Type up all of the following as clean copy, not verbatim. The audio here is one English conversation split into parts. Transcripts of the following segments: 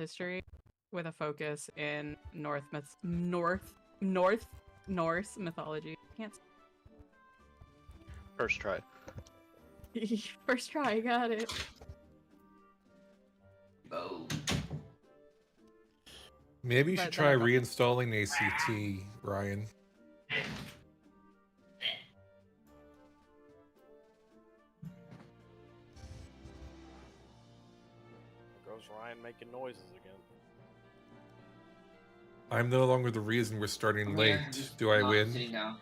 history with a focus in Norse mythology. Can't. First try. First try, got it. Oh. Maybe you But should then try I got- reinstalling ACT, Ryan. There goes Ryan making noises again. I'm no longer the reason we're starting I'm late. here, just Do I not win? sitting down.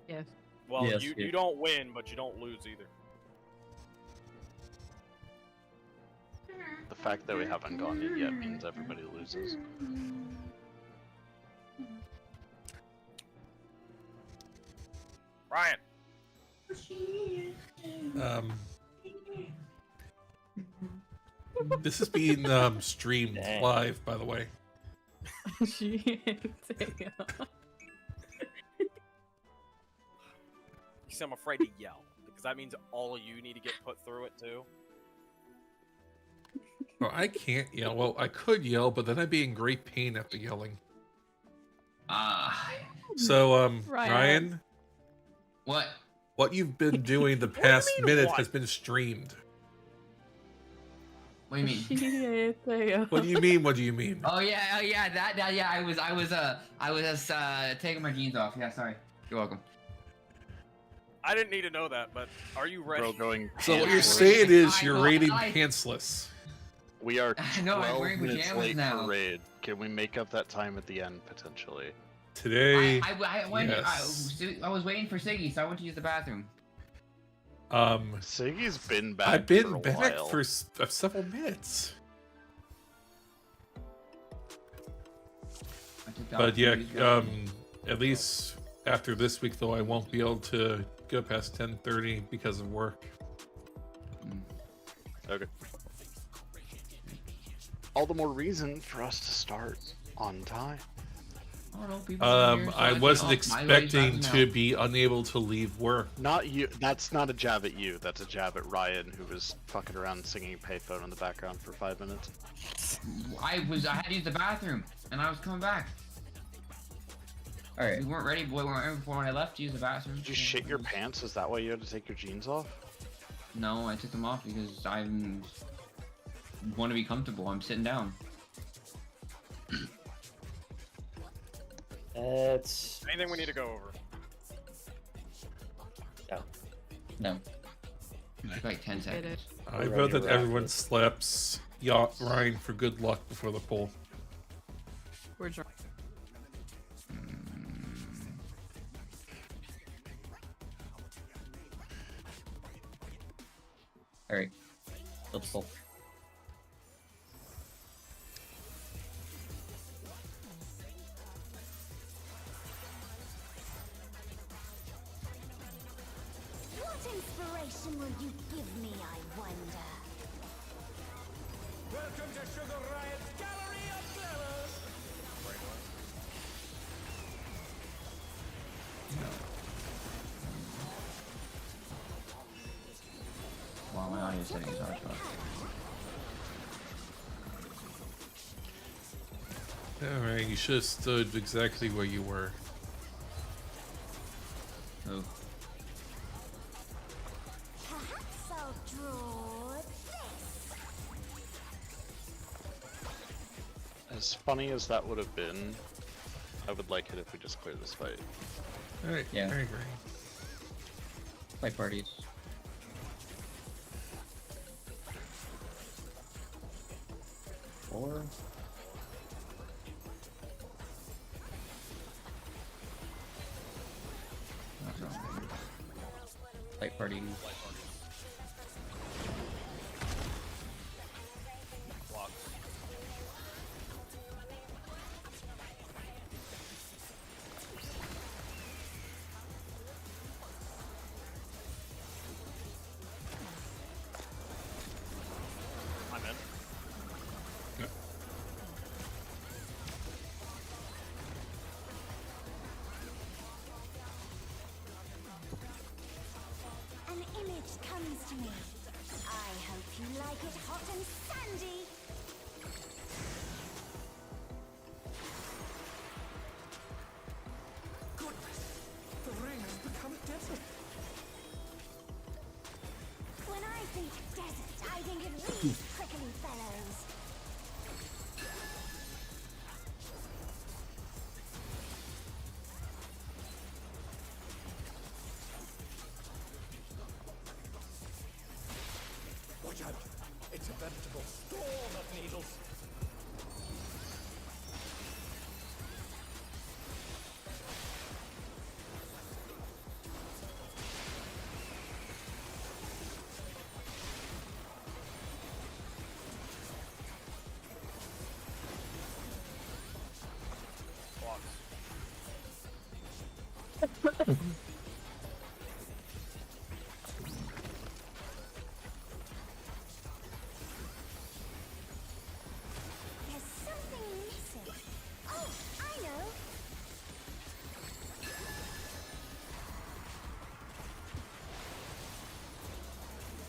Yes. Well, Yes, you don't win, but you don't lose either. The fact that we haven't gone in yet means everybody loses. Ryan! This is being streamed Dang. live, by the way. She is. Because I'm afraid to yell. Because that means all of you need to get put through it too. Well, I can't yell. Well, I could yell, but then I'd be in great pain after yelling. So, Ryan, What? what you've been doing the past mean, minute what? has been streamed. What do you mean? She is. What do you mean? What do you mean? Oh yeah, that yeah. I was just taking my jeans off. Yeah, sorry. You're welcome. I didn't need to know that, but are you ready? Bro, going. So what Yeah, you're I- saying is you're I- rating I- pantsless. We are No, I'm 12 wearing minutes pajamas late now. for raid. Can we make up that time at the end, potentially? Today, I went. yes. I was waiting for Siggy, so I went to use the bathroom. Siggy's been back I've for been a back while. for several minutes. I took the But yeah, opportunity to go. at least after this week, though, I won't be able to go past 10:30 because of work. Okay. All the more reason for us to start on time. I don't know, people in here, so I think, wasn't oh, my way's expecting back to now. be unable to leave work. Not you. That's not a jab at you. That's a jab at Ryan, who was fucking around singing a payphone in the background for 5 minutes. I had to use the bathroom, and I was coming back. Alright. We weren't ready, boy. We weren't ready before when I left to use the bathroom. Did you shit your pants? Is that why you had to take your jeans off? No, I took them off because I want to be comfortable. I'm sitting down. That's Anything we need to go over? no. It's like 10 Did seconds. it. I Already vote that wrapped everyone it. slaps Ryan for good luck before the poll. We're drunk. Alright. Let's pull. What inspiration will you give me, I wonder? Welcome to Sugar Riot's Gallery of Glamours! Wow, my audio settings are fucked. Alright, you should have stood exactly where you were. Oh. Perhaps I'll draw this. As funny as that would have been, I would like it if we just cleared this fight. Alright, Yeah. I agree. My parties. Four. That's wrong. Light party. Blocks. I'm in. An image comes to me. I hope you like it hot and sandy. veritable storm of needles. There's something missing. Oh, I know.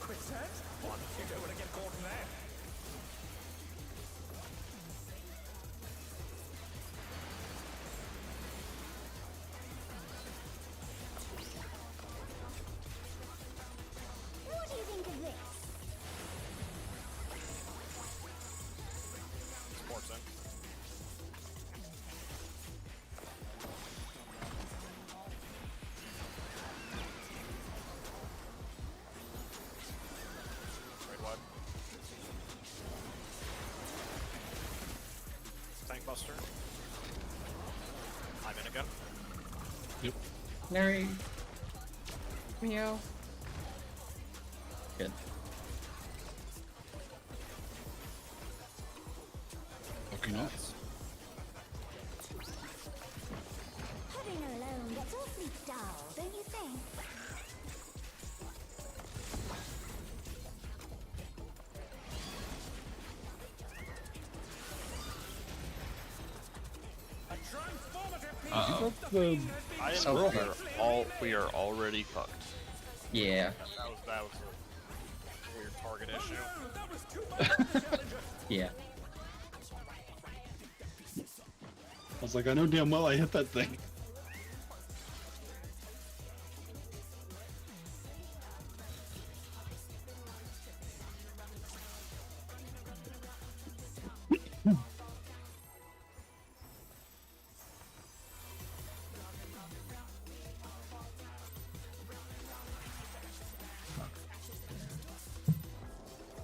Quicksand? What? You don't want to get caught in there. What do you think of this? Sports in. Trade wide. Tank buster. I'm in again. Yep. Nary. Meow. Good. Fucking nuts. Having her alone gets awfully dull, don't you think? A transformative piece Uh-oh. of the fiend has been I am So we are already fucked. Yeah. That was a weird target issue. No, that was too much for the challenger. Yeah. I was like, I know damn well I hit that thing.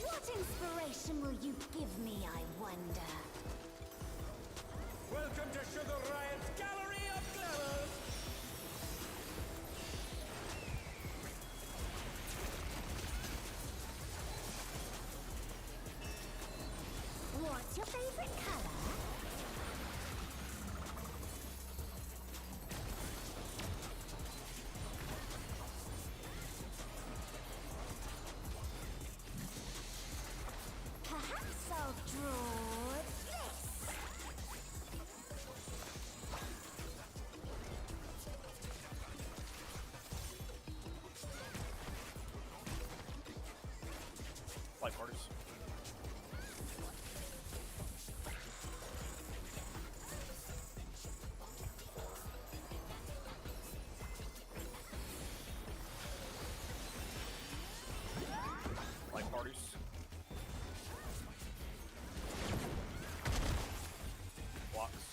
What inspiration will you give me, I wonder? Welcome to Sugar Riot's Gallery of Glamours. What's your favorite color? Perhaps I'll draw this. Flight parties. Flight parties. Blocks.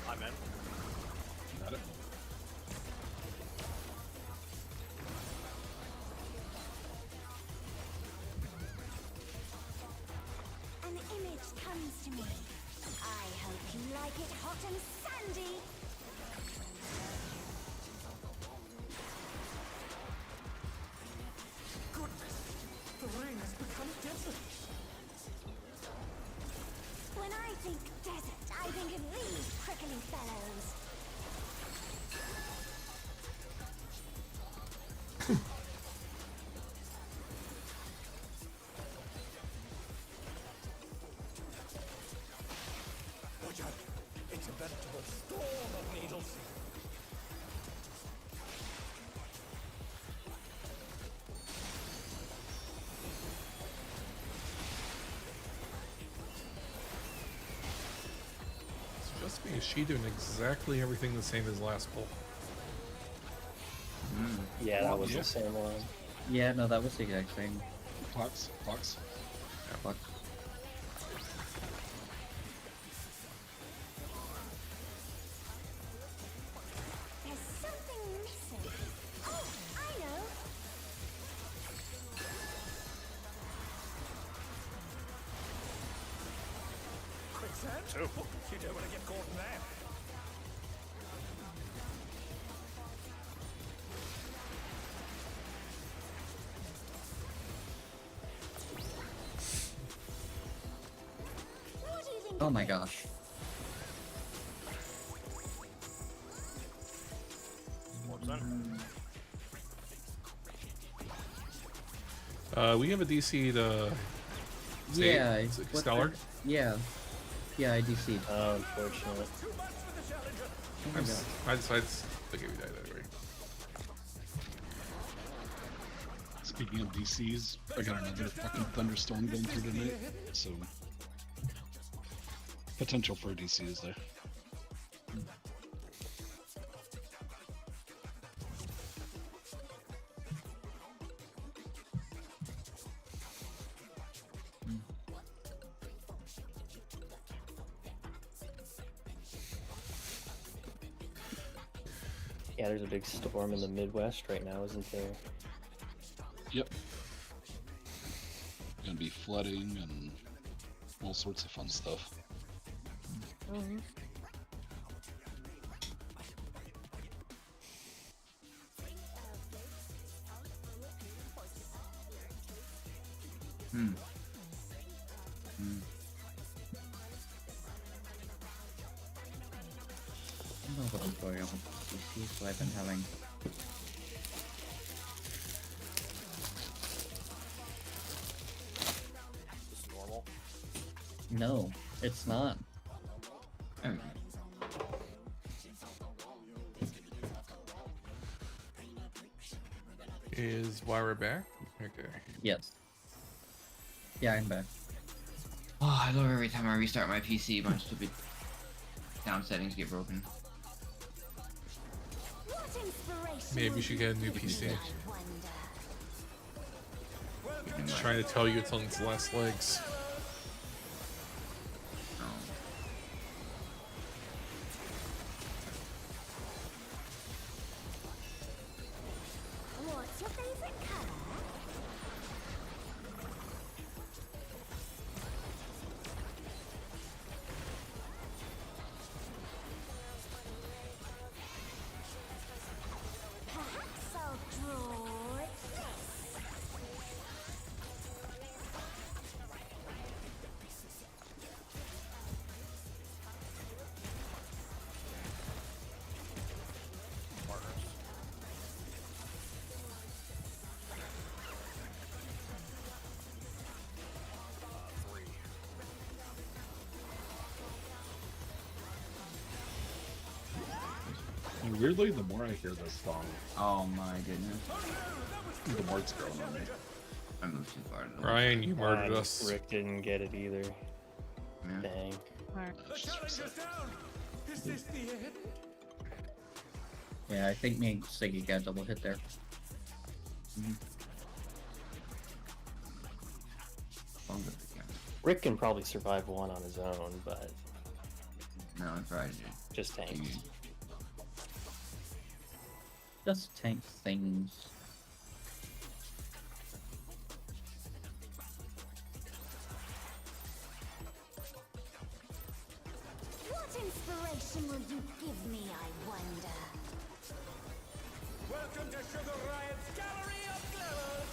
I'm in. Got it. An image comes to me. I hope you like it hot and sandy. Goodness, the rain has become desert. When I think desert, I think of these prickly fellows. Watch out, it's a veritable storm of needles. It's just me. Is she doing exactly everything the same as last pull? Yeah, that was Yeah. the same one. Yeah, no, that was the exact same. Fox. Fuck. too. You don't want to get caught in that. What do you think? Oh my gosh. Warps in. We have a DC to Yeah. Is it what Stellar? Yeah. Yeah, I DC'd. Unfortunate. Too much for the challenger. Oh my gosh. I decided to give you that anyway. Speaking of DCs, I got another fucking thunderstorm going through tonight, so potential for a DC is there. Yeah, there's a big storm in the Midwest right now, isn't there? Yep. Gonna be flooding and all sorts of fun stuff. Hmm. Hmm. I don't know what I'm going on with DC, so I've been having. This is normal. No, it's not. Oh, Is why we're back? Okay. Yes. Yeah, I'm back. oh, I love every time I restart my PC, my stupid down settings get broken. What inspiration Maybe we will should you get a new give me, PC. I wonder? It's trying to tell you it's on its last legs. Oh. What's your favorite color? Perhaps I'll draw this. Partners. Three. And weirdly, the more I hear this song, Oh my goodness. the more it's growing on me. I moved too far. To the Ryan, you murdered Ah, us. Rick didn't get it either. Yeah. Dang. The challenger's down. Is this the end? Yeah, I think me and Siggy got a double hit there. Oh, good for Karen. Rick can probably survive one on his own, but No, I tried to. just tank. Just tank things. What inspiration will you give me, I wonder? Welcome to Sugar Riot's Gallery of Glamour.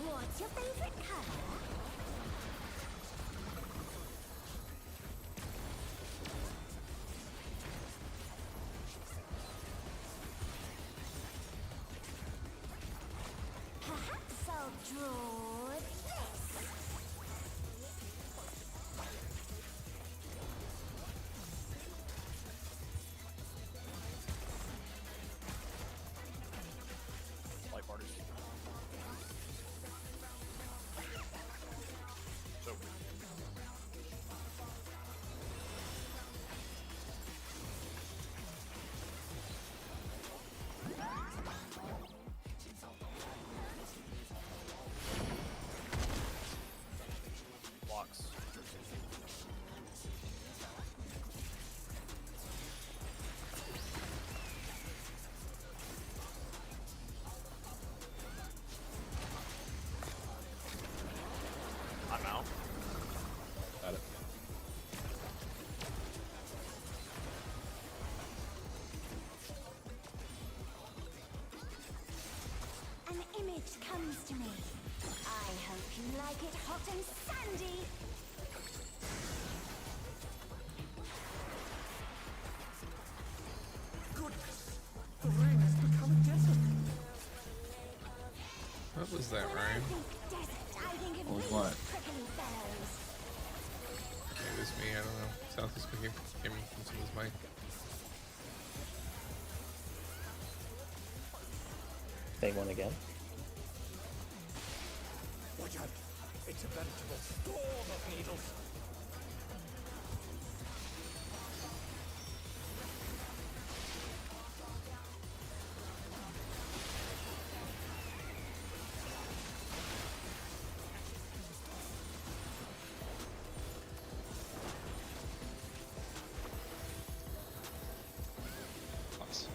What's your favorite color? Perhaps I'll draw this. Light parties. So. An image comes to me. I hope you like it hot and sandy. Goodness, the rain has become a desert. What was that, When I Ryan? think desert, I think of What was these what? prickly fellows. Maybe it was me, I don't know. Sounds like speaking came from someone's mic. Say one again. Watch out, it's a veritable storm of needles. Nice.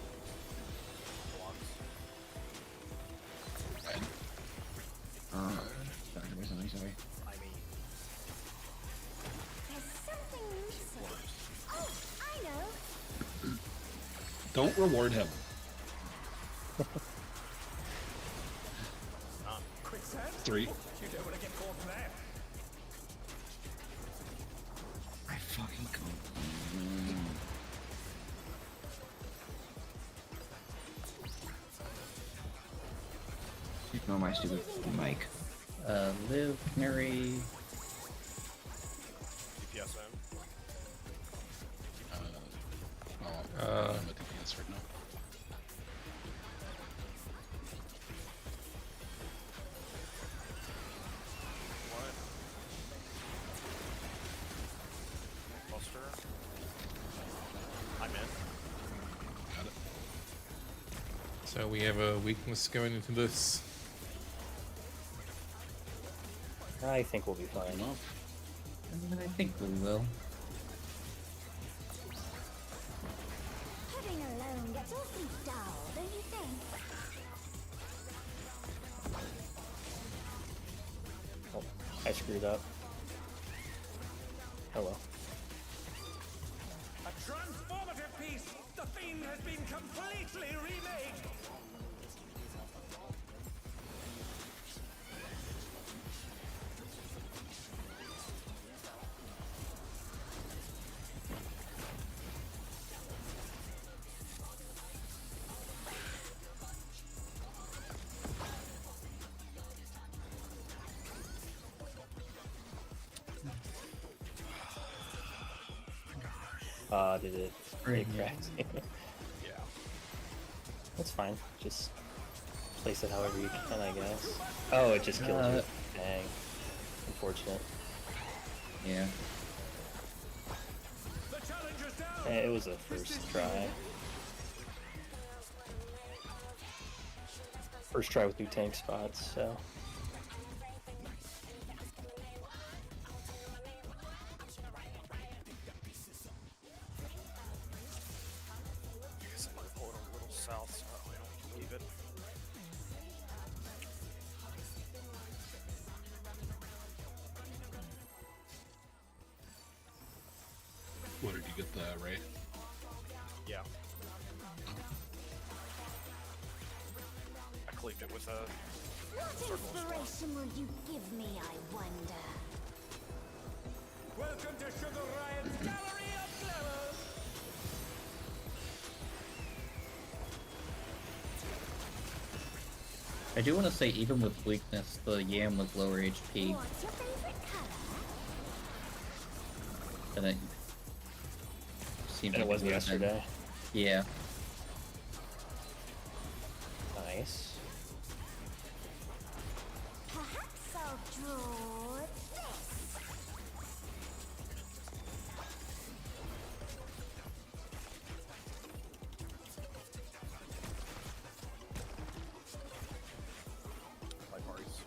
Sorry. I mean, There's something missing. Oh, I know. Don't reward him. Quicksand? 3. You don't want to get caught there. I fucking can't. Ignore my stupid mic. Live, Canary. DPS zone. I'm at DPS right now. What? Buster. I'm in. Got it. So we have a weakness going into this. I think we'll be fine. I think we will. Pudding alone gets awfully dull, don't you think? Oh, I screwed up. Hello. A transformative piece! The theme has been completely remade! Did it Right. cracked? Yeah. That's fine. Just place it however you can, I guess. Oh, it just killed you. Dang. Unfortunate. Yeah. The challenger's down! It was a first try. First try with new tank spots, so. I guess I'm gonna pull it a little south so I don't leave it. What did you get the Ray? Yeah. I clicked it with a What circle as well. inspiration will you give me, I wonder? Welcome to Sugar Ryan's Gallery of Glamour! I do want to say, even with weakness, the Yam was lower HP What's your favorite color? than it seemed And it like wasn't would have been. yesterday. Yeah. Nice. Perhaps I'll draw this. By parties.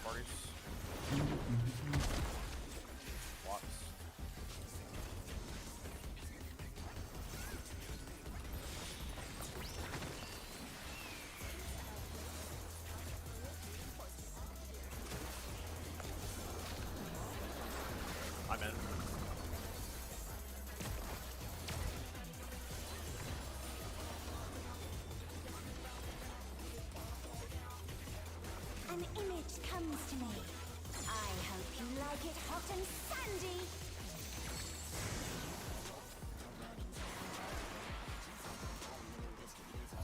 Parties. An image comes to me. I hope you like it hot and sandy.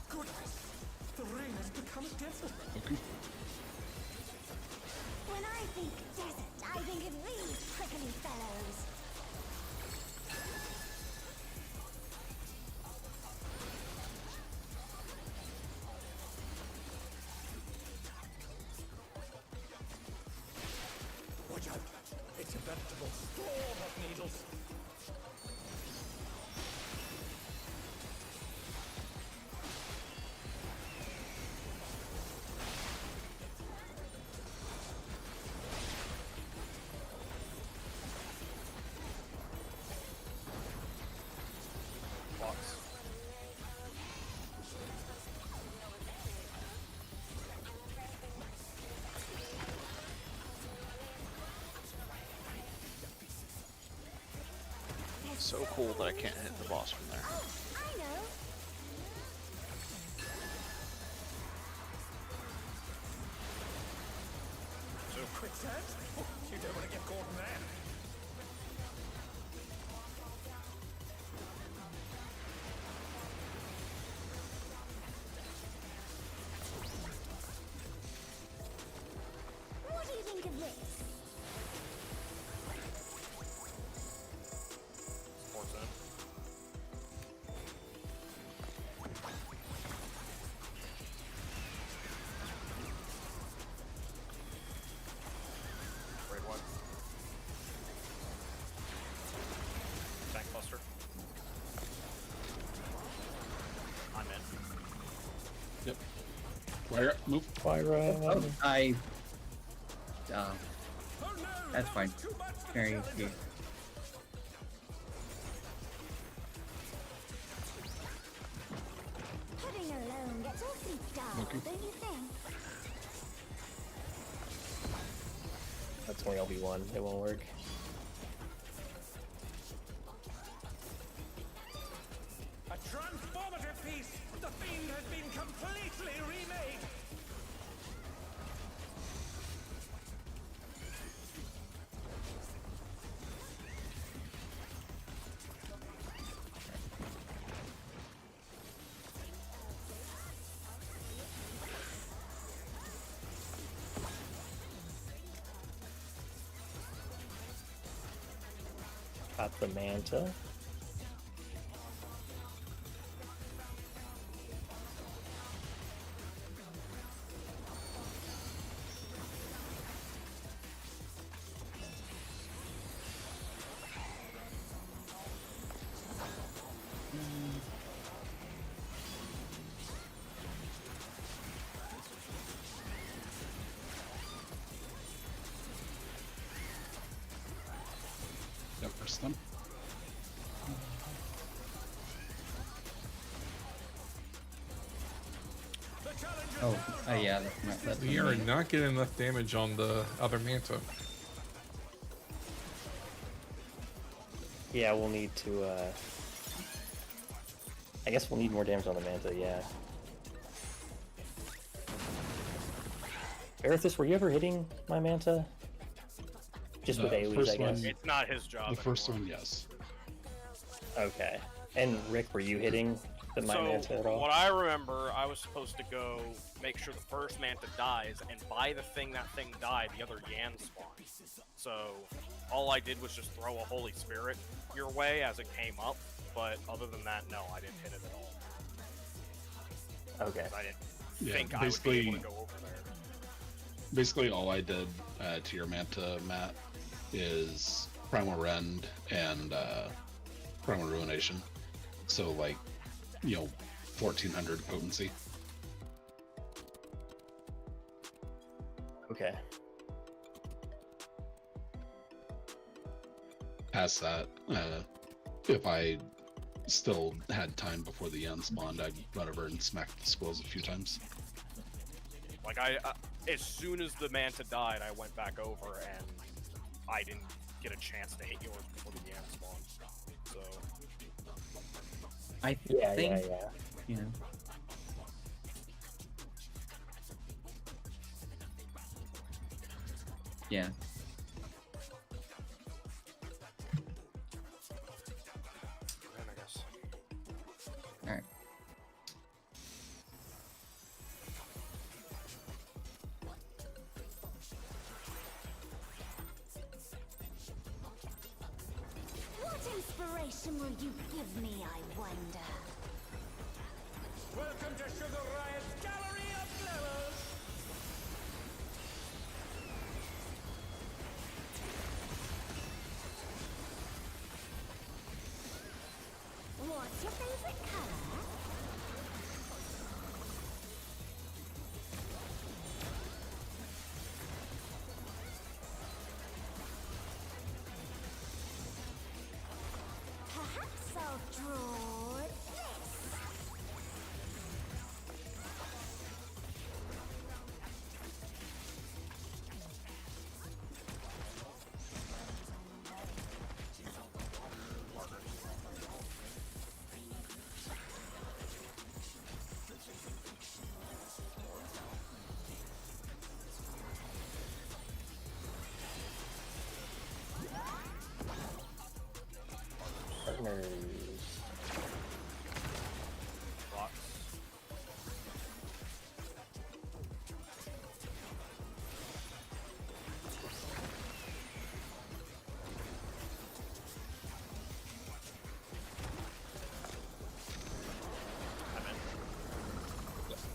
Goodness, the rain has become desert. Okay. When I think desert, I think of these prickly fellows. Watch out. It's a veritable storm of needles. Box. So cool that I can't hit the boss from there. Oh, I know. So quicksand? Oh, you don't want to get caught in there. What do you think of this? Sports zone. Raid 1. Tank cluster. I'm in. Yep. Wire, move. Fire. Oh, I. Oh no! That's fine. Too much for the Very challenger. good. Heading alone gets awfully dull, Okay. don't you think? That's only LB1. It won't work. A transformative piece! The fiend has been completely remade! Got the Manta. Yep, first them. The challenger's Oh, down. yeah, that's We are not getting enough damage on the other Manta. Yeah, we'll need to, I guess we'll need more damage on the Manta, yeah. Erithus, were you ever hitting my Manta? Just with The AoEs, first I guess. one- It's not his job. The first anymore. one, yes. Okay. And Rick, were you hitting the my Manta at all? What I remember, I was supposed to go make sure the first Manta dies, and by the thing that thing died, the other Yan spawned. So all I did was just throw a Holy Spirit your way as it came up, but other than that, no, I didn't hit it at all. Okay. 'Cause I didn't Yeah, think I would be basically- able to go over there. Basically, all I did to your Manta, Matt, is Primal Rend and Primal Ruination. So, like, 1400 potency. Okay. Past that, if I still had time before the Yan spawned, I'd run over and smack the squills a few times. Like as soon as the Manta died, I went back over and I didn't get a chance to hit yours before the Yan spawned. So I Yeah, think, yeah. Yeah. Then I guess. Alright. What inspiration will you give me, I wonder? Welcome to Sugar Riot's Gallery of Glamours! What's your favorite color? Perhaps I'll draw this. Partners. Blocks. I'm in.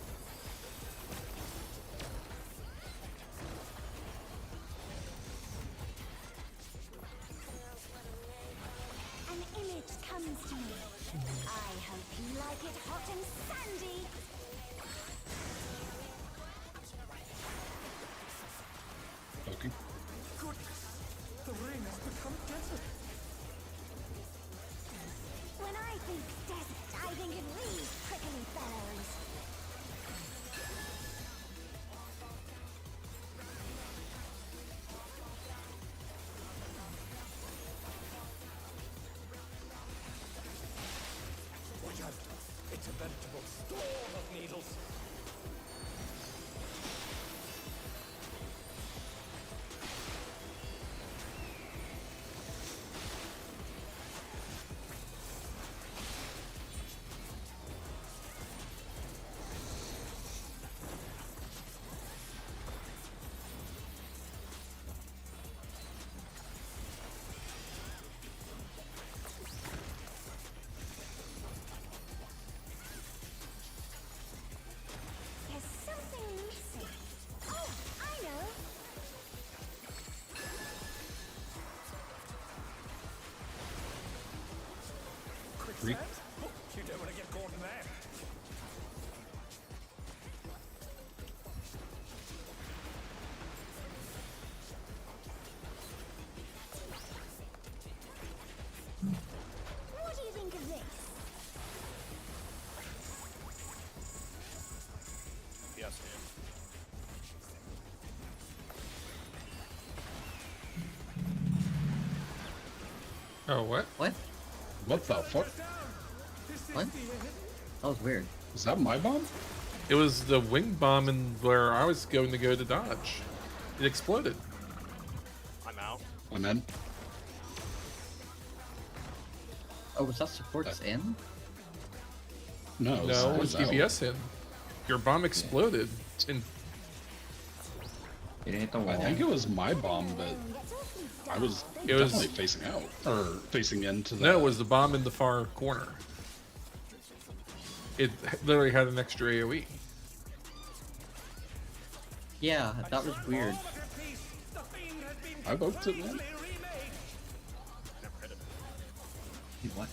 An image comes to me. I hope you like it hot and sandy. Okay. Goodness! The rain has become desert! When I think desert, I think of these prickly fellows. Watch out! It's a veritable storm of needles! There's something missing. Oh, I know. Quicksand? Oh, you don't want to get caught in that! What do you think of this? Yes, man. Oh, what? What? What the fuck? What? That was weird. Is that my bomb? It was the wing bomb in where I was going to go to dodge. It exploded. I'm out. I'm in. Oh, was that supports in? No, No, it was out. DPS in. Your bomb exploded. And Did it hit the I wall? think it was my bomb, but Gets awfully I was It was- definitely facing out or facing into the. no, it was the bomb in the far corner. It literally had an extra AoE. Yeah, that was weird. Transformative piece! The fiend has been I voted it, man. completely remade! Never hit him. Dude, what?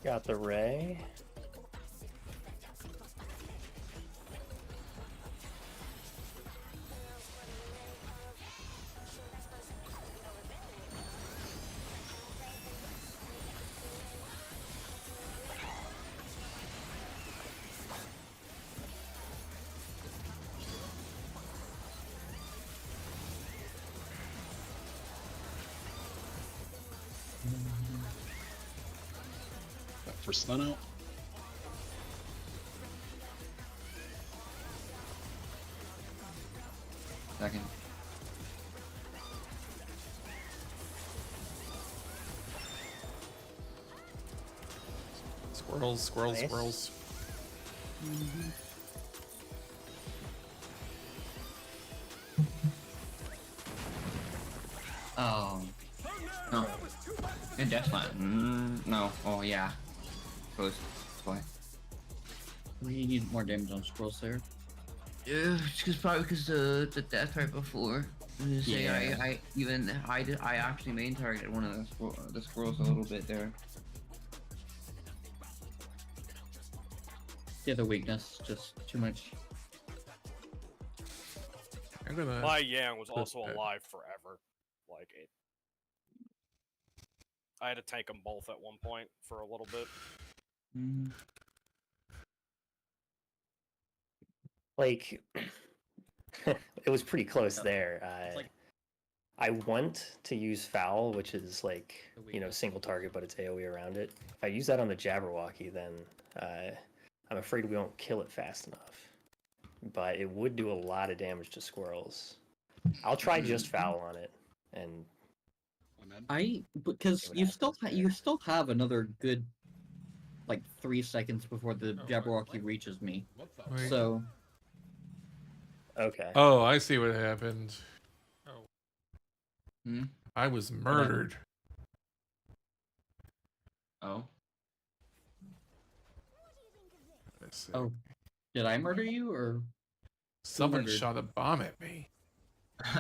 Got the ray. for stun out. Second. Squirrels, squirrels, Nice. squirrels. Oh. No. Good death plan. No. Oh yeah. Close. That's why. We need more damage on squirrels there. Yeah, it's probably because the death right before. Say Yeah. I actually main targeted one of the squirrels a little bit there. The other weakness, just too much. I'm gonna. My Yang was also Okay. alive forever. Like it. I had to tank them both at one point for a little bit. Like, it was pretty close there. like- I want to use Foul, which is like, The you know, weakness. single target, but it's AoE around it. If I use that on the Jabberwocky, then I'm afraid we won't kill it fast enough. But it would do a lot of damage to squirrels. I'll try just Foul on it, and I'm in. Because See what you still happens you there. still have another good, like 3 seconds before the Oh, Jabberwocky reaches me. What the Wait. So okay. Oh, I see what happened. Hmm? I was murdered. Oh. Let's see. Oh, did I murder you or? Someone murdered? shot a bomb at me.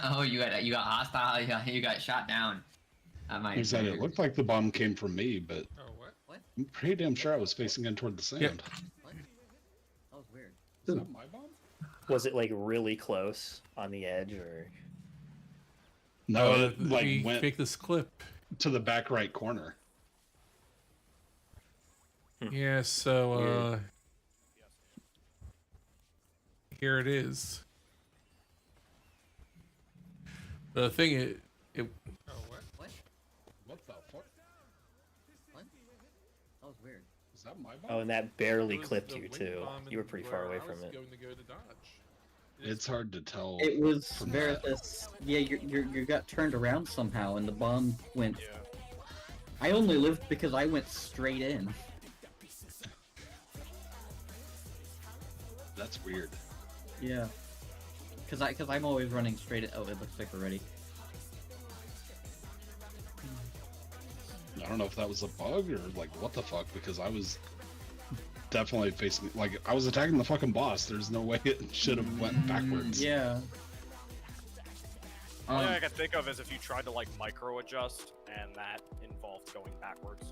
Oh, you got hostile. You got shot down. I might. He said it looked like the bomb came from me, but Oh, what? I'm pretty damn sure I was facing in toward the sand. Yeah. What? That was weird. Is that my bomb? Was it like really close on the edge, or? No, Oh, it like we went make this clip. to the back right corner. Yeah, so Weird. here it is. The thing is, it. Oh, what? What? What the fuck? What? That was weird. Is that my bomb? Oh, and that barely It was clipped the you wind too. bomb You were and pretty far where away I from was it. going to go to dodge. It's hard to tell. It was from that. Veritas. Yeah, you got turned around somehow, and the bomb went. Yeah. I only lived because I went straight in. That's weird. Yeah. Cause I'm always running straight. Oh, it looks like we're ready. I don't know if that was a bug or like what the fuck, because I was definitely facing, like, I was attacking the fucking boss. There's no way it should have went backwards. Yeah. Only thing I can think of is if you tried to like micro adjust, and that involved going backwards.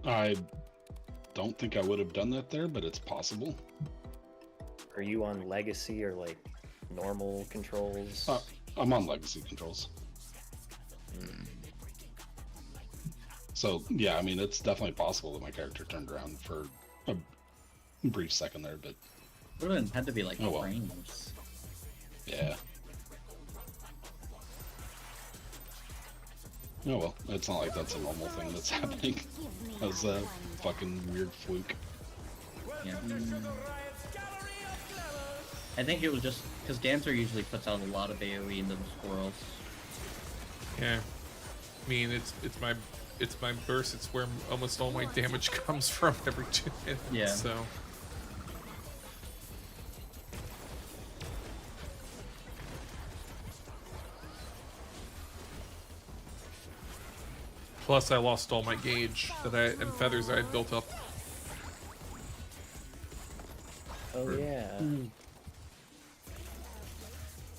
I don't think I would have done that there, but it's possible. Are you on Legacy or like normal controls? I'm on legacy controls. So yeah, I mean, it's definitely possible that my character turned around for a brief second there, but Would have had to be like Oh, well. frames. yeah. Oh well, it's not like that's a normal thing that's happening. That was a fucking weird fluke. Yeah. Welcome to Sugar Riot's Gallery of Clevers. I think it was just because Dancer usually puts out a lot of AoE into the squirrels. Yeah, I mean it's my burst. It's where almost all my damage comes from every 2 minutes. Yeah. So. Plus, I lost all my gauge and feathers I had built up. Oh yeah.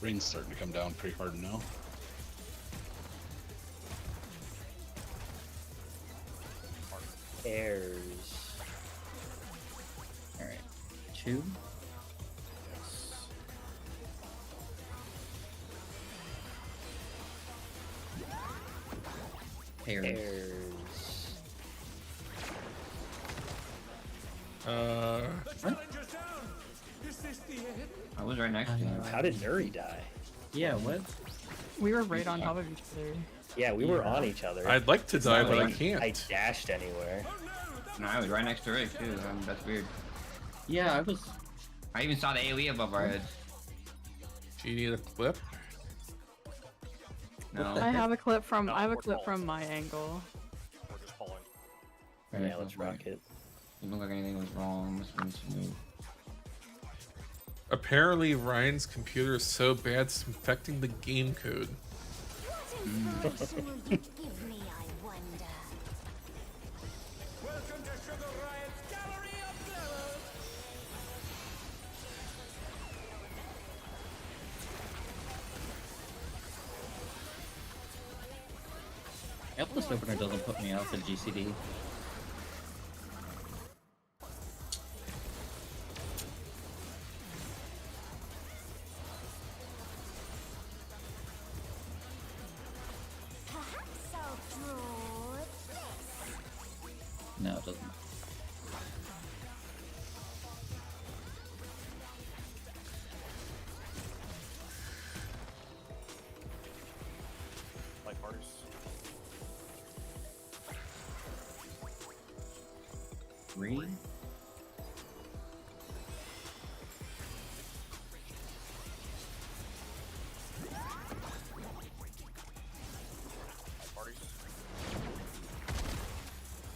Rain's starting to come down pretty hard now. Airs. Alright. 2. Pairs. Airs. The challenger's down. Is this the end? I was right next to you. How did Nuri die? Yeah, what? We were right on top of each other. Yeah, we were on each other. I'd like to die, not but I like can't. I dashed anywhere. No, I was right next to Rick too. That's weird. Yeah, I was. I even saw the AoE above our heads. Do you need a clip? No. I have a clip from No, I have a we're clip pulling. from my angle. We're just pulling. Alright, Yeah, let's rock it. Didn't look like anything was wrong. Must have been some move. Apparently, Ryan's computer is so bad it's infecting the game code. What inspiration will you give me, I wonder? Welcome to Sugar Riot's Gallery of Glamour. I hope this opener doesn't put me off at GCD. Perhaps I'll draw this. No, it doesn't. Light parties. Three? Light parties.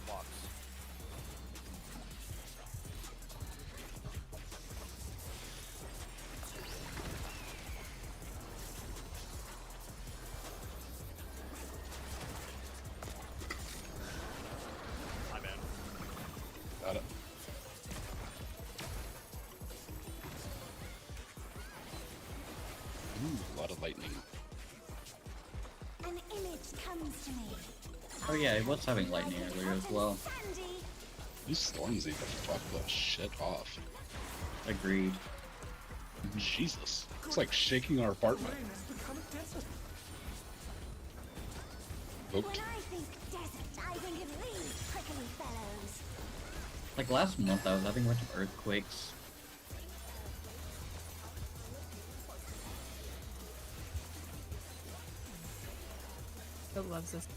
Blocks. I'm in. Got it. Ooh, a lot of lightning. An image comes to me. Oh yeah, it was having lightning earlier as well. Sandy. These storms need to fuck the shit off. Agreed. Jesus. It's like shaking our apartment. When Ooped. I think desert, I think of these prickly fellows. Like last month, I was having a bunch of earthquakes. It loves this.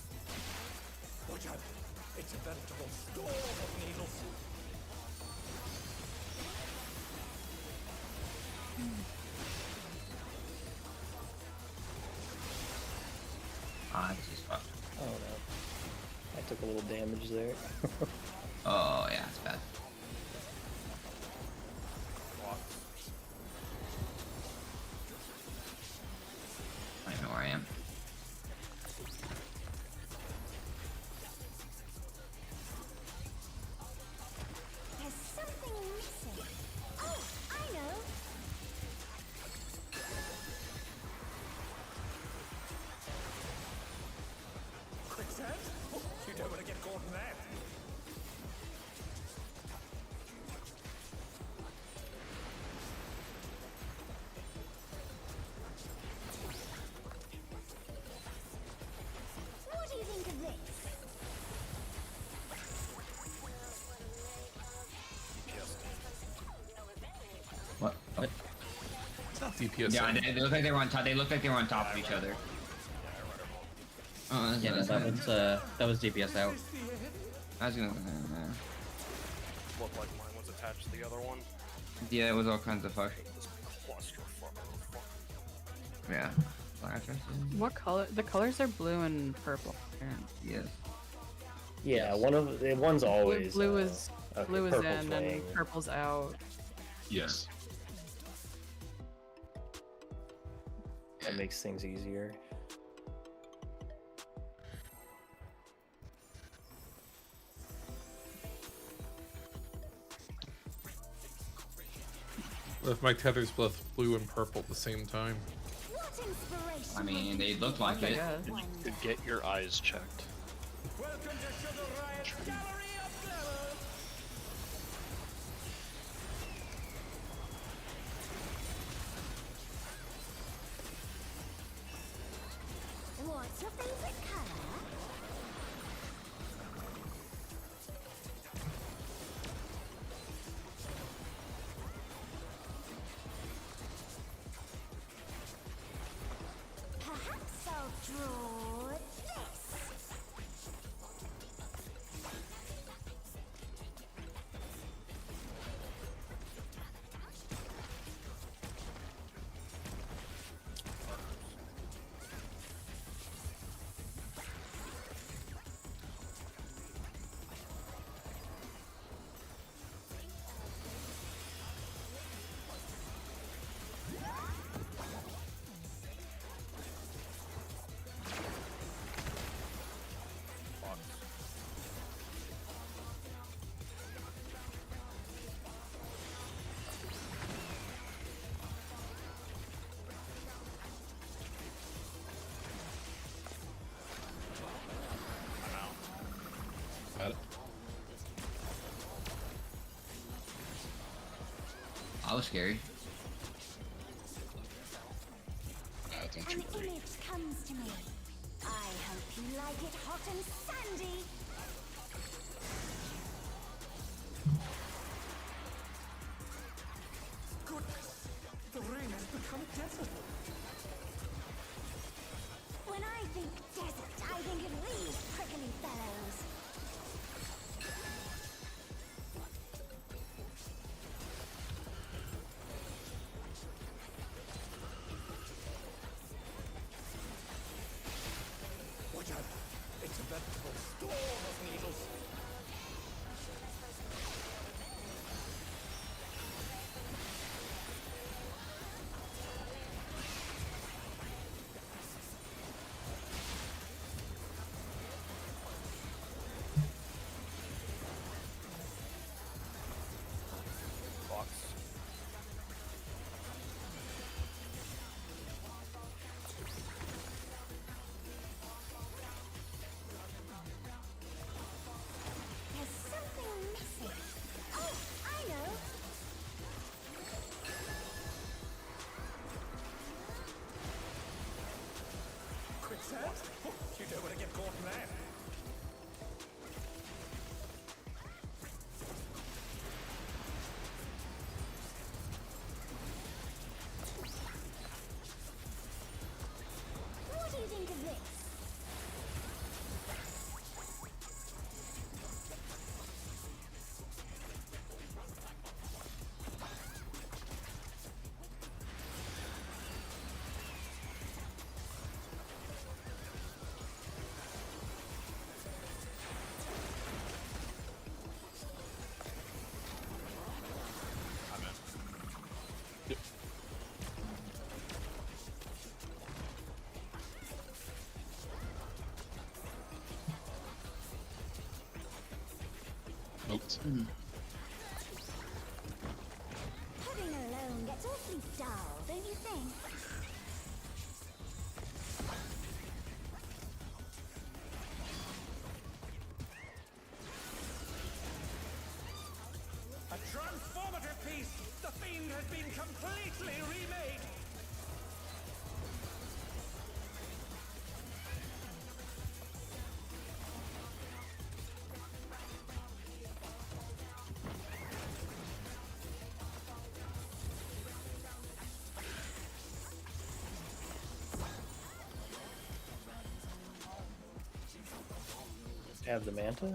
Watch out. It's a veritable storm of needles. Ah, this is fucked. Oh no. I took a little damage there. Oh yeah, it's bad. Blocks. I don't know where I am. There's something missing. Oh, I know. Quicksand? Oh, you don't want to get caught in that. What do you think of this? What? What? It's not DPS. Yeah, they look like they were on top. They look like they were on top of each other. Oh, Yeah, no, that was DPS out. I was gonna. Looked like mine was attached to the other one. Yeah, it was all kinds of fuck. Clusterfuck. Yeah. Flash dresses? What color? The colors are blue and purple. Yes. Yeah, one's always Blue is okay, blue is purple's in wing. and purple's out. Yes. That makes things easier. What if my tether's both blue and purple at the same time? What inspiration? I mean, they look like I it. guess. You could get your eyes checked. Welcome to Sugar Riot's Gallery of Glamour. What's your favorite color? Perhaps I'll draw this. That was scary. Don't An you worry. image comes to me. I hope you like it hot and sandy. Goodness, the rain has become desert. When I think desert, I think of these prickly fellows. Watch out. It's a veritable storm of needles. Box. There's something missing. Oh, I know. Quicksand? Oh, you don't want to get caught in that. What do you think of this? Oops. Heading alone gets awfully dull, don't you think? A transformative piece! The fiend has been completely remade! Have the manta?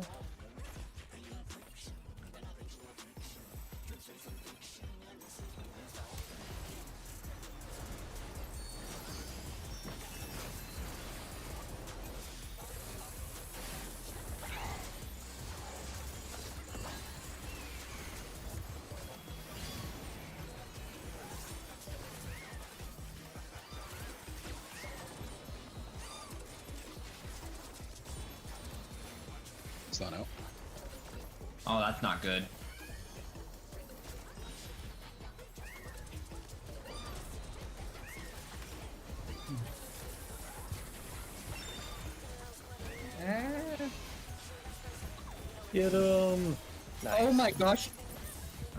It's not out. Oh, that's not good. Get him! Nice. Oh my gosh.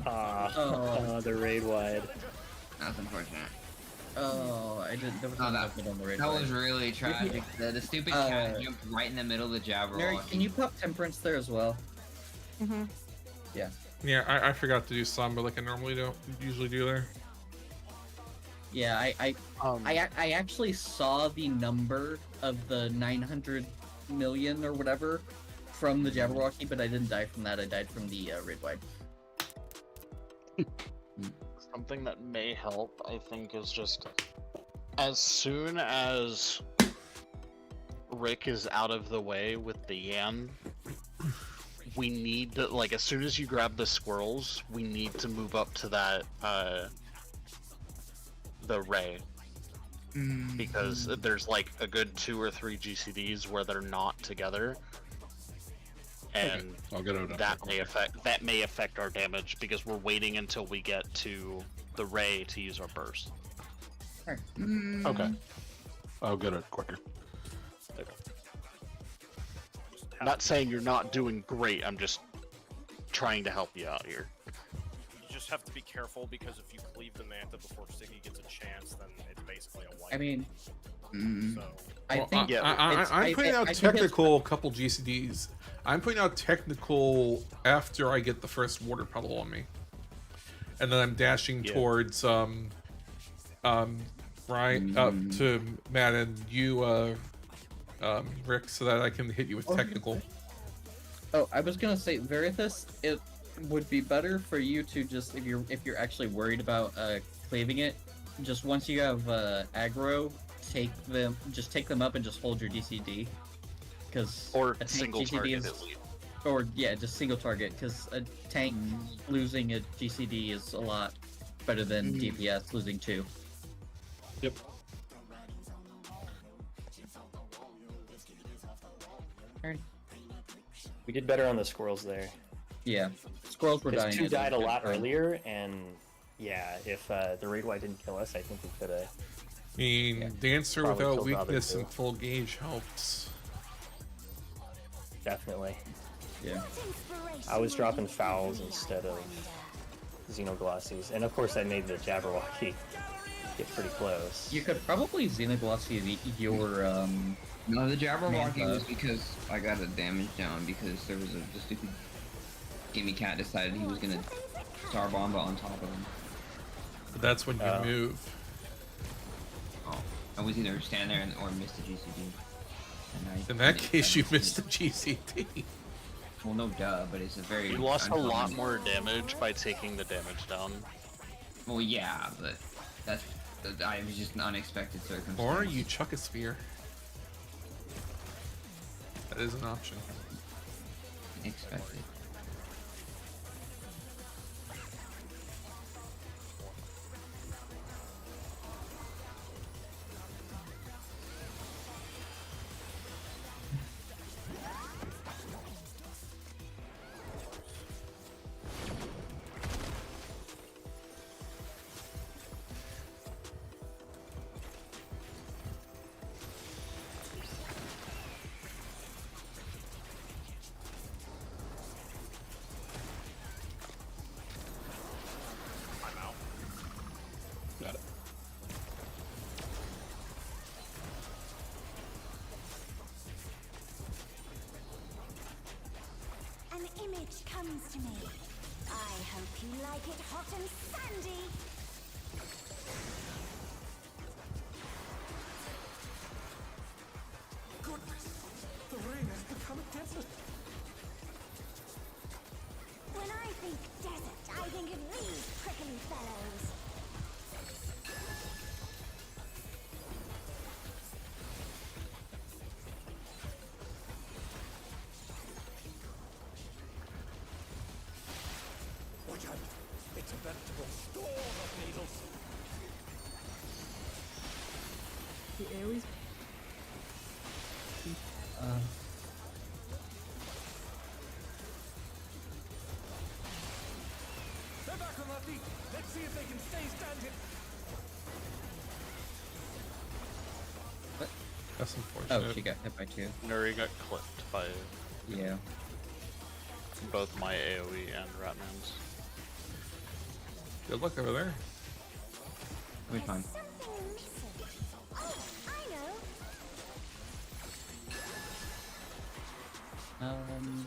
The raid wide. That's unfortunate. Oh, I didn't. There was Oh, nothing on the radar. That was really tragic. The stupid cat jumped right in the middle of the Mary, Jabberwocky. can you pop Temperance there as well? Mm-hmm. Yeah. Yeah, I forgot to do Slumber like I normally don't usually do there. Yeah, I actually saw the number of the 900 million or whatever from the Jabberwocky, but I didn't die from that. I died from the raid wide. Something that may help, I think, is just as soon as Rick is out of the way with the Yan, we need to, like, as soon as you grab the squirrels, we need to move up to that, the Ray. Because there's, like, a good 2 or 3 GCDs where they're not together. And Okay. I'll get it up. that may affect our damage because we're waiting until we get to the Ray to use our burst. Okay. I'll get it quicker. I'm not saying you're not doing great. I'm just trying to help you out here. You just have to be careful because if you cleave the Manta before Siggy gets a chance, then it's basically a wipe. I mean, So I think I'm putting out technical couple GCDs. I'm putting out technical after I get the first water puddle on me, and then I'm dashing towards Ryan up to Matt and you, Rick, so that I can hit you with technical. Oh, I was gonna say, Verithus, it would be better for you to just, if you're actually worried about cleaving it, just once you have aggro, take them up and just hold your GCD, because or single target at least. Or yeah, just single target, because a tank losing a GCD is a lot better than DPS losing 2. Yep. We did better on the squirrels there. Yeah, squirrels were dying. 2 died a lot earlier, and yeah, if the raid white didn't kill us, I think we could have. I mean, Dancer Probably without killed the other weakness 2. and full gauge helps. Definitely. Yeah. I was dropping fouls instead of Xenoglossies, and of course I made the Jabberwocky get pretty close. You could probably Xenoglossy your No, the Jabberwocky Manta. was because I got a damage down because there was the stupid gimme cat decided he was gonna Star Bomba on top of him. But that's when you move. Oh, I was either standing there or missed the GCD. In that case, you missed the GCD. Well, no duh, but it's a very. You lost a lot uncommon- more damage by taking the damage down. Well, yeah, but that's I was just an unexpected circumstance. Or you chuck a spear. That is an option. Expected. Got it. An image comes to me. I hope you like it hot and sandy. Goodness, the rain has become a desert. When I think desert, I think of these prickly fellows. Watch out. It's a veritable storm of needles. The AoE's They're back on their feet. Let's see if they can stay standing. That's unfortunate. Oh, she got hit by 2. Nuri got clipped by Yeah. both my AoE and Ratman's. Good luck over there. We're fine. Something missing. Oh, I know.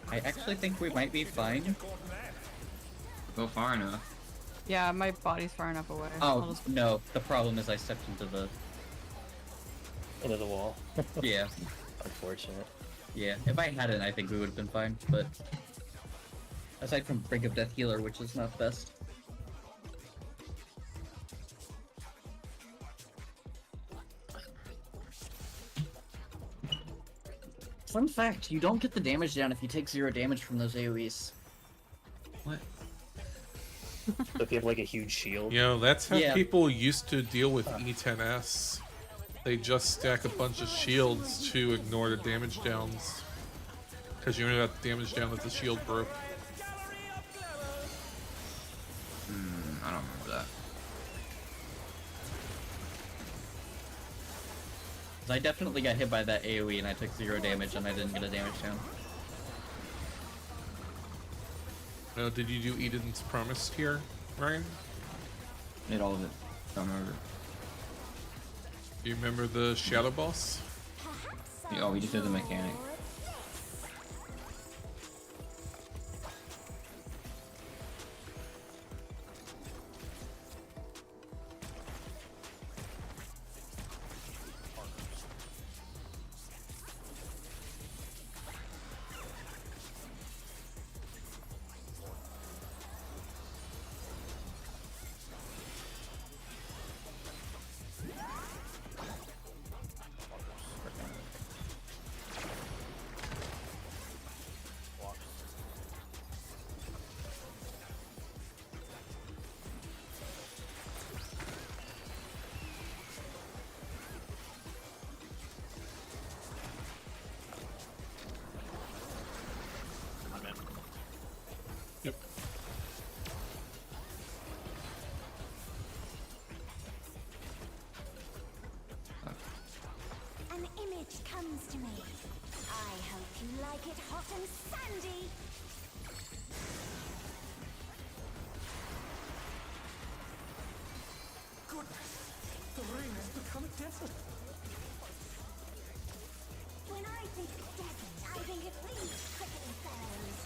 I actually think we might be fine. Go far enough. Yeah, my body's far enough away. I'll Oh just- no, the problem is I stepped into the. Into the wall. Yeah, Unfortunate. yeah. If I hadn't, I think we would have been fine. But aside from Brink of Death Healer, which is not best. Fun fact: you don't get the damage down if you take 0 damage from those AoEs. What? So if you have like a huge shield. You know, that's how Yeah. people used to deal with E10S. They just stack a bunch of shields to ignore the damage downs. Because you only got the damage down if the shield broke. I don't remember that. 'Cause I definitely got hit by that AoE and I took 0 damage and I didn't get a damage down. Did you do Eden's Promise here, Ryan? Did all of it. Don't remember. Do you remember the Shadow Boss? Yeah, oh, we just did the mechanic. I'm in. Yep. An image comes to me. I hope you like it hot and sandy. Goodness, the ring has become a desert. When I think desert, I think of these prickly fellows.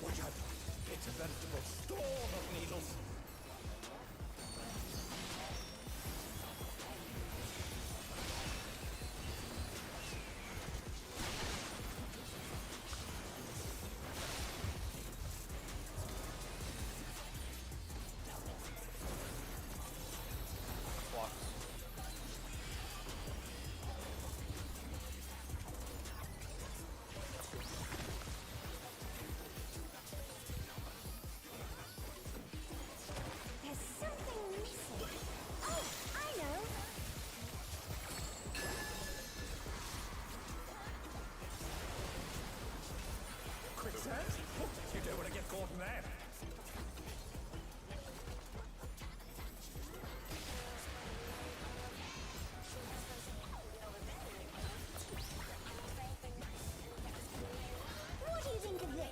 Watch out! It's a veritable storm of needles. Flux. There's something missing. Oh, I know. Quicksand? Oh, you don't want to get caught in that. What do you think of this?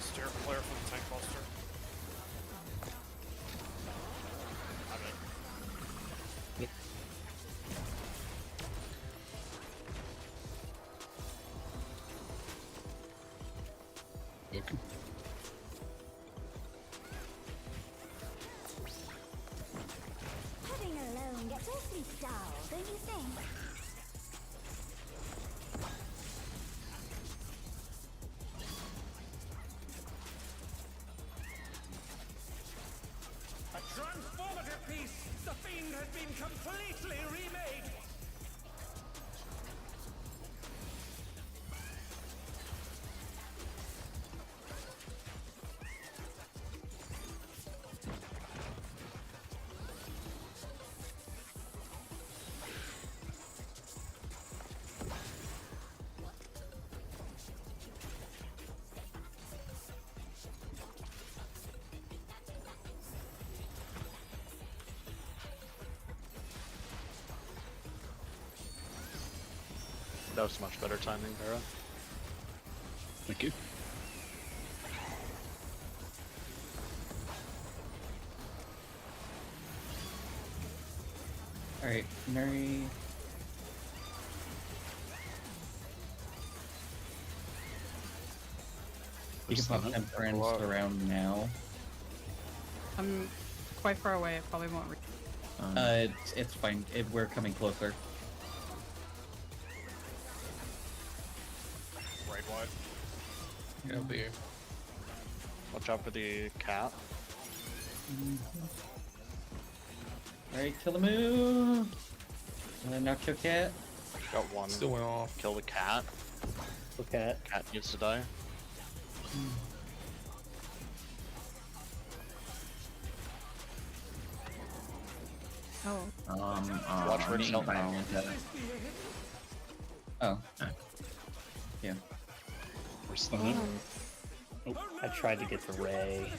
Steer clear from the tank buster. I'm in. Look. Pudding alone gets awfully dull, don't you think? A transformative piece! The fiend has been completely remade! That was much better timing, Vera. Thank you. Alright, Mary. You can pop Percent. Temperance around now. I'm quite far away. It probably won't reach. It's fine. We're coming closer. Right wide. Yeah, the Watch out for the cat. Alright, kill the moo! Knock your cat. Got one. still went off. Kill the cat. Look at. Cat needs to die. Oh. Watch Rick's I'm health getting now. Manta. Oh. Yeah. We're stunning. I tried to get the Ray.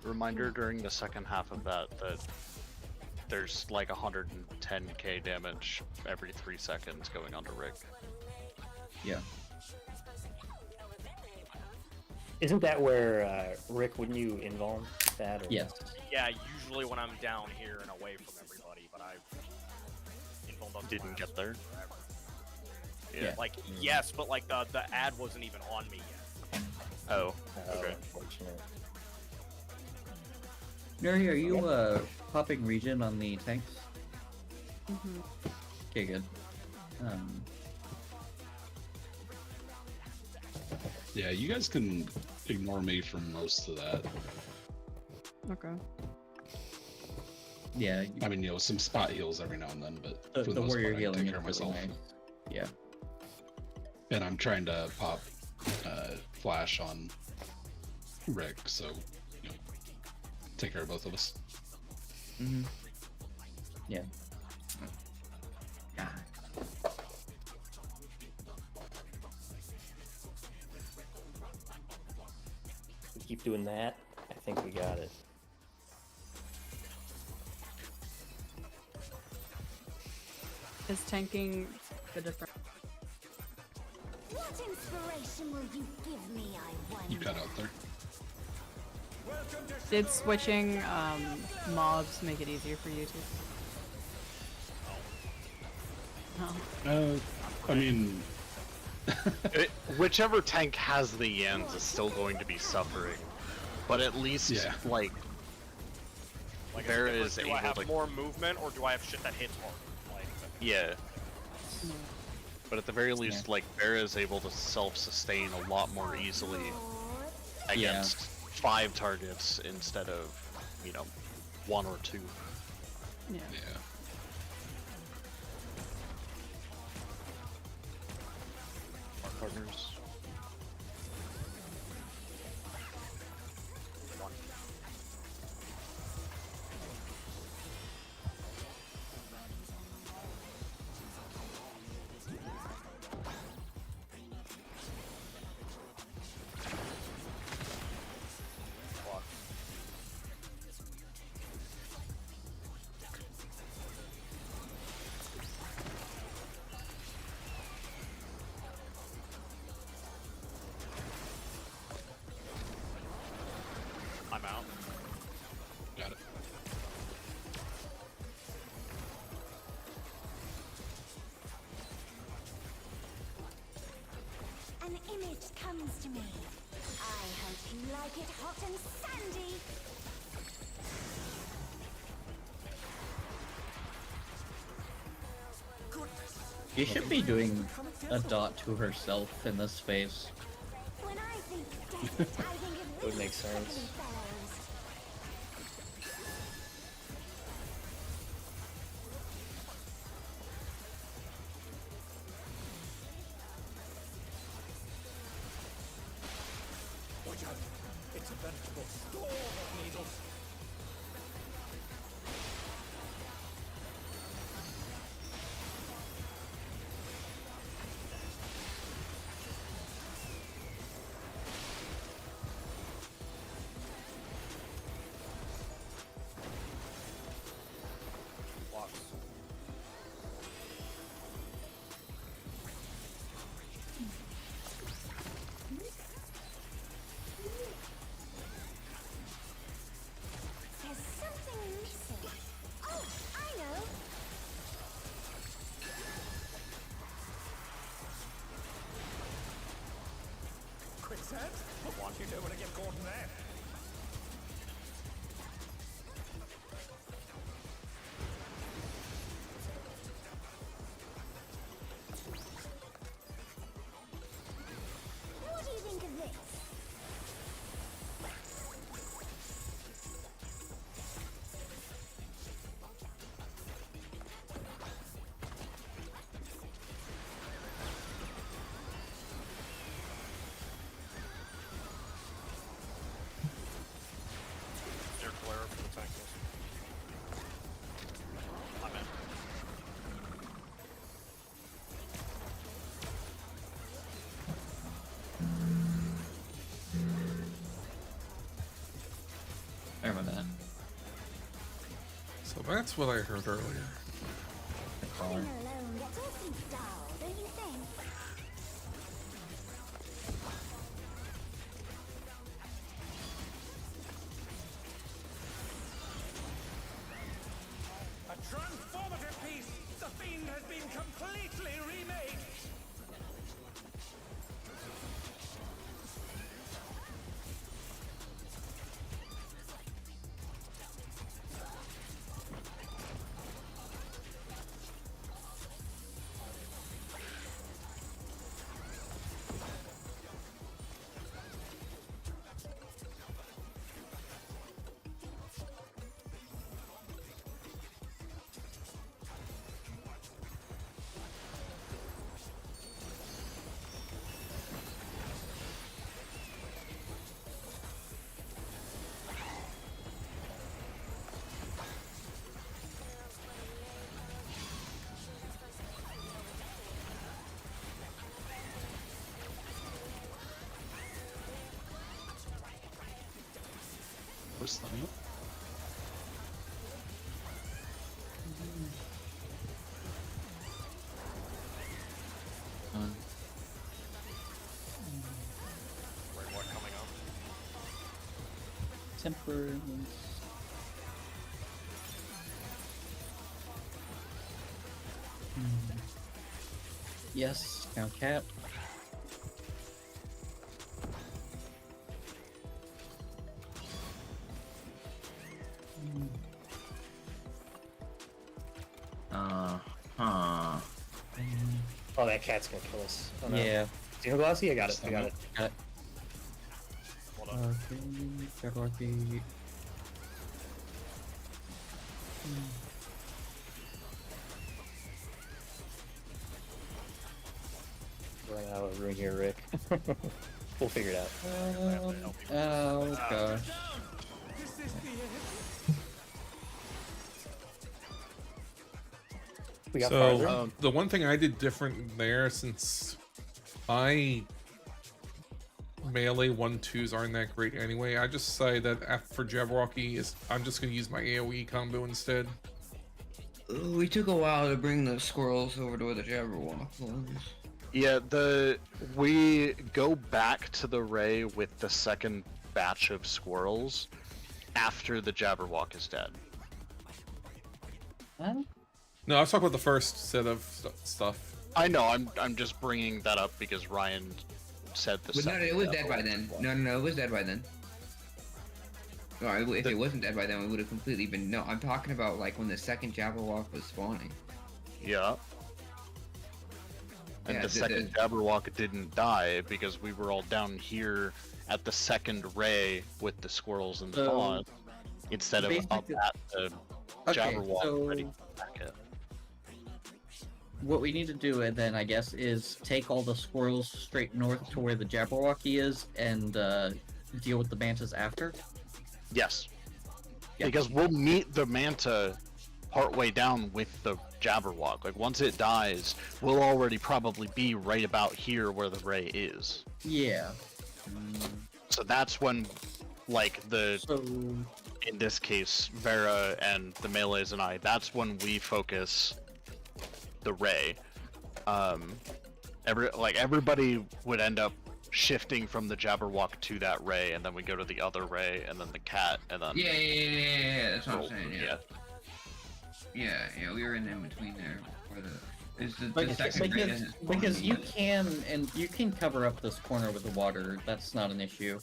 Reminder during the second half of that there's like 110k damage every 3 seconds going onto Rick. Yeah. Isn't that where Rick? Wouldn't you invuln that? Or... Yes. Yeah, usually when I'm down here and away from everybody, but I Didn't get there. Yeah. Like yes, but like the ad wasn't even on me yet. Oh. Oh, Okay. unfortunate. Nuri, are you popping regen on the tanks? Mm-hmm. Okay, good. Yeah, you guys can ignore me from most of that. Okay. Yeah. I mean, you know, some spot heals every now and then, but The, for the, the most warrior part, I healing take is care of really myself. nice. Yeah. And I'm trying to pop flash on Rick, so you know, take care of both of us. Mm-hmm. Yeah. God. We keep doing that. I think we got it. Is tanking the different? What inspiration will you give me, I wonder? You cut out there. Did switching mobs make it easier for you to? No. I mean, Whichever tank has the Yans is still going to be suffering, but at least Yeah. like Like, There it's is different, do I able have to- more movement or do I have shit that hits hard? Like, yeah. But at the very least, like Vera is able to self-sustain a lot more easily against 5 targets instead of, you know, 1 or 2. Yeah. yeah. Partners. I'm out. Got it. An image comes to me. I hope you like it hot and sandy. She should be doing a dot to herself in this phase. When I think desert, I think of Would make these sense. friendly fellows. Watch out! It's a veritable storm of needles. Blocks. There's something missing. Oh, I know. Quicksand? What you do when I get caught in there? What do you think of this? That's what I heard earlier. Playing alone gets awfully dull, don't you think? A transformative piece! The fiend has been completely remade! Where's the Red one coming up. Temperance. Yes, now cat. Huh. Oh, that cat's gonna kill us. Oh, no. Yeah. Xenoglossy? I got it. I got it. Got it. Hold on. Jabberwocky. Running out of room here, Rick. We'll figure it out. Oh gosh. Is this the end? We got So farther. the one thing I did different there, since I melee 1-2s aren't that great anyway, I just decided that for Jabberwocky I'm just gonna use my AoE combo instead. We took a while to bring the squirrels over to where the Jabberwock was. Yeah, we go back to the Ray with the second batch of squirrels after the Jabberwock is dead. Huh? No, I was talking about the first set of stuff. I know, I'm just bringing that up because Ryan said the But no, second it was dead Jabberwock. by then. No, it was dead by then. No, if it wasn't dead by then, we would have completely been. No, I'm talking about like when the second Jabberwock was spawning. Yeah. And Yeah, the second Jabberwock didn't die because we were all down here at the second Ray with the squirrels and the So, fawn instead of up basically- at the Okay, Jabberwock so ready to attack it. what we need to do then, I guess, is take all the squirrels straight north to where the Jabberwocky is and deal with the mantas after. Yes. Yeah. Because we'll meet the Manta partway down with the Jabberwock. Like, once it dies, we'll already probably be right about here where the Ray is. Yeah. So that's when, like, So in this case, Vera and the Melees and I, that's when we focus the Ray. Everybody would end up shifting from the Jabberwock to that Ray, and then we go to the other Ray, and then the cat, and then... Yeah, that's what I'm Oh, saying, yeah. Yeah, we were in between there before the because, second Ray doesn't spawn because you anymore. you can cover up this corner with the water. That's not an issue.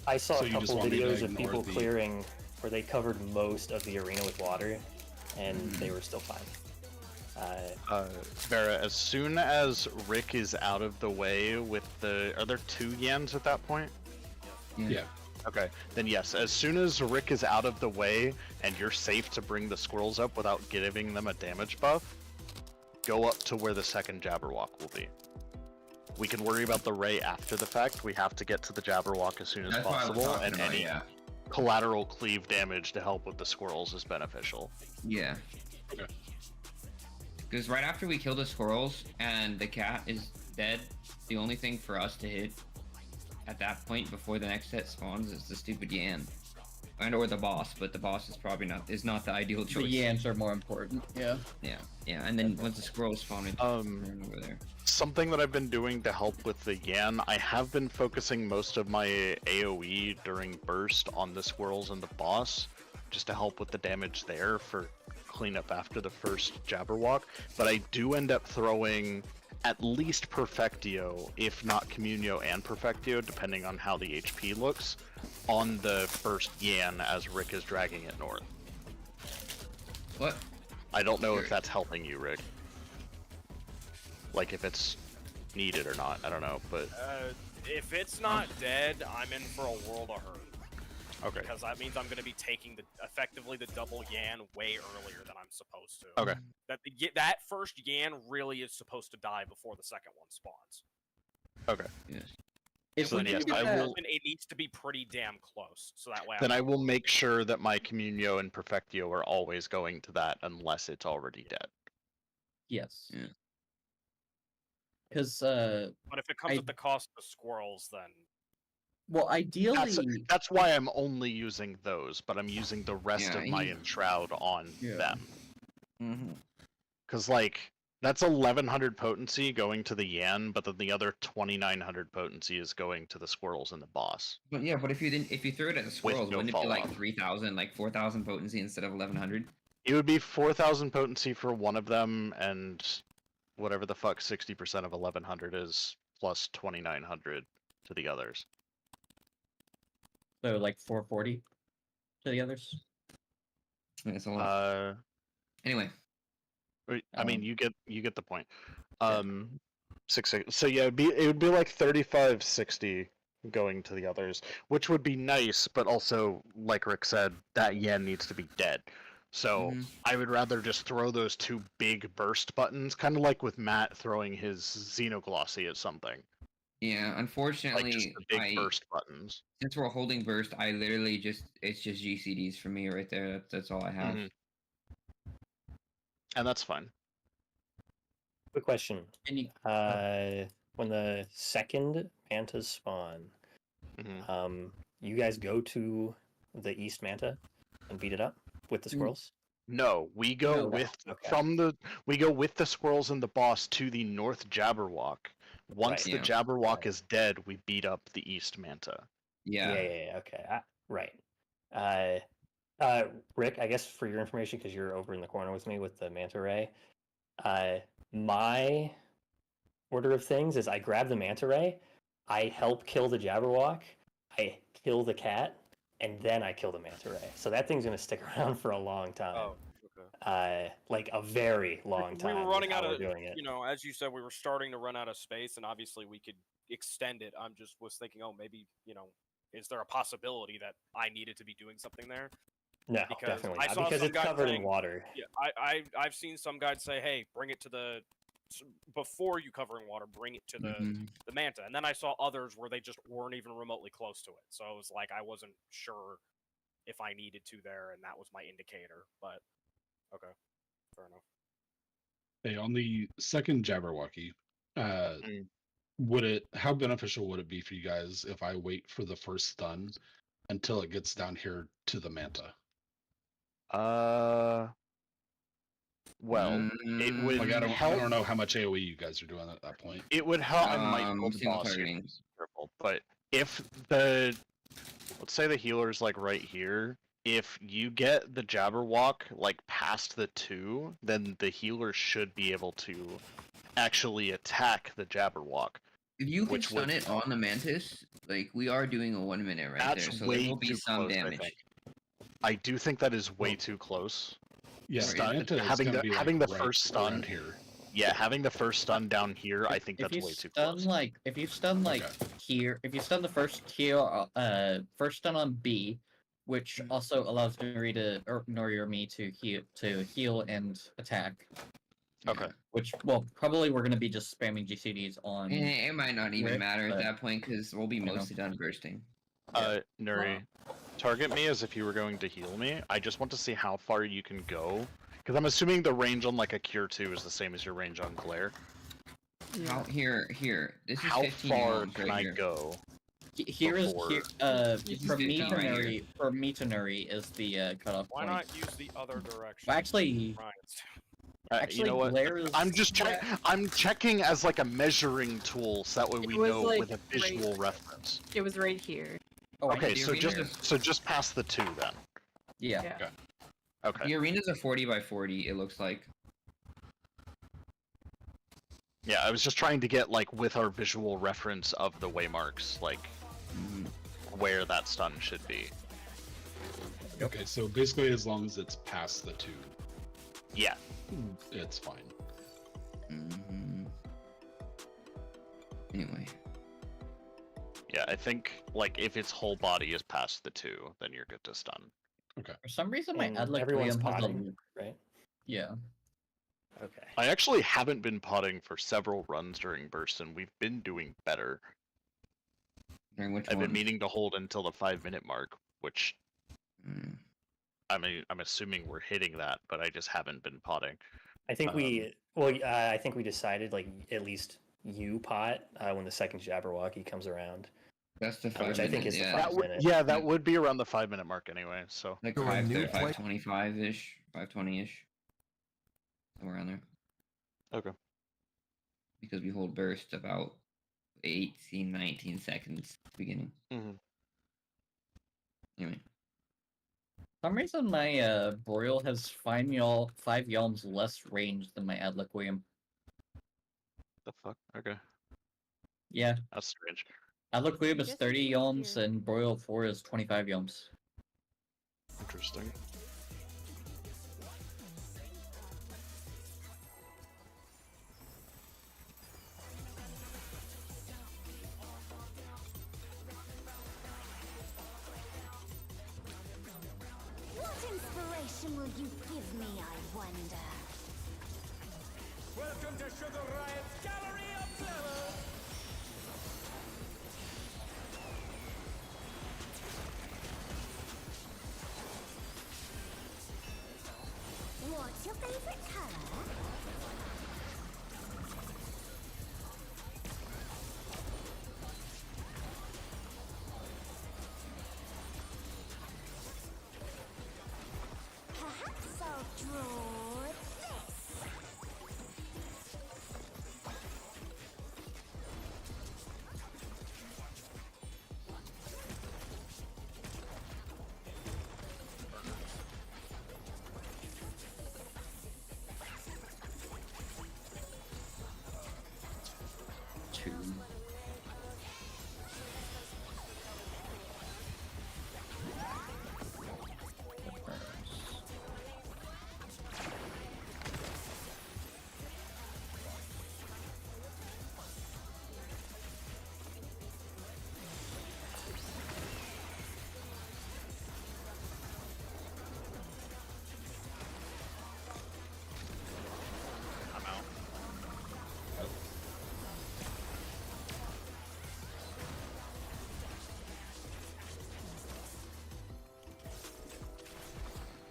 I saw So a you just couple want me to videos of ignore people the- clearing where they covered most of the arena with water, and they were still fine. Vera, as soon as Rick is out of the way with the... Are there 2 Yans at that point? Yeah. Okay, then yes, as soon as Rick is out of the way and you're safe to bring the squirrels up without giving them a damage buff, go up to where the second Jabberwock will be. We can worry about the Ray after the fact. We have to get to the Jabberwock as soon as That's what I was possible, talking and about, any yeah. collateral cleave damage to help with the squirrels is beneficial. Yeah. Okay. Because right after we kill the squirrels and the cat is dead, the only thing for us to hit at that point before the next set spawns is the stupid Yan. or the boss, but the boss is probably not the ideal choice. The Yans are more important. Yeah. Yeah, and then once the squirrels spawn into over there. Something that I've been doing to help with the Yan, I have been focusing most of my AoE during burst on the squirrels and the boss, just to help with the damage there for cleanup after the first Jabberwock. But I do end up throwing at least Perfectio, if not Communio and Perfectio, depending on how the HP looks, on the first Yan as Rick is dragging it north. What? I don't know if that's helping you, Rick. Like if it's needed or not, I don't know, but... if it's not dead, I'm in for a world of hurt. Okay. Because that means I'm going to be taking effectively the double Yan way earlier than I'm supposed to. Okay. That first Yan really is supposed to die before the second one spawns. Okay. Yes. If So we then, can yes, get I that- will... It needs to be pretty damn close, so that way Then I will make sure that my Communio and Perfectio are always going to that unless it's already dead. Yes. Yeah. Because But if it comes I- at the cost of ideally, squirrels, That's why I'm only using those, but I'm using the rest Yeah, of my he- Enshroud on Yeah. them. Mm-hmm. Because, like, that's 1100 potency going to the Yan, but then the other 2900 potency is going to the squirrels and the boss. But yeah, but if you throw it at the squirrels, no wouldn't it be like follow-up. 3,000, like 4,000 potency instead of 1,100? It would be 4000 potency for one of them, and whatever the fuck 60% of 1100 is, plus 2900 to the others. so like 440 to the others. Yeah, it's a lot. Anyway. I mean, you get the point. Yeah. 660. So yeah, it would be like 3560 going to the others, which would be nice, but also, like Rick said, that Yen needs to be dead. So I would rather just throw those two big burst buttons, kind of like with Matt throwing his Xenoglossy at something. Yeah, unfortunately, Like just the big burst buttons. Since we're holding burst, I literally it's just GCDs for me right there. That's all I have. Mhm. And that's fine. Quick question. And you, When the second mantas spawn, Mhm. you guys go to the east manta and beat it up with the squirrels? No, we go No. with Okay. we go with the squirrels and the boss to the North Jabberwock. Once Right. the Jabberwock is dead, we beat up the East Manta. Yeah. Okay. Right. Rick, I guess for your information, because you're over in the corner with me with the manta ray, my order of things is I grab the manta ray, I help kill the Jabberwock, I kill the cat, and then I kill the manta ray. So that thing's gonna stick around for a long time. Oh, okay. Like a very long time. We were with running how out we're of, doing it. you know, as you said, we were starting to run out of space, and obviously we could extend it. I'm just was thinking, oh, maybe, you know, is there a possibility that I needed to be doing something there? No, Because definitely I not. saw Because some it's guy covered saying- in water. Yeah, I've seen some guys say, hey, bring it to the before you cover in water, bring it to the manta, and then I saw others where they just weren't even remotely close to it. So it was like I wasn't sure if I needed to there, and that was my indicator. But okay, fair enough. Hey, on the second Jabberwocky, how beneficial would it be for you guys if I wait for the first stun until it gets down here to the manta? Well, it would Like, I help. don't know how much AoE you guys are doing at that point. It would help. I might build the single boss here, targeting. to be careful, but if let's say the healer's like right here, if you get the Jabberwock like past the 2, then the healer should be able to actually attack the Jabberwock. If you can which stun would- it on the mantis, like we are doing a 1 minute right That's there, so way there will be too some close, damage. I think. I do think that is way too close. Yeah, Right. Manta is having gonna the be, like, having the right first stun around here. Yeah, having the first stun down here, I think if that's you way too stun close. if you stun here, if you stun the first first stun on B, which also allows Nori or me to heal and attack. Okay. Which, well, probably we're gonna be just spamming GCDs on. And it might not even Rick, matter at but- that point because we'll be you know. mostly done bursting. Nuri, target me as if you were going to heal me. I just want to see how far you can go. Because I'm assuming the range on like a Cure 2 is the same as your range on Glare. Here. This is How 15 far rounds can right I here. go? Here is before. here, You for can stick it right here. Metonary is the cutoff Why point. not use the other direction? Well, actually, Ryan's. You know what? Glare is. I'm just I'm checking as like a measuring tool, so that way we It was, know like, with a visual reference. It was right here. Oh, Okay, the so arenas just past the 2 then. yeah. Yeah. Okay. The arenas are 40 by 40. It looks like. Yeah, I was just trying to get like with our visual reference of the waymarks, like Mhm. where that stun should be. Okay, so basically, as long as it's past the 2, Yeah. it's fine. Mhm. Anyway, Yeah, I think like if its whole body is past the 2, then you're good to stun. For some reason, my And Adlic everyone's Liam has a potting, right? yeah. Okay. I actually haven't been potting for several runs during burst, and we've been doing better. during which I've one? been meaning to hold until the 5-minute mark, which Mm. I'm assuming we're hitting that, but I just haven't been potting. I think I think we decided like at least you pot when the second Jabberwocky comes around. That's the 5 Which I think is the yeah. five. That would, minute. yeah, that would be around the 5-minute mark anyway. So Like You're a new 525 ish, 520 ish, somewhere around there. okay. Because we hold burst about 18, 19 seconds at the beginning. Mm-hmm. Anyway, For some reason, my Boreal has 5 yalms less range than my Adlic William. The fuck? Okay, Yeah, that's strange. Adlic William is Just 30 look yalms here. and Boreal 4 is 25 yalms. Interesting. What inspiration will you give me, I wonder? Welcome to Sugar Riot's Gallery of Flavors! What's your favorite color? Perhaps I'll draw this. Two. I'm out.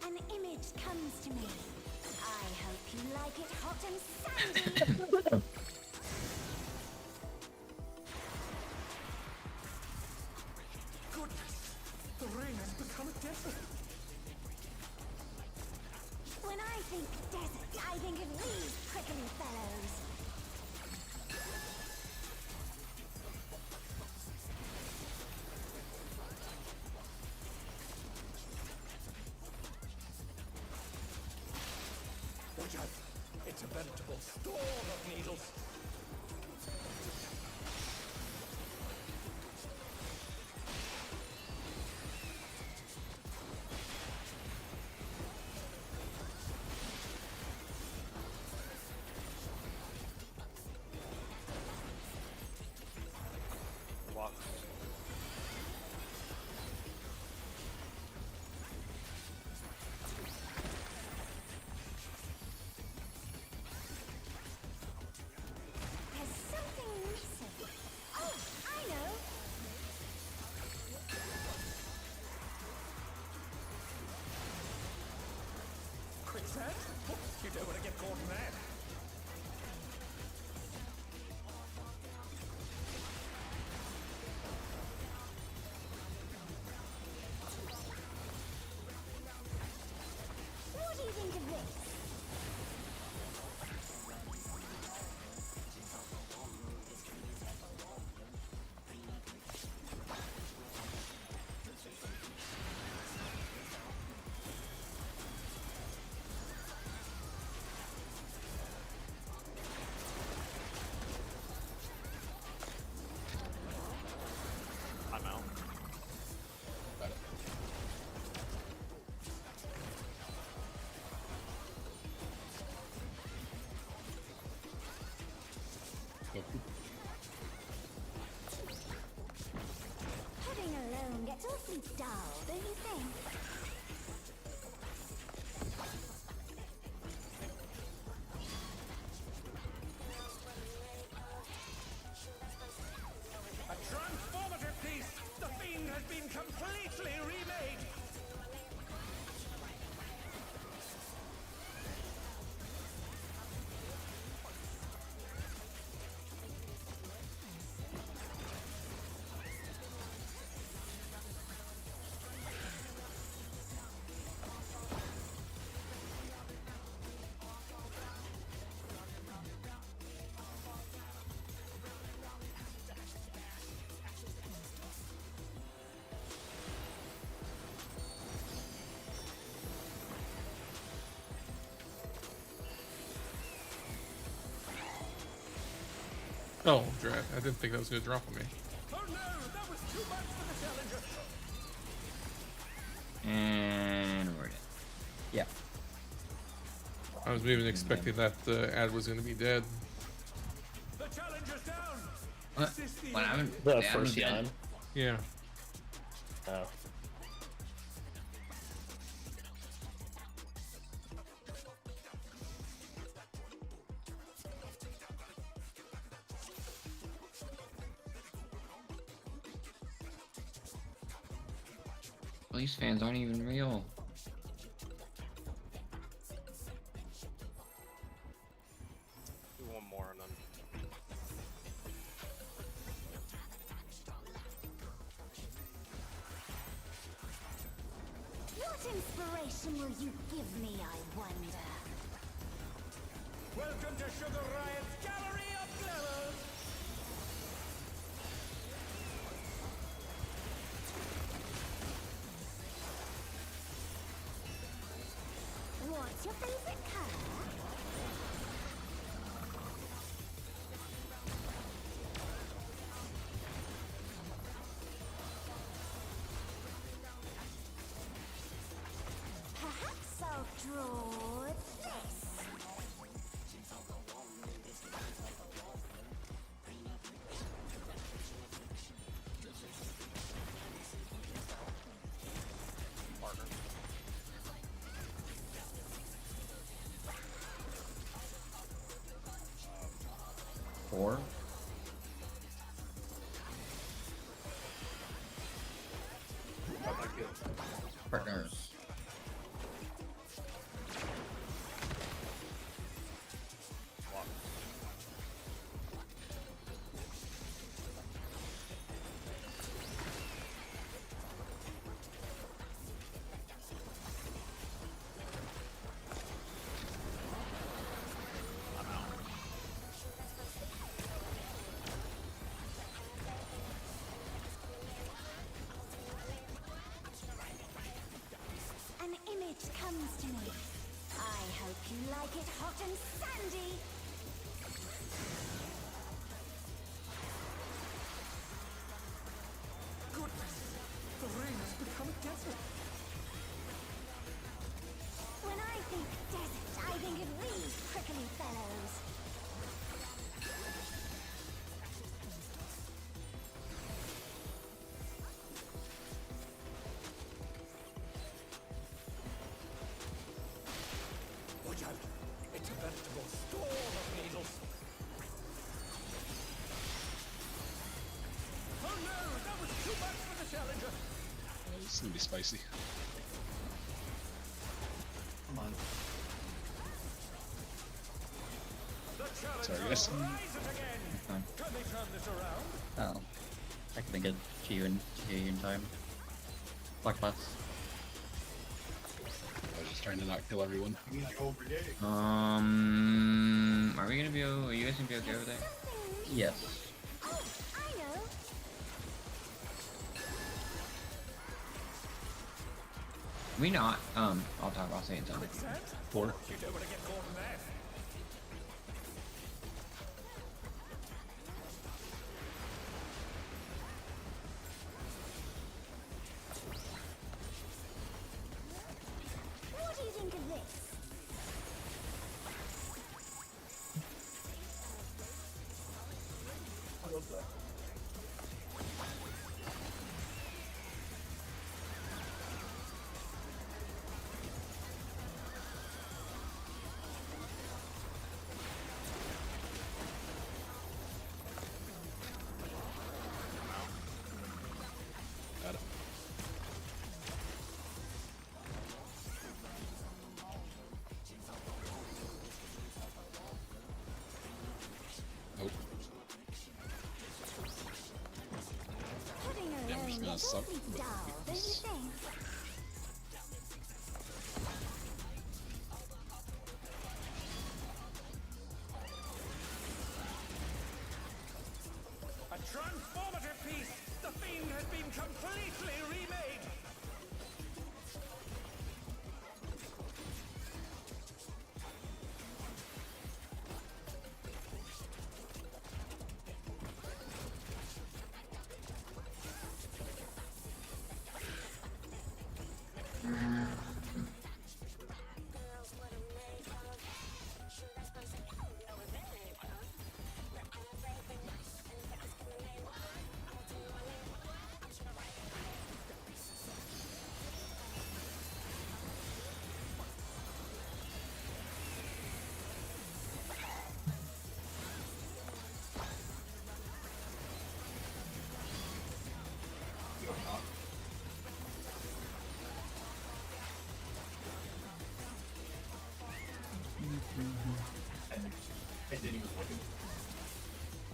An image comes to me. I hope you like it hot and sandy. Goodness! The rain has become a desert! When I think desert, I think of these prickly fellows. Watch out! It's a veritable storm of needles! Lux. isn't dull, don't you think? A transformative piece! The fiend has been completely remade! Oh, dread. I didn't think that was gonna drop on me. Oh no, that was too much for the challenger! And we're dead. Yeah. I was even expecting that ad was gonna be dead. The challenger's down! What? Is this the What end? happened? The Yeah, first I'm dead. yawn. Yeah. Oh. Well, these fans aren't even real. Do one more and then. What inspiration will you give me, I wonder? Welcome to Sugar Riot's Gallery of Glamours! What's your favorite color? Perhaps I'll draw this. Partner. 4. Partners. An image comes to me. I hope you like it hot and sandy. Goodness! The rain has become a desert! When I think desert, I think of these prickly fellows. Watch out! It's a veritable storm of needles! Oh no! That was too much for the challenger! This is gonna be spicy. Come on. The challenger Sorry, guys. rises again! Can they turn this around? Oh. I can get to you in time. Black Pass. I was just trying to not kill everyone. Are we gonna be? Are you guys gonna be okay with that? Yes. Oh, I know. We not. I'll say it something. 4. You don't want to get caught in that! What do you think of this? of suck. Awfully dull, don't you think? A transformative piece! The fiend has been completely remade!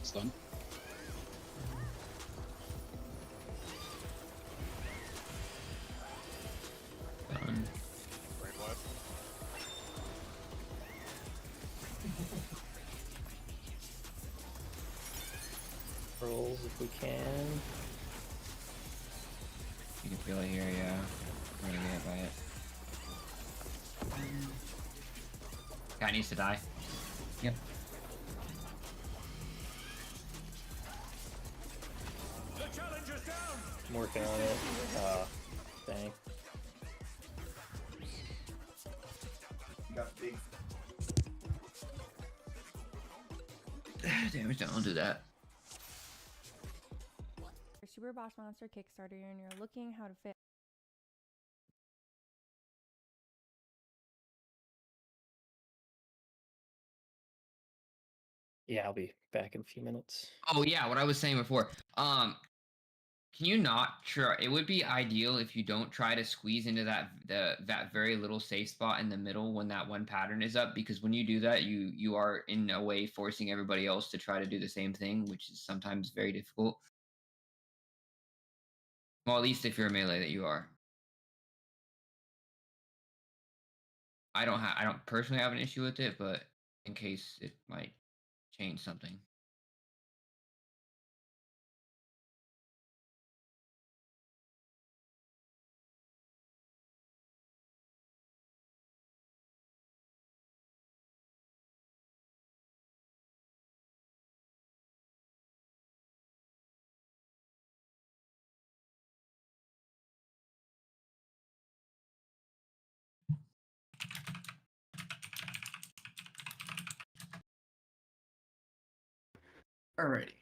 Stun. Done. Great what? Rolls if we can. You can feel it here, yeah. I'm gonna get hit by it. Cat needs to die. Yep. The challenger's down! I'm working on it. Dang. Damage, don't do that. Super Boss Monster Kickstarter and you're looking how to fit. Yeah, I'll be back in a few minutes. Oh yeah, what I was saying before. Can you not try? It would be ideal if you don't try to squeeze into that very little safe spot in the middle when that one pattern is up, because when you do that, you are in a way forcing everybody else to try to do the same thing, which is sometimes very difficult. Well, at least if you're a melee, that you are. I don't personally have an issue with it, but in case it might change something. Alrighty.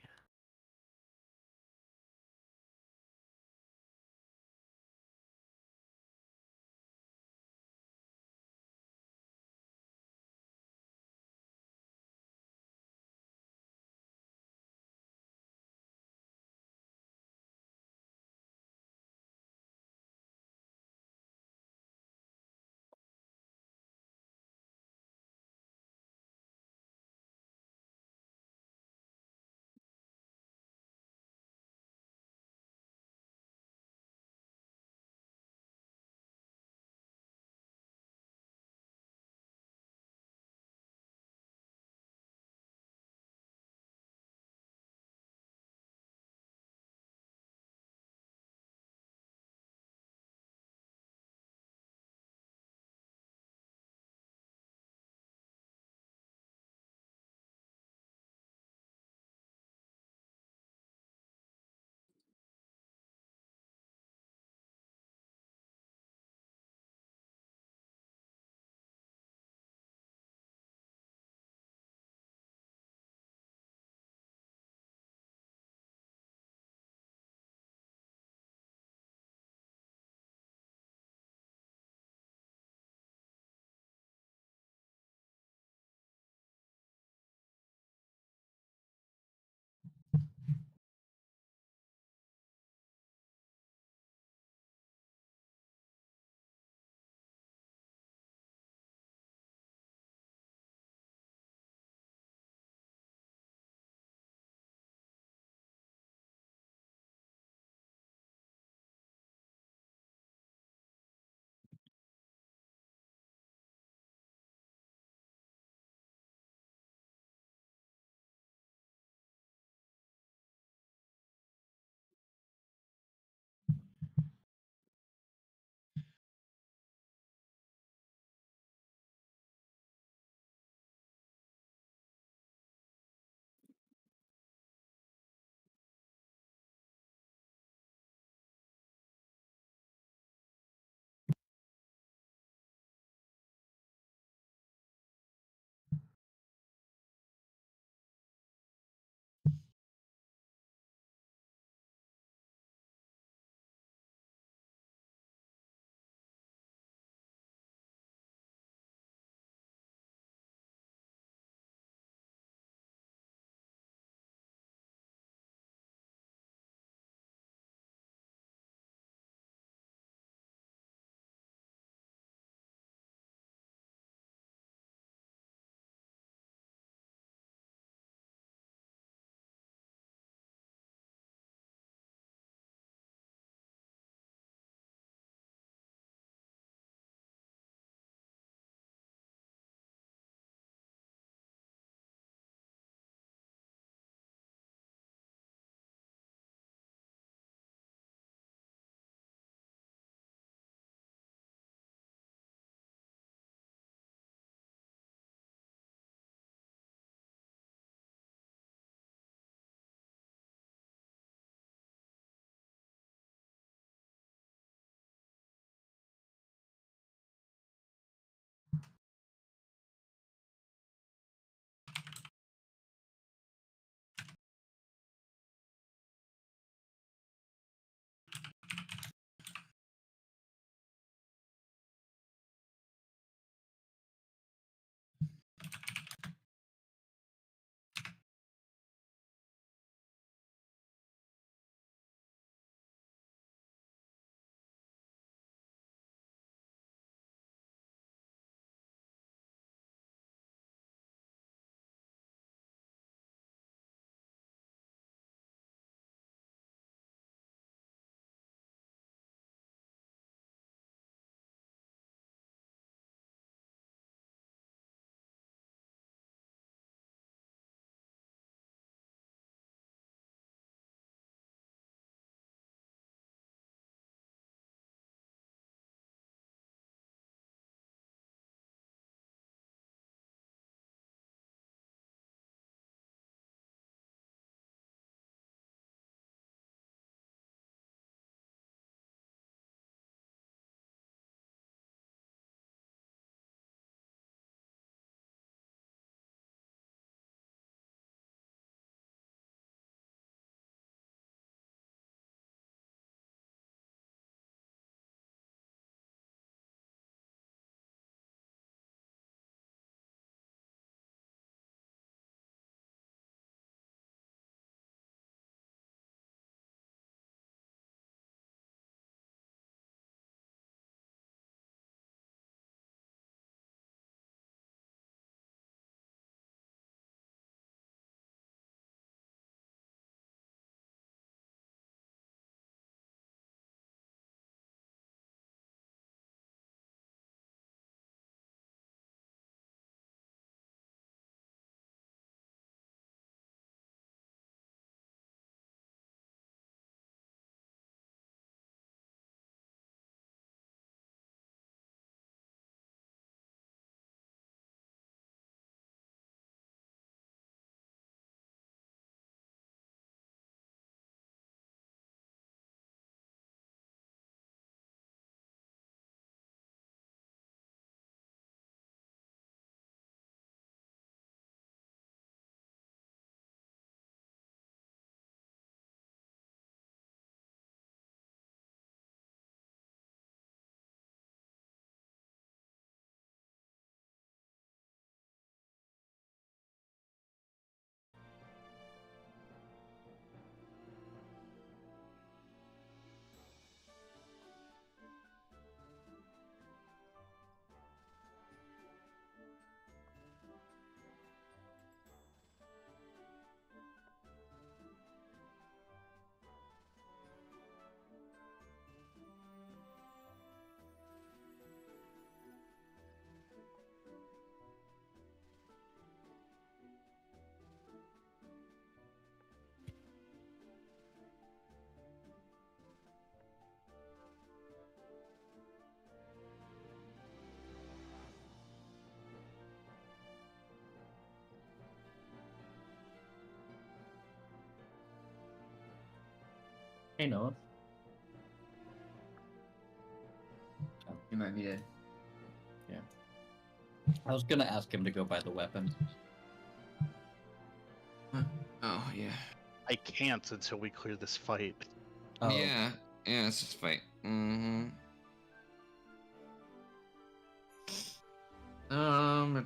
Hey, Noah. He might be dead. I was gonna ask him to go buy the weapon. Oh yeah. I can't until we clear this fight. Oh. Yeah. Yeah. Let's just fight. Mm-hmm. Oh,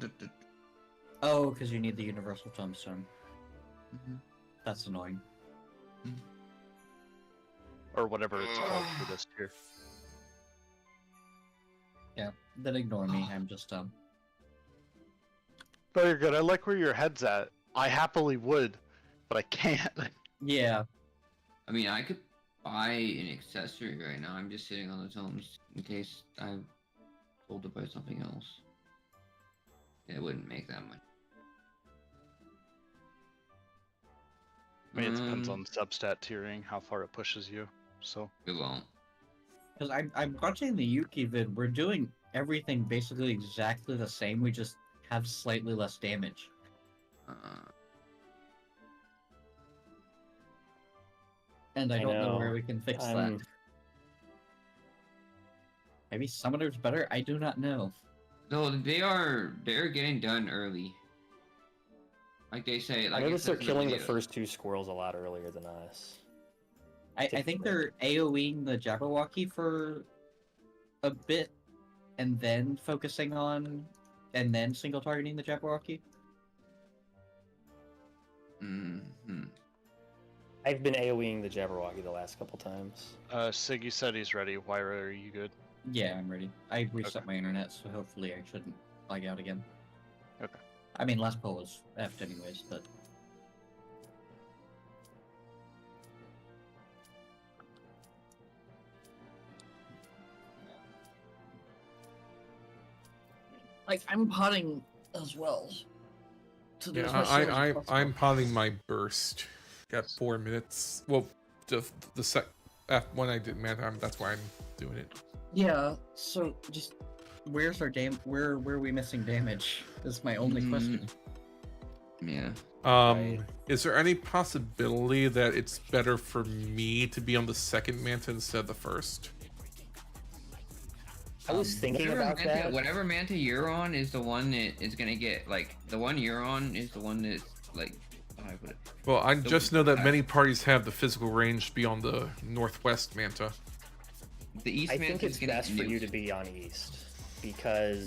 because you need the universal tombstone. Mhm. That's annoying. Or whatever it's called for this tier. Yeah, then ignore me. I'm just dumb. No, you're good. I like where your head's at. I happily would, but I can't. Yeah. I mean, I could buy an accessory right now. I'm just sitting on the tomes in case I'm told to buy something else. It wouldn't make that much. I mean, it depends on substat tiering, how far it pushes you. So it won't. Because I'm watching the Yuki vid. We're doing everything basically exactly the same. We just have slightly less damage. And I don't know where we can fix that. Maybe Summoner's better? I do not know. No, they're getting done early. Like they say, like I noticed they're killing the first 2 squirrels a lot earlier than us. I think they're AoEing the Jabberwocky for a bit, and then focusing on, and then single targeting the Jabberwocky. Mm-hmm. I've been AoEing the Jabberwocky the last couple times. Siggy said he's ready. Wyra, are you good? Yeah, I'm ready. I reset my internet, so hopefully I shouldn't lag out again. Okay. I mean, last poll was effed anyways, but... Like, I'm potting as well. Yeah, I'm potting my burst. Got 4 minutes. Well, when I did man, that's why I'm doing it. Yeah, so just where's our where are we missing damage? Is my only question. Yeah. Is there any possibility that it's better for me to be on the second manta instead of the first? I was thinking about that. Whatever manta you're on is the one that is gonna get, like, the one you're on is the one that's like, how do I put it? Well, I just know that many parties have the physical range beyond the northwest manta. The east I think it's best for you to be on east because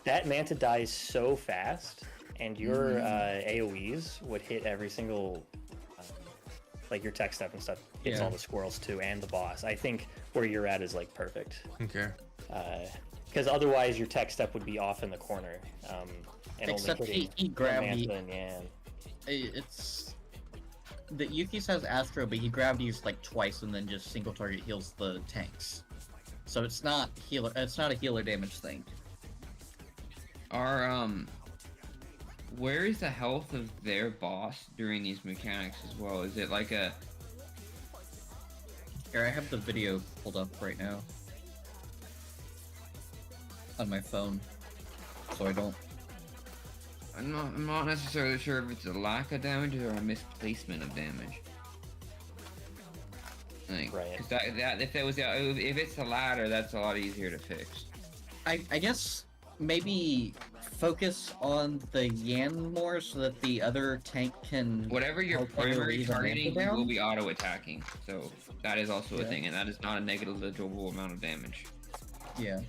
that manta dies so fast, and your AoEs would hit every single, like your tech stuff and stuff hits all the squirrels too, and the boss. I think where you're at is like perfect. Okay. Because otherwise your tech step would be off in the corner. And except only he grabbed it's the Yuki says Astro, but he grabbed these like twice and then just single target heals the tanks. So it's not healer. It's not a healer damage thing. Where is the health of their boss during these mechanics as well? Is it like a? Here, I have the video pulled up right now on my phone, so I don't. I'm not necessarily sure if it's a lack of damage or a misplacement of damage. Like, Right. Cause if it's the latter, that's a lot easier to fix. I guess maybe focus on the Yan more so that the other tank can. Whatever your help primary AoE the targeting Manta down. will be auto attacking, so that is also a Yeah. thing, and that is not a negligible amount of damage. Yeah.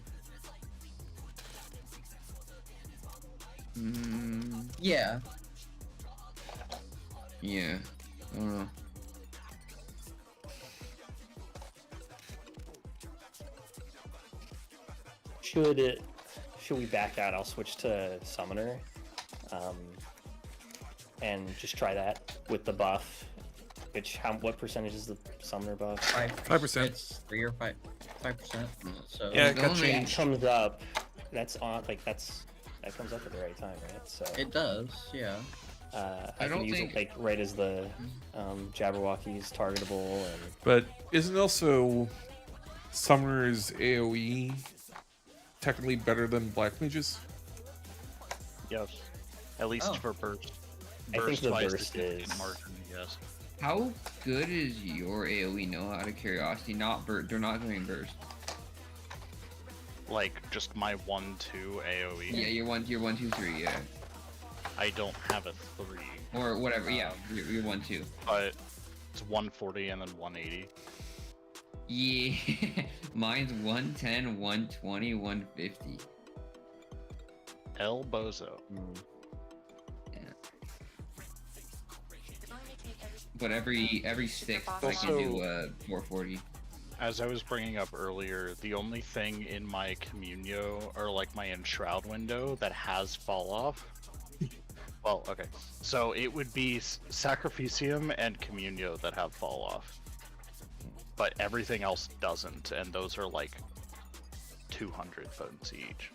Mm, Yeah. yeah. I don't know. Should we back out? I'll switch to Summoner, and just try that with the buff. What percentage is the Summoner buff? 5%. It's 3 or 5%. So Yeah, it comes up. That's on. That comes up at the right time, right? So it does. Yeah. I can use it right as the Jabberwocky is targetable. And... But isn't also Summoner's AoE technically better than Black Mage's? Yes. At least for burst. I think the By burst significant is. margin, yes. How good is your AoE? No, out of curiosity, not they're not going burst. Like just my 1-2 AoE. Yeah, you're 1, 2, 3. Yeah. I don't have a 3. Or whatever. Yeah, you're 1, 2. But it's 140 and then 180. Yeah, mine's 110, 120, 150. El Bozo. Yeah. But every 6 I can Also- do 440. As I was bringing up earlier, the only thing in my Communio, or like my Enshroud window, that has fall off. Well, okay. So it would be Sacrificium and Communio that have fall off. But everything else doesn't, and those are like 200 potency each.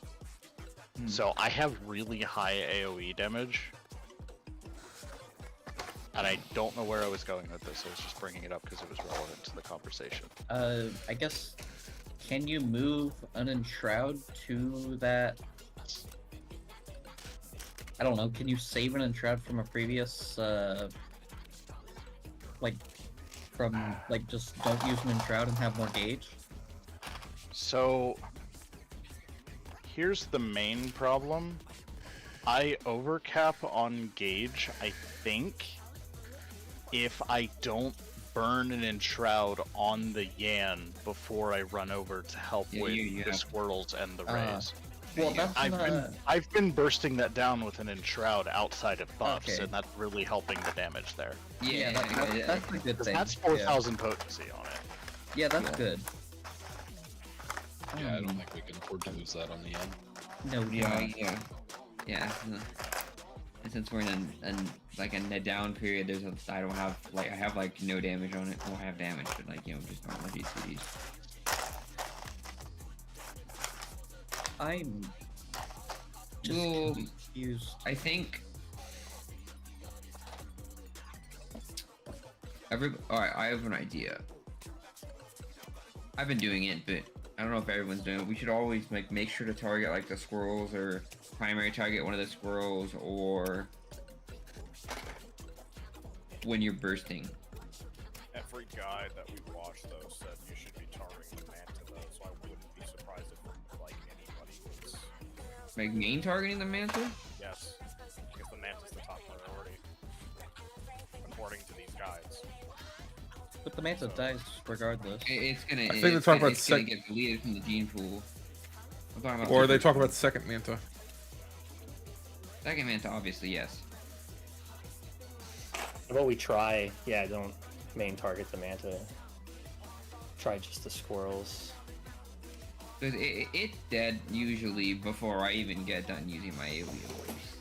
So I have really high AoE damage. And I don't know where I was going with this, I was just bringing it up because it was relevant to the conversation. I guess, can you move an Enshroud to that? I don't know, can you save an Enshroud from a previous, just don't use an Enshroud and have more gauge? So, here's the main problem. I overcap on gauge, I think, if I don't burn an Enshroud on the Yan before I run over to help with the squirrels and the rays. Well, that's I've been bursting that down with an Enshroud outside of buffs, and that's really helping the damage there. Yeah, that's a good thing. That's 4,000 potency on it. Yeah, that's good. Yeah, I don't think we can afford to lose that on the end. No, Yeah. And since we're in a down period, I don't have I have no damage on it. Well, I have damage, but just normal GCDs. I'm just confused. I think alright, I have an idea. I've been doing it, but I don't know if everyone's doing it. We should always make sure to target the squirrels, or primary target one of the squirrels, or when you're bursting. Every guide that we watched though said you should be targeting the Manta though, so I wouldn't be surprised if anybody was. Main targeting the Manta? Yes, because the Manta's the top priority, according to these guides. But the Manta dies regardless. It's gonna. I think they talk about gonna get deleted from the gene pool. I'm talking about or they talk about second Manta. Second Manta, obviously, yes. How about we try? Yeah, don't main target the Manta. Try just the squirrels. Cause it's dead usually before I even get done using my AoE abilities.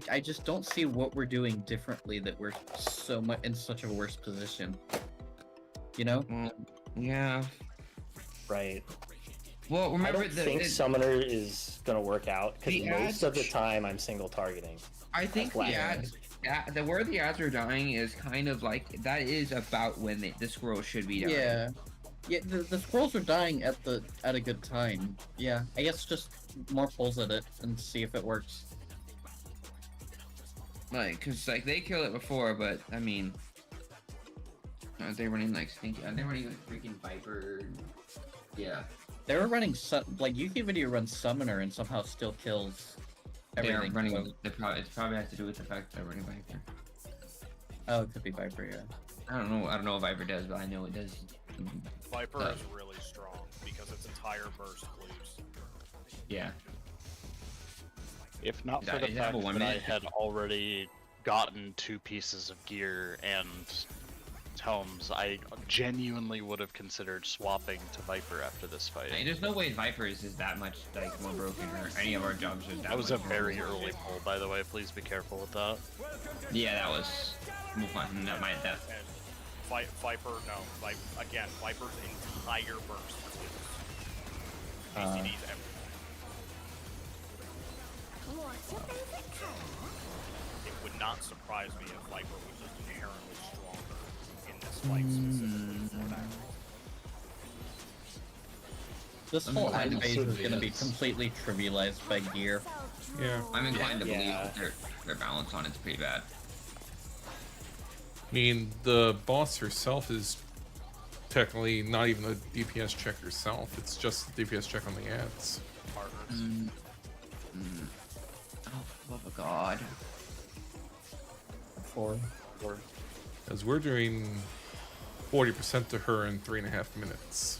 I just don't see what we're doing differently that we're so much in such a worse position. You know? Yeah. Right. Well, remember I don't think Summoner is gonna work out because most of the time I'm single targeting. I think the ads, where the ads are dying is kind of that is about when the squirrels should be dying. Yeah. Yeah, the squirrels are dying at a good time. Yeah, I guess just more pulls at it and see if it works. Cause they killed it before, but I mean, are they running stinky? Are they running freaking Viper? Yeah. They were running Yuki Video runs Summoner and somehow still kills everything. They're running. It probably has to do with the fact that they're running Viper. Oh, it could be Viper, yeah. I don't know what Viper does, but I know it does. Viper is really strong because its entire burst cleaves. Yeah. If not for the fact that I had already gotten 2 pieces of gear and tomes, I genuinely would have considered swapping to Viper after this fight. Hey, there's no way Viper is that much more broken, or any of our jobs are that. That was a very early pull, by the way. Please be careful with that. Yeah, that was. That might death. Viper, no. Again, Viper's entire burst cleaves. GCD's everything. It would not surprise me if Viper was just inherently stronger in this fight specifically for that This I'm whole inclined end to phase is certainly going to be is. completely trivialized by gear. Yeah. I'm inclined to believe Yeah. that their balance on it's pretty bad. I mean, the boss herself is technically not even a DPS check herself. It's just a DPS check on the ads. Mm. Mm. Oh, love a god. 4. Because we're doing 40% to her in 3.5 minutes.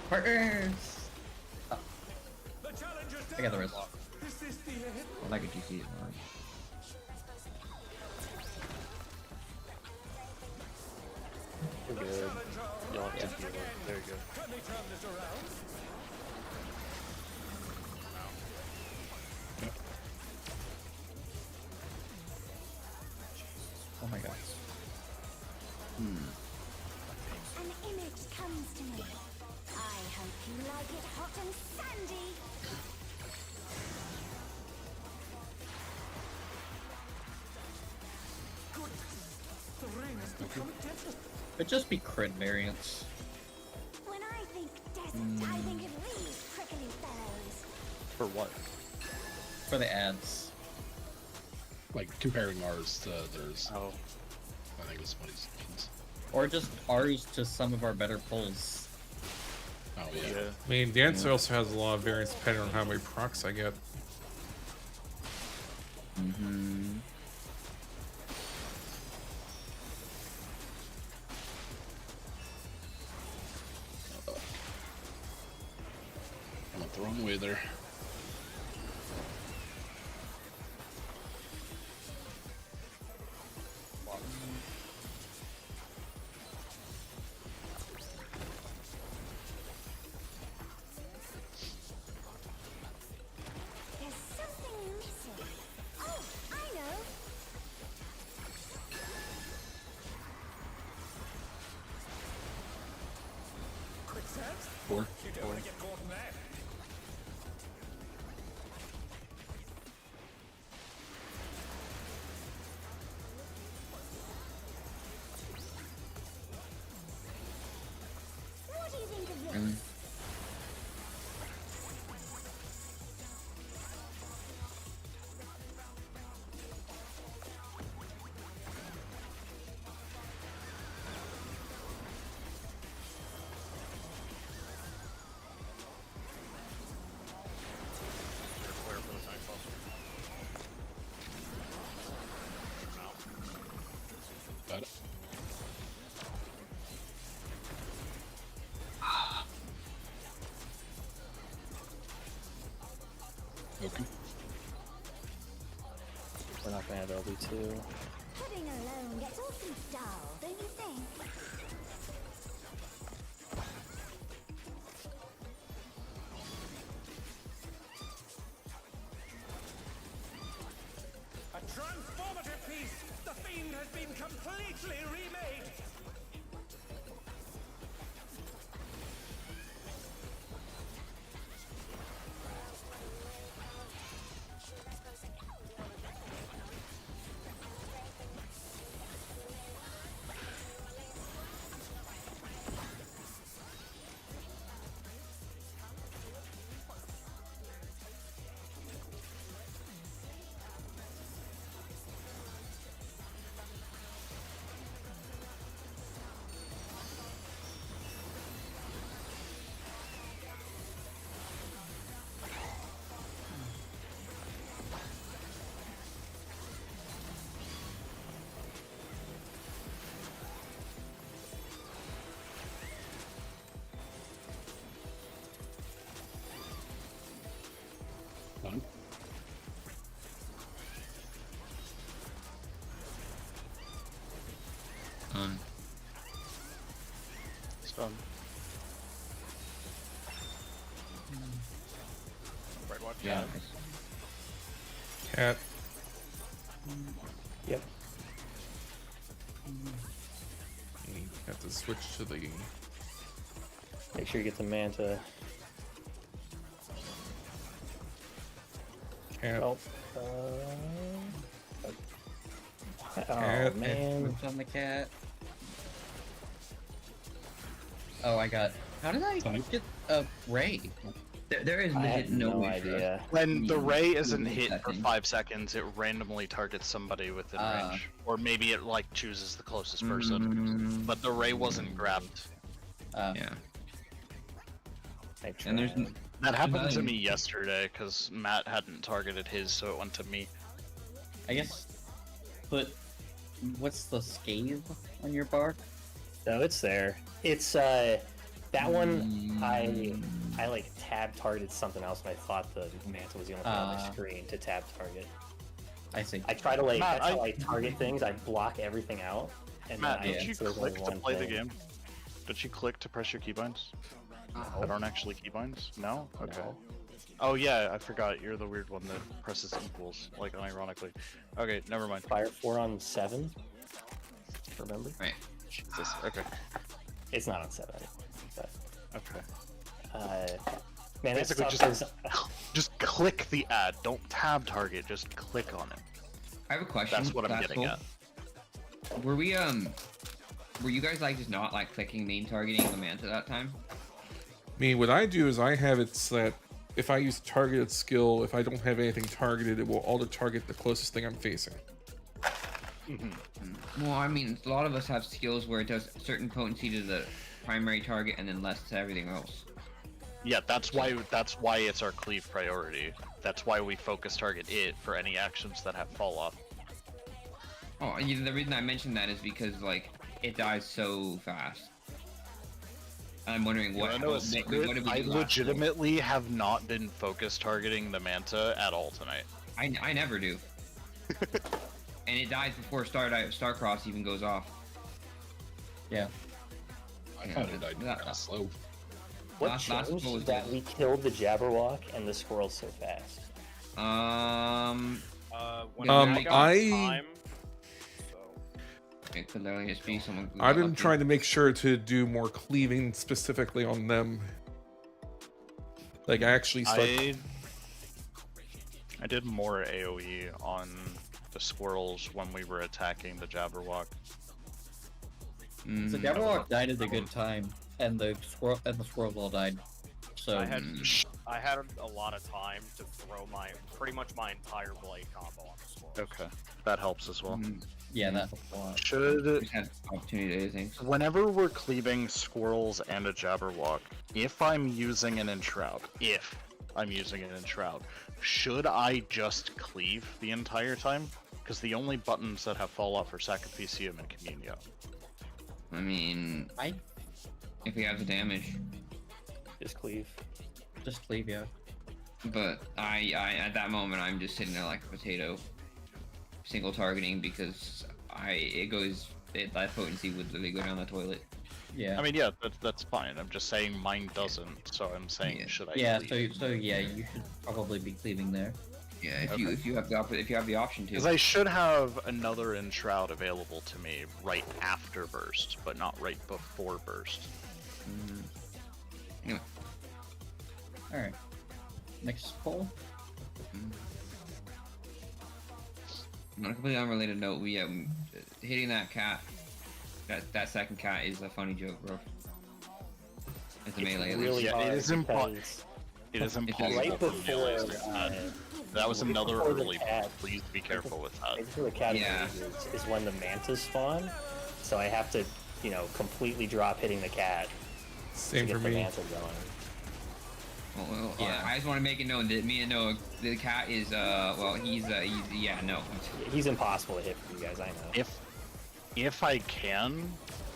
Partners! Oh, The challenger's I got the rest. Is this the end? I like a GC. We're good. You'll have to deal with it. There you go. Can they turn this around? Oh my god. An image comes to me. I hope you like it hot and sandy. The rain has become deadly. Could just be crit variants. When I think desert, I think of these prickly fellows. For what? For the ads. Like comparing ours to theirs. Oh. I think that's what he's means. Or just ours to some of our better pulls. Oh yeah. I mean, Dancer also has a lot of variance depending on how many procs I get. Mm-hmm. I went the wrong way there. There's something missing. Oh, I know. Quicksand? 4. You don't want to get caught in that. What do you think of this? Mm. You're clear for the tank boss. Got it. Okay. We're not gonna have LB2. Pudding alone gets awfully dull, don't you think? A transformative piece! The fiend has been completely remade! Done. Stun. Right, watch Yeah. out. Cat. Yep. You have to switch to the. Make sure you get the manta. Cat. Oh. Oh Cat. man. Whipped on the cat. Oh, I got. How did I Sorry. get a ray? There is I legit have no no way for us. idea. When the Mm, ray isn't mm, hit for second. 5 seconds, it randomly targets somebody within Ah. range. Or maybe it like chooses the closest person. But the ray wasn't grabbed. Yeah. I And there's tried. That happened to nothing- me yesterday because Matt hadn't targeted his, so it went to me. I guess. Put. What's the scathe on your bar? No, it's there. It's that one. I like tab targeted something else, and I thought the mantle was the only thing on my screen to tab target. I see. I try to like. Matt, that's how I target things. I block everything out. And Matt, then did you so there's click only to one play the thing. game? Did you click to press your keybinds? That aren't actually keybinds? No? Okay. No. Oh yeah, I forgot. You're the weird one that presses equals, like unironically. Okay, never mind. Fire 4 on 7. Remember? Right. Jesus. Okay. It's not on 7. But Okay. man, that's Basically, tough 'cause just click the ad. Don't tab target. Just click on it. I have a question. That's what I'm getting cool. at. Were we were you guys like just not like clicking main targeting the manta that time? I mean, what I do is I have it so that if I use targeted skill, if I don't have anything targeted, it will auto-target the closest thing I'm facing. Well, I mean, a lot of us have skills where it does certain potency to the primary target and then less to everything else. Yeah, that's why it's our cleave priority. That's why we focus target it for any actions that have fall off. Oh, and the reason I mentioned that is because like it dies so fast. I'm wondering You what. wanna know a secret? What did we I do last legitimately have not been focus targeting the manta at all tonight. I never do. And it dies before Starcross even goes off. Yeah. I found it died kind of slow. what last changed pull was that good. we killed the Jabberwock and the squirrel so fast? When Yeah, I got I- time, so It could literally just be someone. who I've got been lucky. trying to make sure to do more cleaving specifically on them. Like I actually start. I did more AoE on the squirrels when we were attacking the Jabberwock. The Jabberwock died at a good time, and the squirrels all died. So I had a lot of time to throw pretty much my entire blade combo on the squirrel. Okay, that helps as well. yeah, that helped a lot. Should Just had opportunity to do things. whenever we're cleaving squirrels and a Jabberwock, if I'm using an Enshroud, should I just cleave the entire time? Because the only buttons that have fall off are Sacrificium and Communio. I mean, if we have the damage, Just cleave. Just leave, yeah. but I at that moment I'm just sitting there like a potato, single targeting because that potency would literally go down the toilet. Yeah. I mean, yeah, that's fine. I'm just saying mine doesn't, so I'm saying Yeah. should I Yeah. cleave? So yeah, you should probably be cleaving there. Yeah, if you have the option to. Because I should have another Enshroud available to me right after burst, but not right before burst. Anyway. All right. Next poll. On a completely unrelated note, we hitting that cat. That second cat is a funny joke, bro. It's a melee. really Yeah, hard it is because It is impossible right for before melees to do that. That was right another before the early cat- pull. Please be careful with that. right before the cat Yeah. emerges is when the mantas spawn. So I have to, completely drop hitting the cat to Same get for the me. manta going. Well, yeah. I just want to make it known that me and Noah, the cat is he's yeah, no. He's impossible to hit for you guys, I know. If I can,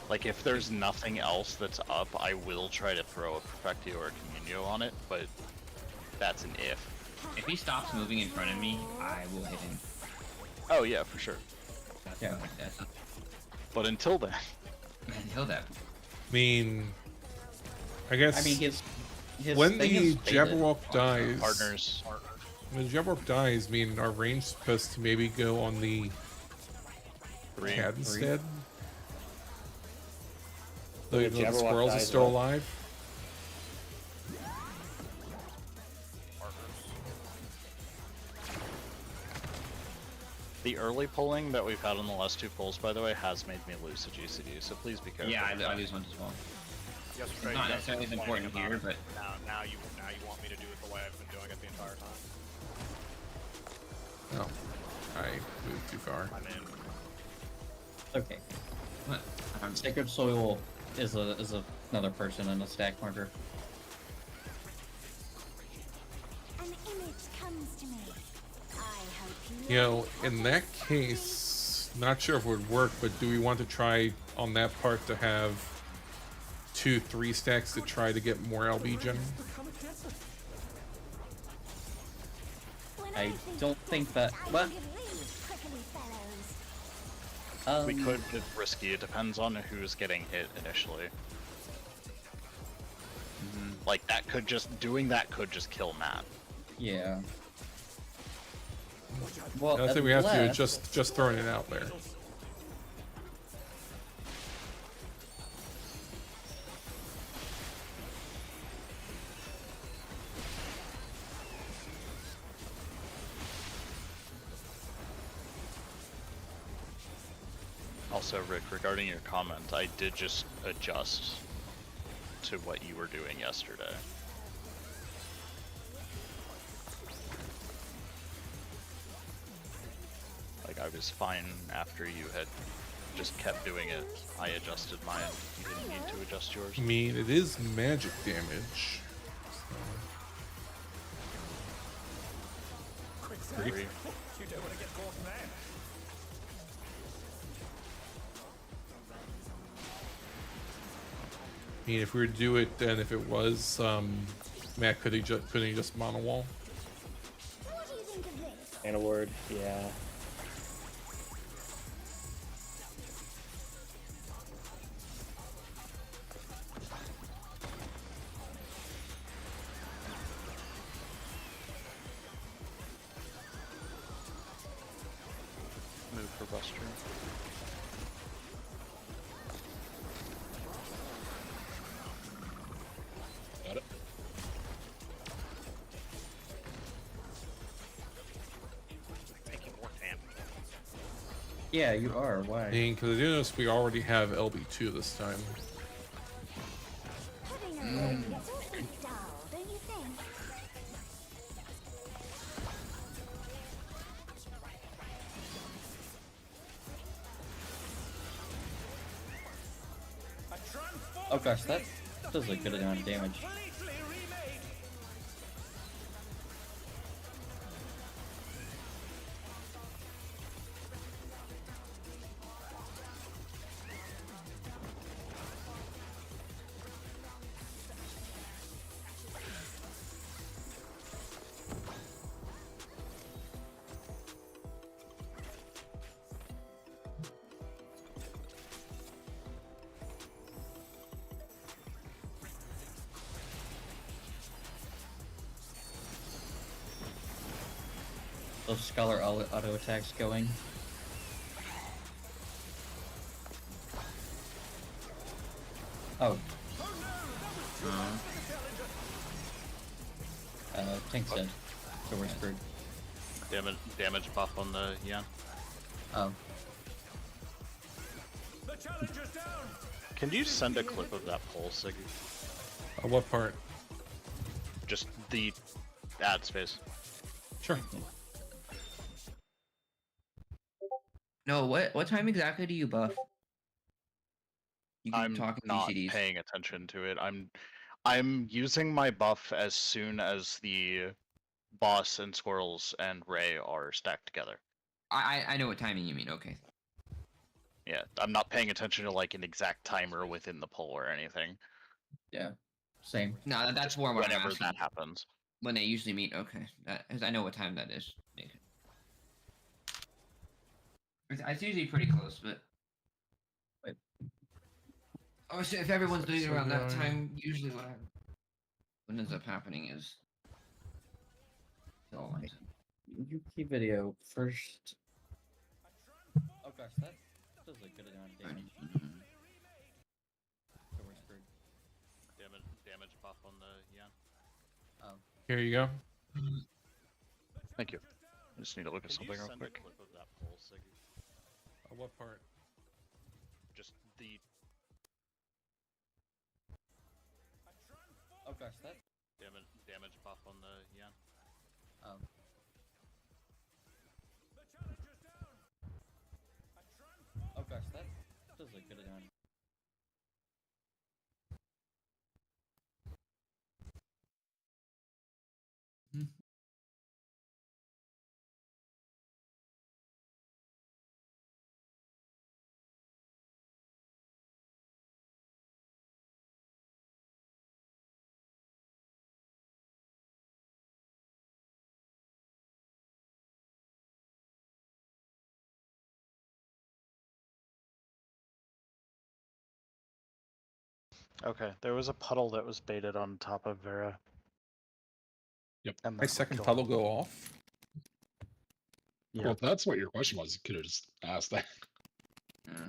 like if there's nothing else that's up, I will try to throw a Perfectio or a Communio on it, but that's an if. If he stops moving in front of me, I will hit him. Oh yeah, for sure. That's Yeah. that's But until then, until that. I mean, I guess I mean, his when thing the is faded. Jabberwock dies, partners. when the Jabberwock dies, I mean, our range supposed to maybe go on the Three. cat instead. When The, the the Jabberwock squirrels are dies, still what? alive. The early pulling that we've had on the last two pulls, by the way, has made me lose a GCD, so please be careful. Yeah, with I that. lose one as well. Yesterday, Not you guys necessarily were as complaining important about here, it. but Now you want me to do it the way I've been doing it the entire time. No, I moved too far. I'm in. Okay. what? Sacred Soil is another person in a stack marker. An image comes to me. I hope You know, in that case, not sure if it would work, but do we want to try on that part to have 2-3 stacks to try to get more LB gen? I don't think that. What? We could, but it's risky. It depends on who's getting hit initially. Like that could just doing that could just kill Matt. Yeah. Well, I think we have to unless- just throwing it out there. Also, Rick, regarding your comment, I did just adjust to what you were doing yesterday. Like, I was fine after you had just kept doing it. I adjusted mine. You didn't need to adjust yours. I mean, it is magic damage. Agree. You don't want to get caught in that. I mean, if we were to do it, then if it was, Matt, couldn't he just mono wall? What do you think of this? And a word, yeah. Move for Buster. Got it. Taking more damage. Yeah, you are. Why? I mean, because I do notice we already have LB2 this time. Having a word gets awfully dull, don't you think? Oh gosh, that does a good amount of damage. Completely remade. Those Scholar auto attacks going. Oh. Tank's dead. So we're screwed. Damage buff on the Yan. Oh. The challenger's down. Can you send a clip of that poll, Siggy? What part? Just the ad space. Sure. No, what time exactly do you buff? You keep I'm talking not VCDs. paying attention to it. I'm using my buff as soon as the boss and Squirrels and Ray are stacked together. I know what timing you mean. Okay. Yeah, I'm not paying attention to like an exact timer within the poll or anything. Yeah. Same. No, that's more what I'm Whenever asking. that happens. When they usually meet. Okay, as I know what time that is. Okay. It's usually pretty close, but. Wait. Oh shit! If everyone's doing it So around that going- time, usually what ends up happening is. Oh, Yuki video first. Oh gosh, that does a good amount of damage. So we're screwed. Damage buff on the Yan. Oh. Here you go. Thank you. I just need to look at something real quick. What part? Just the Oh gosh, that. Damage buff on the Yan. Oh. The challenger's down. A transformative Oh gosh, that does look good again. Okay, there was a puddle that was baited on top of Vera. Yep. And My that second killed puddle him. go off. Yeah. Well, if that's what your question was, you could have just asked that.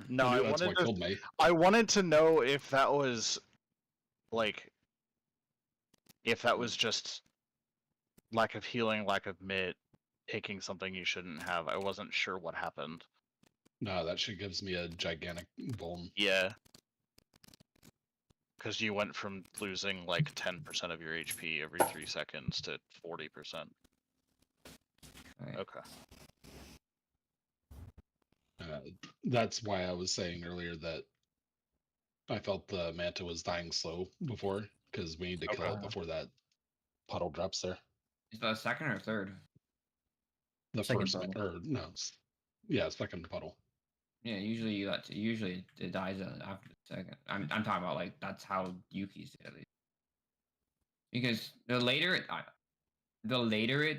No, I I knew that's wanted what to. killed me. I wanted to know if that was like, if that was just lack of healing, lack of mit, taking something you shouldn't have. I wasn't sure what happened. No, that shit gives me a gigantic vuln. Yeah. Because you went from losing like 10% of your HP every 3 seconds to 40%. Right. Okay. That's why I was saying earlier that I felt the Manta was dying slow before, because we need to kill it before that puddle drops there. Is that second or third? The Second first, puddle. or no, yeah, second puddle. Yeah, usually usually it dies after the second. I'm talking about like that's how Yuki's did at least. Because the later it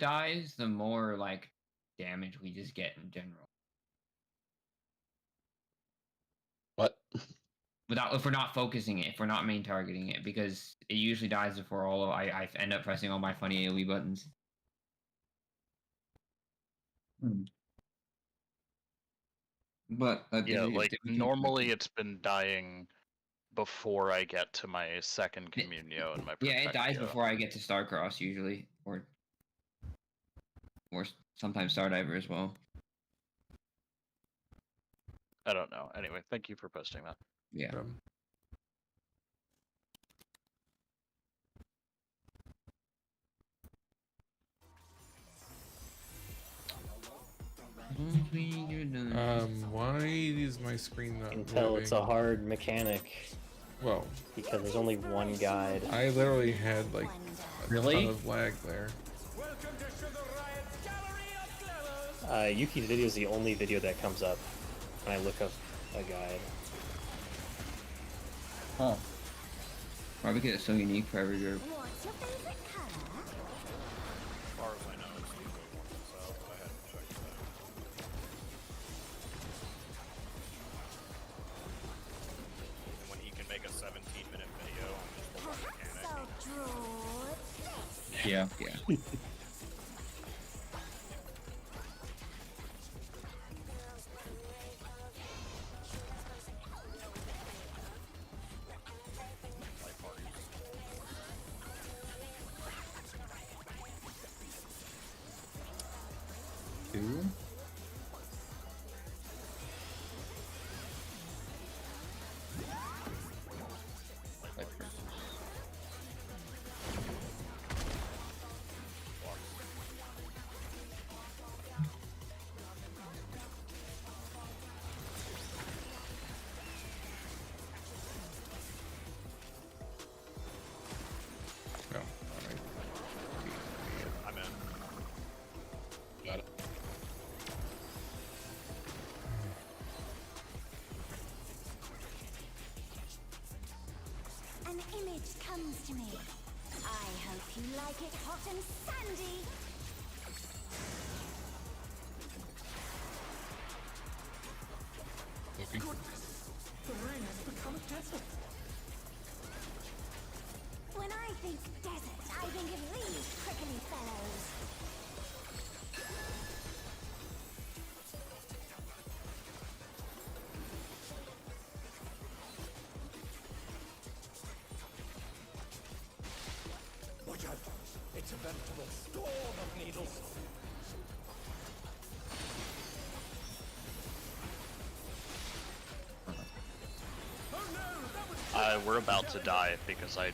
dies, the more like damage we just get in general. What? Without if we're not focusing it, if we're not main targeting it, because it usually dies before all of I end up pressing all my funny AoE buttons. But Yeah, like normally it's been dying before I get to my second Communio and my yeah, it dies Perfectio. before I get to Starcross usually, or sometimes Stardiver as well. I don't know. Anyway, thank you for posting that. Yeah. Why is my screen not You can tell moving? it's a hard mechanic. Well, because there's only one guide. I literally had like a ton of lag there. Yuki's video is the only video that comes up when I look up a guide. Huh. Probably because it's so unique for every group. What's your favorite color? As far as I know, it's usually one, so I hadn't checked that. And when he can make a 17-minute video on just the one mechanic. I'll draw this. Yeah. Yeah. No, I'm in. Got it. An image comes to me. I hope you like it hot and sandy. Looking. The rain has become a desert. When I think desert, I think of these prickly fellows. Watch out! It's a veritable storm of needles. We're about to die because I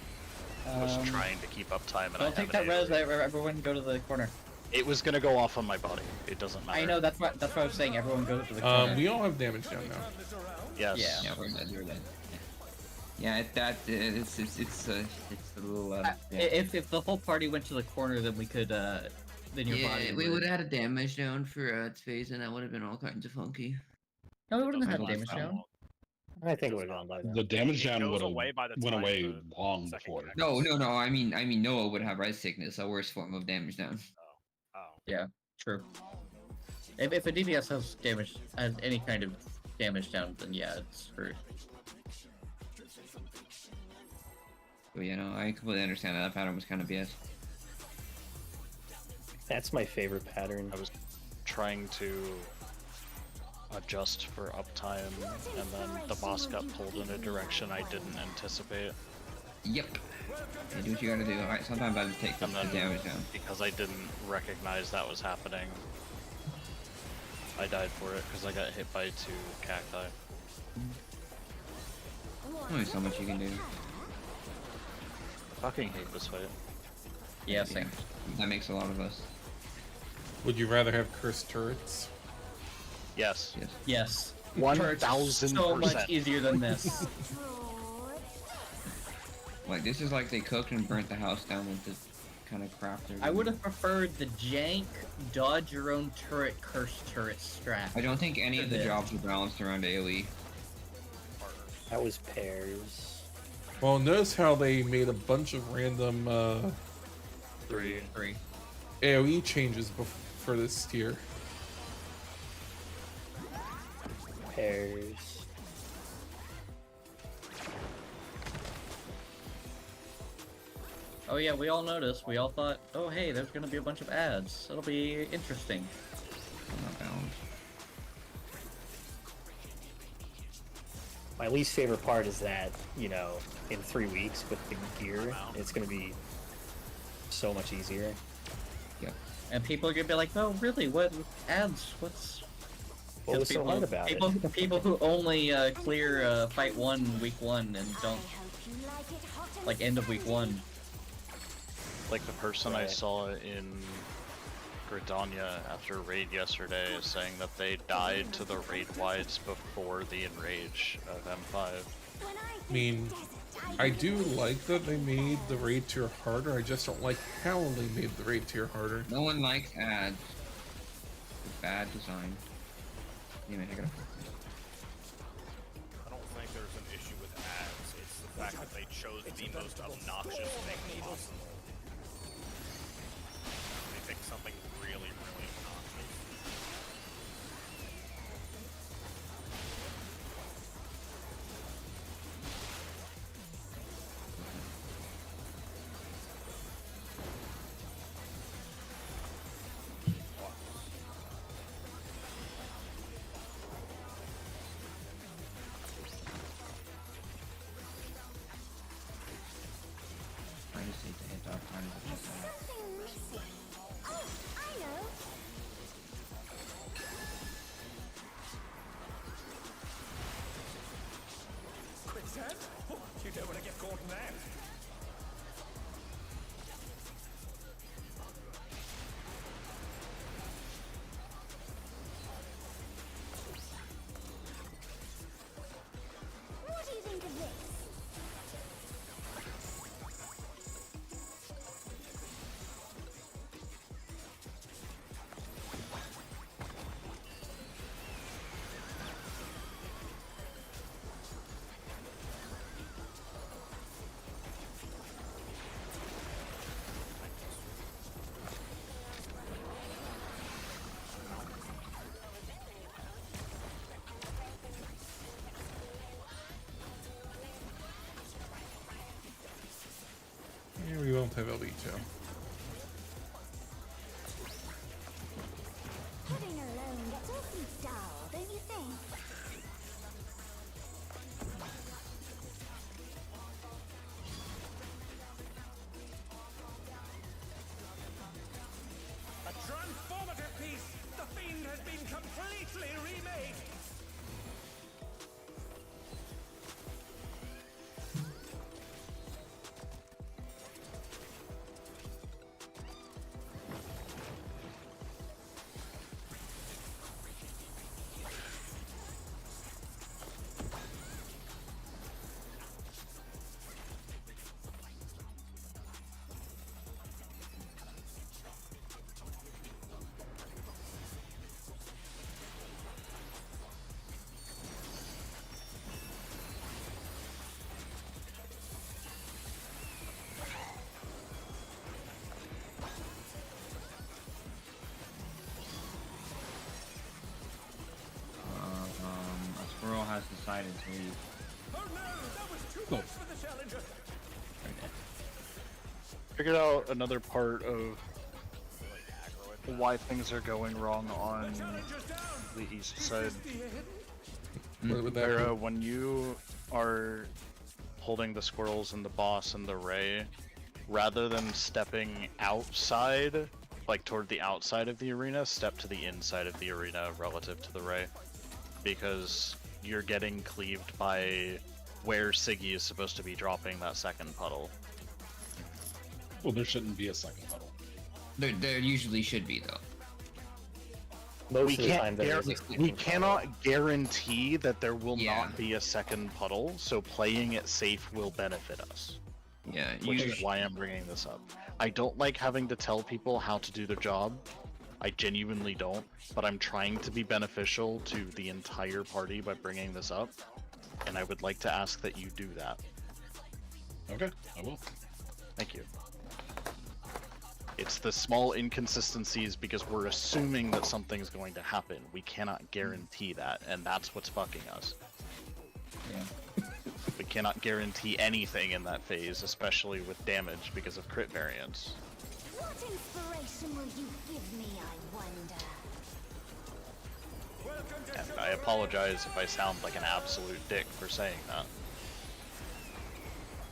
was trying to keep up time, and I Don't take haven't that ate. res. Everyone go to the corner. It was gonna go off on my body. It doesn't matter. I know, that's what I was saying. Everyone go to the corner. We all have damage down now. Yes. Yeah, we're dead. We're dead. Yeah, it's a little. Yeah. If the whole party went to the corner, then we could. Then your body. We would have had a damage down for its phase, and that would have been all kinds of funky. No, we wouldn't Doesn't have last damage that down. long. I think it would have gone by then. The damage It down goes would have away by the went time away the long second before. connects. No. I mean Noah would have res sickness, a worse form of damage down. Oh. Yeah, true. If a DPS has any kind of damage down, then yeah, it's screwed. But you know, I completely understand that pattern was kind of BS. That's my favorite pattern. I was trying to adjust for uptime, and then the boss got pulled in a direction I didn't anticipate. Yep. You do what you gotta do. Alright, sometimes I take the And then, damage down. because I didn't recognize that was happening, I died for it because I got hit by 2 cacti. Only so much you can do. I fucking hate this fight. Yeah, same. That makes a lot of us. Would you rather have cursed turrets? Yes. Yes. 1000%. So much easier than this. Like, this is like they cooked and burnt the house down with this kind of crap. I would have preferred the jank, dodge your own turret, cursed turret strat. I don't think any of the jobs were balanced around AoE. That was pairs. Well, notice how they made a bunch of random 3. AoE changes for this tier. Pairs. Oh yeah, we all noticed. We all thought, oh hey, there's gonna be a bunch of ads. It'll be interesting. I'm not balanced. My least favorite part is that, you know, in 3 weeks with the gear, it's gonna be so much easier. And people are gonna be like, oh really? What ads? What's... What was so hard about it? People who only clear fight 1 week 1 and don't like end of week 1. Like the person I Right. saw in Gridania after raid yesterday is saying that they died to the raid wides before the enrage of M5. I mean, I do like that they made the raid tier harder. I just don't like how they made the raid tier harder. No one likes ads. It's bad design. I gotta... I don't think there's an issue with ads. It's the fact that they chose the most obnoxious thing possible. They picked something really, really obnoxious. I just hate to hit dog time. Oh, I know. Quicksand? Oh, you don't want to get caught in that. What do you think of this? Yeah, we won't have LB2. Heading alone gets awfully dull, don't you think? A transformative piece! The Fiend has been completely remade! decided to leave. Oh no, that was too much for the challenger. Figured out another part of why things are going wrong on the east side. What would that Vera, be? when you are holding the squirrels and the boss and the ray, rather than stepping outside, like toward the outside of the arena, step to the inside of the arena relative to the ray. Because you're getting cleaved by where Siggy is supposed to be dropping that second puddle. Well, there shouldn't be a second puddle. There usually should be though. Most of the time, there is a we second puddle. cannot guarantee that there will Yeah. not be a second puddle, so playing it safe will benefit us. Yeah, Which is why I'm bringing this up. I don't like having to tell people how to do their job. I genuinely don't, but I'm trying to be beneficial to the entire party by bringing this up, and I would like to ask that you do that. Okay, I will. Thank you. It's the small inconsistencies because we're assuming that something's going to happen. We cannot guarantee that, and that's what's fucking us. Yeah. We cannot guarantee anything in that phase, especially with damage because of crit variance. What inspiration will you give me, I wonder? And I apologize if I sound like an absolute dick for saying that.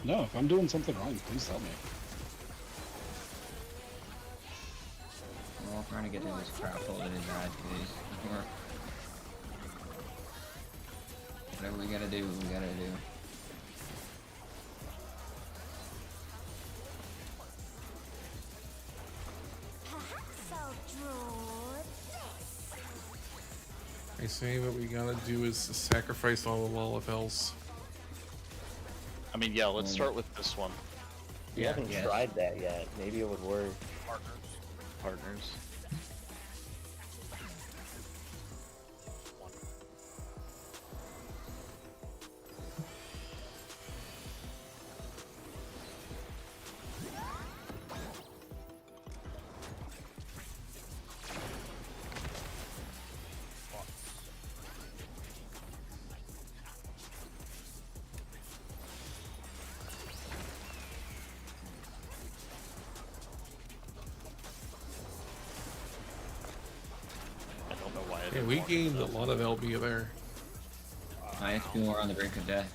No, if I'm doing something wrong, please tell me. We're all trying to get in this crap hole that is bad phase. Whatever we gotta do, we gotta do. Perhaps I'll draw this. I say what we gotta do is to sacrifice all the Lalafels. I mean, yeah, let's start with this one. We haven't tried that yet. Maybe it would work. Partners. Yeah, we gained a lot of LB there. I have to be more on the brink of death.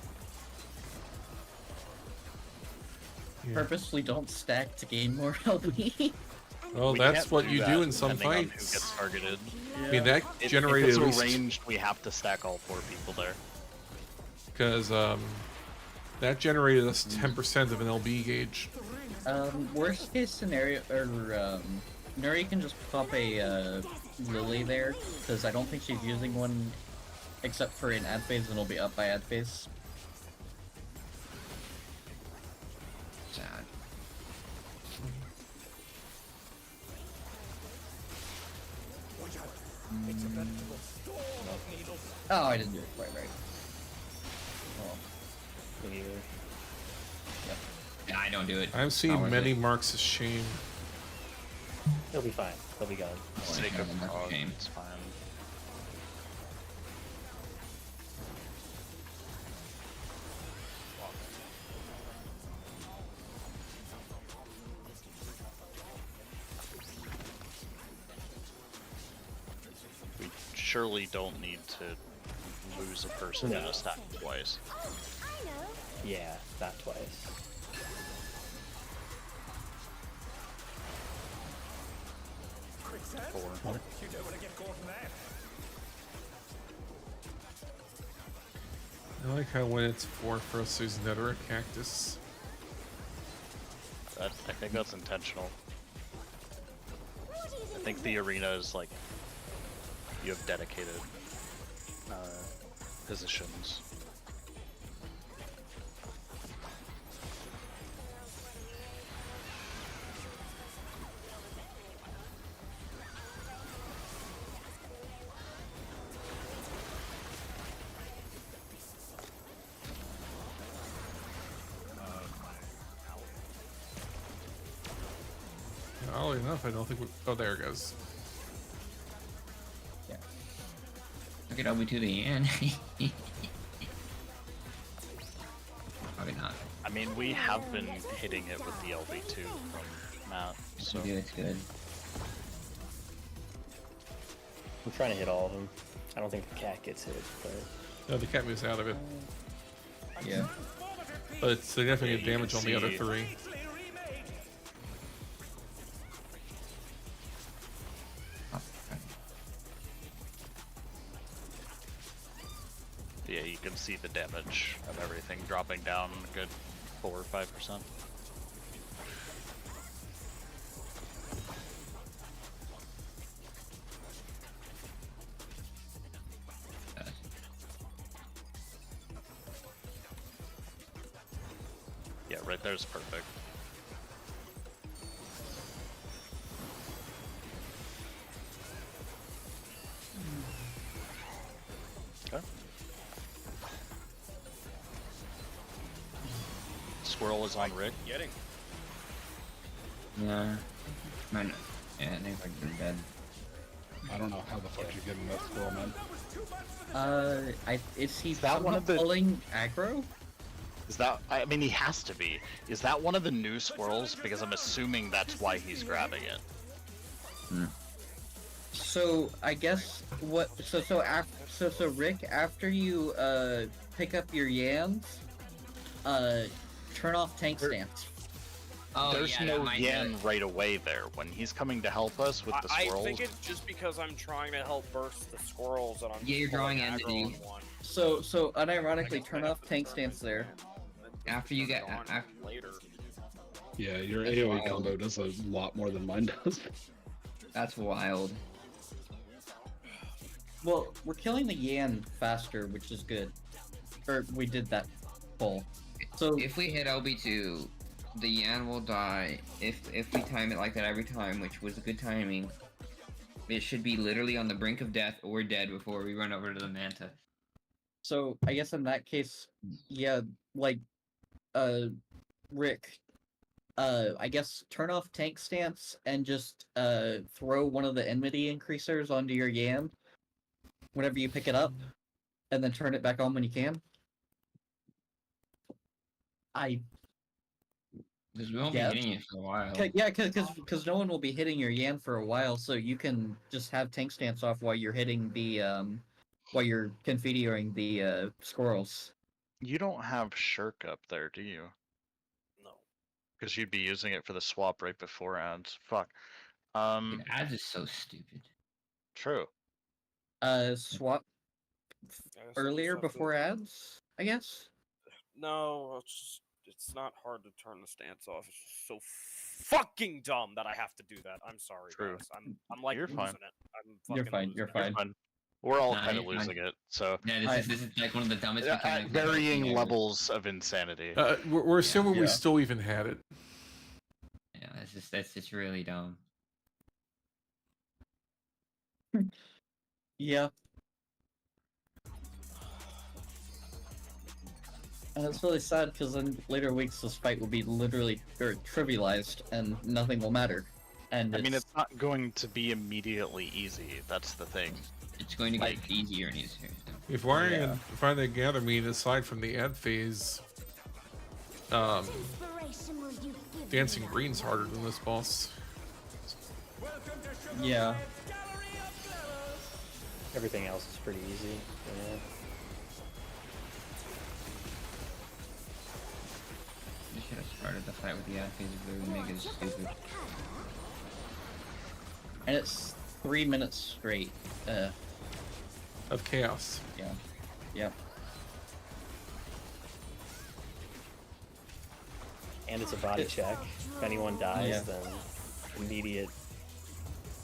Yeah. Purposely don't stack to gain more LB. Well, We that's can't what do you that do in some depending on fights. Who gets targeted. I mean, that If generated it's at least arranged, we have to stack all 4 people there. because that generated us 10% of an LB gauge. Worst case scenario, or Nuri can just pop a Lily there, because I don't think she's using one except for in ad phase, and it'll be up by ad phase. Sad. It's a veritable storm of needles. Oh, I didn't do it quite right. Oh. Me either. Yeah, I don't do it. I've Not seen worth many it. marks of shame. He'll be fine. He'll be gone. Oh, Sake yeah, of that's a frog, shame. it's fine. We surely don't need to lose a person in No. a stack twice. Oh, I know. Yeah, not twice. Quicksand? 4. You don't want to get caught in that. I like how when it's 4 for us, there's never a cactus. I think that's intentional. What even I think is the it? arena is like you have dedicated positions. Oddly enough, I don't think we... Oh, there it goes. Look at LB to the end. I mean, we have been hitting it with the LB2 from Matt, so... Yeah, it's good. I'm trying to hit all of them. I don't think the cat gets hit, but... No, the cat moves out of it. Yeah. But it's significant Yeah, you damage can on the other see- 3. Yeah, you can see the damage of everything dropping down a good 4 or 5%. Yeah, right there's perfect. Okay. Squirrel is on Rick. Getting. Yeah. Man, yeah, I think they're dead. I don't know how the fuck you're getting that squirrel, man. Is he that one of the- pulling aggro? Is that, I mean, he has to be. Is that one of the new squirrels? Because I'm assuming that's why he's grabbing it. So I guess what? So Rick, after you pick up your yams, turn off tank stance. Oh, There's yeah, that no might Yan do it. right away there. When he's coming to help us with the I squirrels. think it's just because I'm trying to help burst the squirrels and I'm Yeah, you're pulling drawing aggro entity. on one. So unironically, turn off tank stance there. After you get On after, later. Yeah, your That's AoE wild. combo does a lot more than mine does. that's wild. Well, we're killing the Yan faster, which is good. Or we did that pull. So If we hit LB2, the Yan will die. If we time it like that every time, which was a good timing, it should be literally on the brink of death or dead before we run over to the Manta. So I guess in that case, yeah, like, Rick, I guess turn off tank stance and just throw one of the enmity increasers onto your Yan whenever you pick it up, and then turn it back on when you can. Because we won't Yeah. be hitting it for a while. Yeah, because no one will be hitting your Yan for a while, so you can just have tank stance off while you're hitting the while you're configuring the squirrels. You don't have Shirk up there, do you? No. Because you'd be using it for the swap right before ads. Fuck. Dude, ads is so stupid. True. Swap I guess earlier I'll just have to- before ads, I guess. No, it's not hard to turn the stance off. It's just so fucking dumb that I have to do that. I'm sorry, True. guys. I'm like You're losing fine. it. I'm You're fucking fine. losing You're it. fine. Fine. We're all Nah, kind of you're fine. losing it, so Yeah, this is like one of the dumbest at mechanics I've ever varying seen ever. levels of insanity. We're assuming we Yeah. still even had it. Yeah, that's just really dumb. Yeah. And it's really sad because in later weeks this fight will be literally trivialized and nothing will matter. And I mean, it's not going to be immediately easy. That's the thing. It's going to get Like- easier and easier. If Yeah. I the gather mean aside from the ad phase, Inspiration will you give Dancing me? Green's harder than this boss. Welcome to Sugar Yeah. Pie's Gallery of Clevers. Everything else is pretty easy. Yeah. You should have started the fight with the ad phase if they would make it stupid. And it's 3 minutes straight. Of chaos. Yeah. Yep. And it's a body check. If anyone dies, Yeah. then immediate.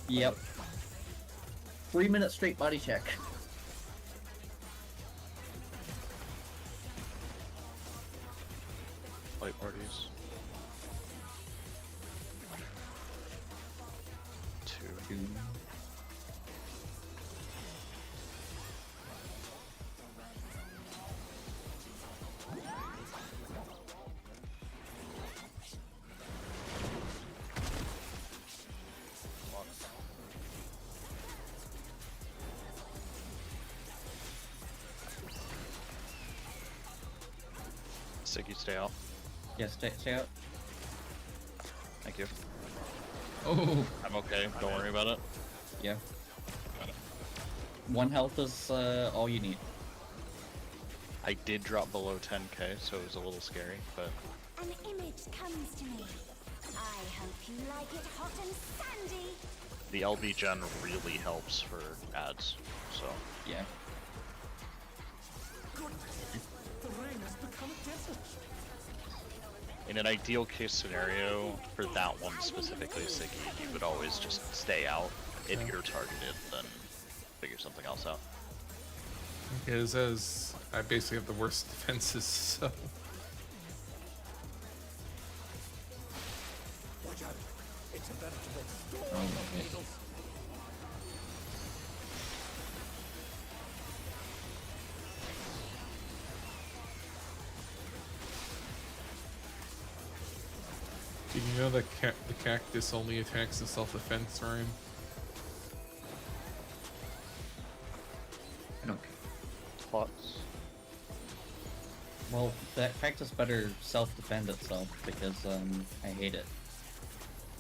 Yep. 3 minutes straight body check. Light parties. 2. Sticky, stay out. Yeah, stay out. Thank you. Oh, I'm okay. Don't worry about it. Yeah. 1 health is all you need. I did drop below 10k, so it was a little scary, but An image comes to me. I hope you like it hot and sandy. the LB gen really helps for ads. So Yeah. The rain has become a desert. in an ideal case scenario for that one specifically, Siggy, you would always just stay out if you're targeted, then figure something else out. Because as I basically have the worst defenses, so Watch out. It's a veritable storm Oh, of okay. needles. did you know that the cactus only attacks in self-defense, Ryan? I don't care. Thoughts? Well, that cactus better self-defend itself because I hate it.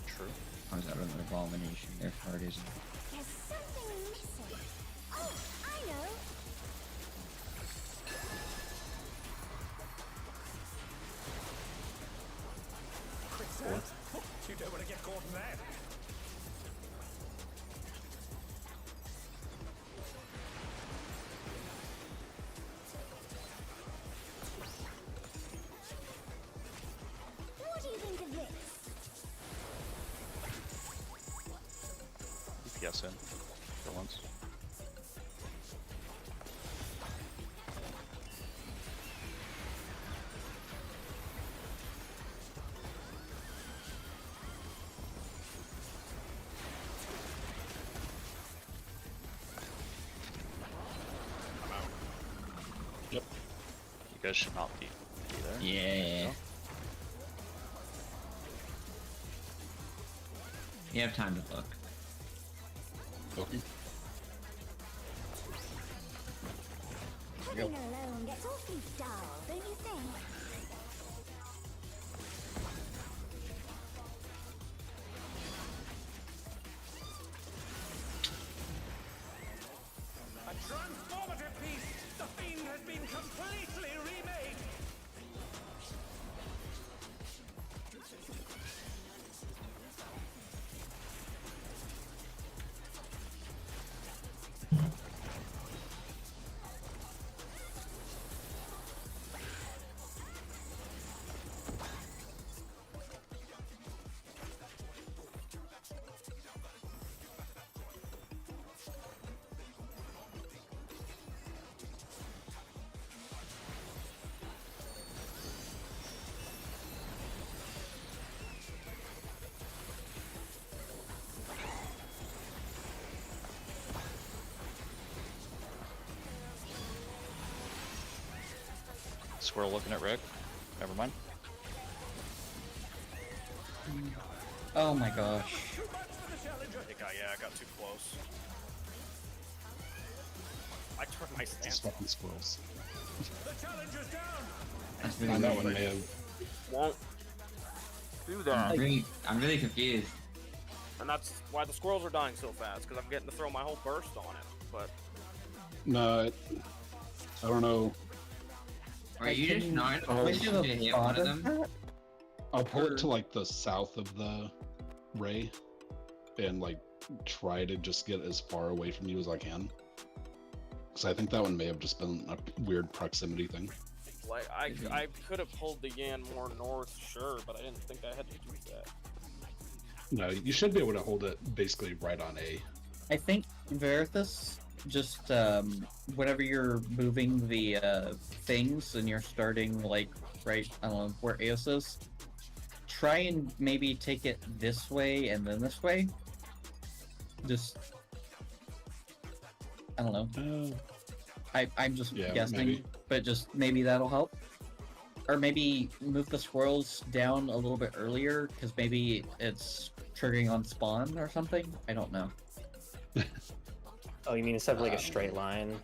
True. I was out of an abomination, therefore it isn't. There's something missing. Oh, I know. Quicksand. You don't want to get caught in that. What do you think of this? DPS in for once. Yep. You guys should not be there. Yeah. You have time to look. Okay. Heading alone gets awfully dull, don't you think? A transformative piece. The fiend has been completely remade. Squirrel looking at Rick. Never mind. Oh my gosh. I got too close. I turned my These stance fucking squirrels. The challenger's down. That's I really know weird. one may have. won't do that. I'm really confused. And that's why the squirrels are dying so fast, because I'm getting to throw my whole burst on it. But No, I don't know. Are you just not Wish you to hit one of them? that? I'll pull it to like the south of the ray and like try to just get as far away from you as I can. Because I think that one may have just been a weird proximity thing. like, I could have pulled the Yan more north, sure, but I didn't think I had to do that. No, you should be able to hold it basically right on A. I think Verithus, just whenever you're moving the things and you're starting like right, I don't know where Eos is, try and maybe take it this way and then this way. Just I don't know. I'm just Yeah, guessing, maybe. but just maybe that'll help. Or maybe move the squirrels down a little bit earlier, because maybe it's triggering on spawn or something. I don't know. Oh, you mean instead of like a straight line?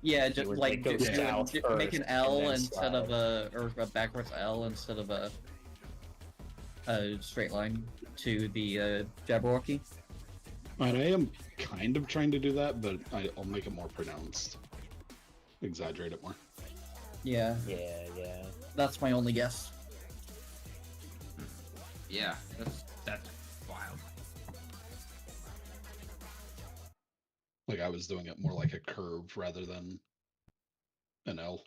Yeah, just would, like like, go do- south do- first make an and L then instead of slide. a backwards L instead of a straight line to the Jabberwocky. And I am kind of trying to do that, but I'll make it more pronounced. Exaggerate it more. Yeah, Yeah. that's my only guess. Yeah, that's wild. Like I was doing it more like a curve rather than an L.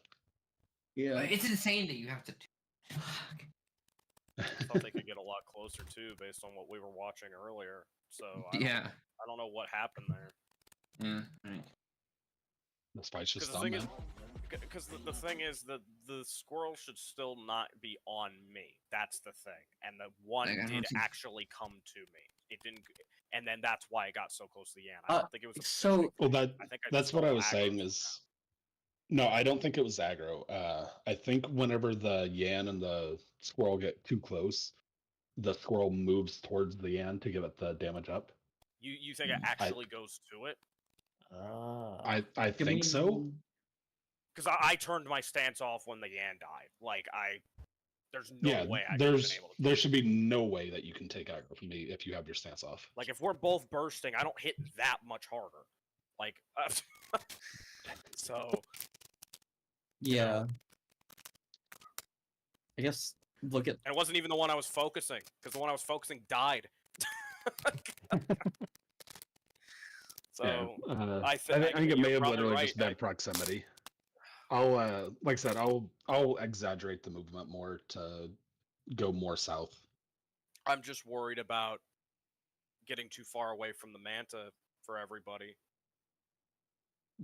Yeah. It's insane that you have to. Fuck. I thought they could get a lot closer too, based on what we were watching earlier. So I don't know what happened there. Yeah. Right. The spy's just Because dumb, the thing man. is, because the thing is that the squirrel should still not be on me. That's the thing, and the one Like, I don't did think- actually come to me. It didn't, and then that's why it got so close to the end. I don't think it was. A so- positioning Well, thing. I think that's just what I felt was aggro saying to is. No, I don't think it was aggro. I think whenever the Yan and the squirrel get too close, the squirrel moves towards the Yan to give it the damage up. You think it actually goes to it? I think so. Because I turned my stance off when the Yan died. Like there's no Yeah, way I could have been able to. there should be no way that you can take aggro from me if you have your stance off. Like if we're both bursting, I don't hit that much harder. Like so. Yeah. I guess look at. And it wasn't even the one I was focusing, because the one I was focusing died. So I think it may have probably literally right. just been proximity. I'll like I said, I'll exaggerate the movement more to go more south. I'm just worried about getting too far away from the manta for everybody.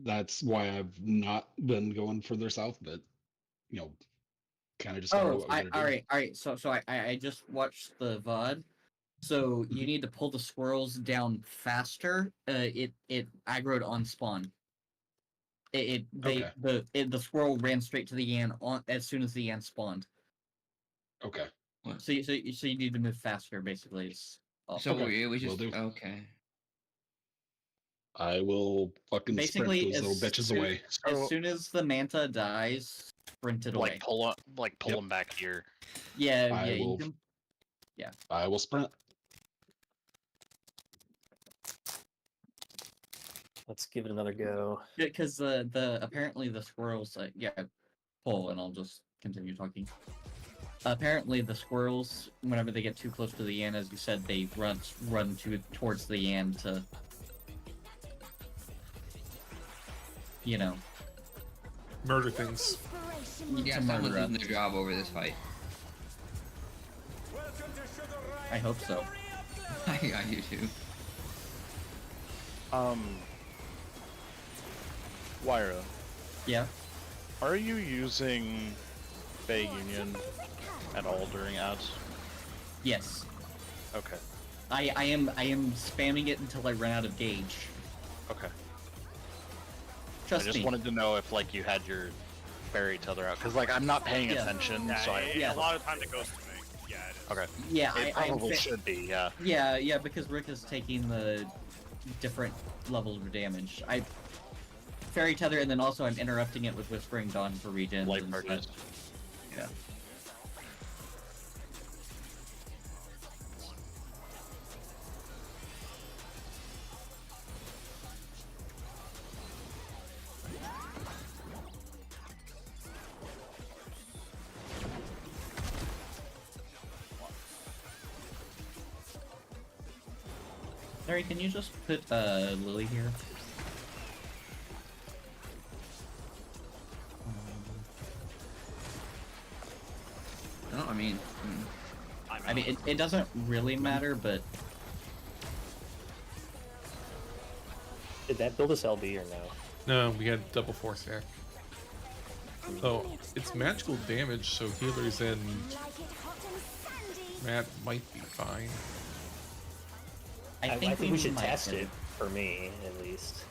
That's why I've not been going further south, but kind of just gotta do what we gotta do. all right. So I just watched the VOD. So you need to pull the squirrels down faster. It aggroed on spawn. The squirrel ran straight to the Yan on as soon as the Yan spawned. Okay. So you need to move faster, basically. So Okay, it was will just do. okay. I will fucking Basically, sprint those little bitches away. As soon as the manta dies, sprint it away. pull them back here. Yeah, I yeah, will- you can. Yeah. I will sprint. Let's give it another go. Because apparently the squirrels pull, and I'll just continue talking. Apparently the squirrels, whenever they get too close to the Yan, as you said, they run towards the Yan to, Murder things. Yeah, to someone's murder losing their job over this fight. I hope so. I do too. Wyra, Yeah. are you using Bay Union at all during ads? Yes. Okay. I am spamming it until I run out of gauge. Okay. Trust I just me. wanted to know if you had your Barry Tether out, because I'm not paying attention, Yeah, so a lot of times it goes to me. Yeah, it is. Okay. Yeah, It probably should be, yeah. Yeah, because Rick is taking the different levels of damage. I fairy tether, and then also I'm interrupting it with Whispering Dawn for regen. Light purchase. Yeah. Larry, can you just put Lily here? No, I mean, I mean, it doesn't really matter, but Did that build us LB or no? No, we had double force hack. So it's magical damage, so healers and Matt might be fine. I I think think we should might test do. it, for me, at least.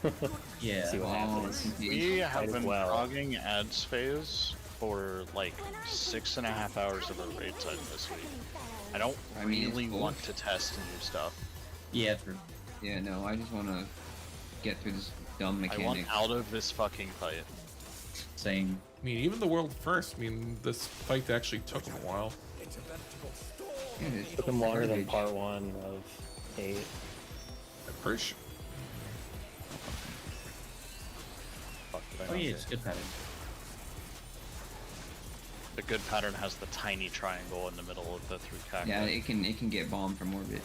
Yeah. See what happens. We have Might as been well. logging ads phase for 6.5 hours of a raid time this week. I don't I mean, it's really cool. want to test new stuff. Yeah, true. yeah, no, I just want to get through this dumb I want mechanic. out of this fucking fight. Same. I mean, even the world first. I mean, this fight actually took him a while. It's a veritable storm. Yeah, it's Took them longer than garbage. part 1 of 8. I'm pretty sure. Fuck, did I Oh not yeah, say? it's good pattern. The good pattern has the tiny triangle in the middle of the 3 cacti. Yeah, it can get bombed from orbit.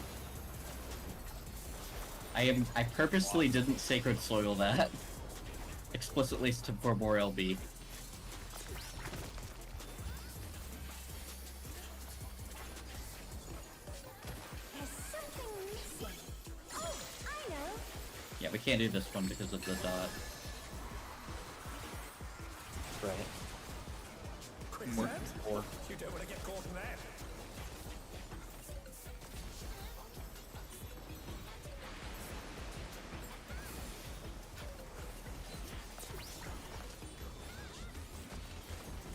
I purposely didn't sacred soil that explicitly to for Boreal B. There's something missing. Oh, I know. Yeah, we can't do this one because of the dot. Right. Quicksand? You don't want to get caught in that.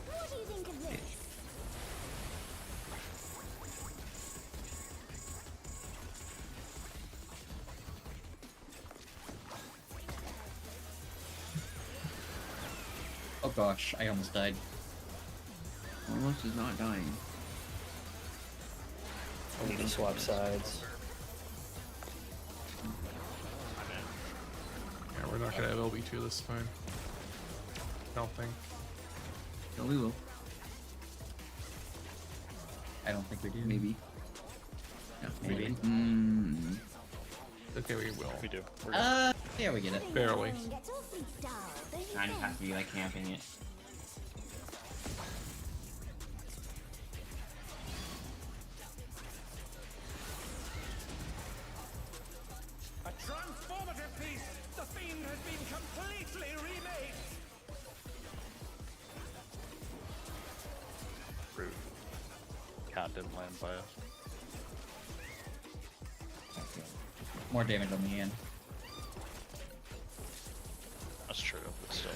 What do you think of this? Oh gosh, I almost died. Almost is not dying. I need to swap sides. Yeah, we're not gonna have LB2 this time. I don't think. No, we will. I don't think we do. Maybe. No, Maybe. Okay, we will. We do. We're Yeah, we get it. Barely. Gets awfully dull, don't you I just think? have to be like camping it. A transformative piece! The fiend has been completely remade! rude. Cat didn't land by us. More damage on the end. That's true, but still.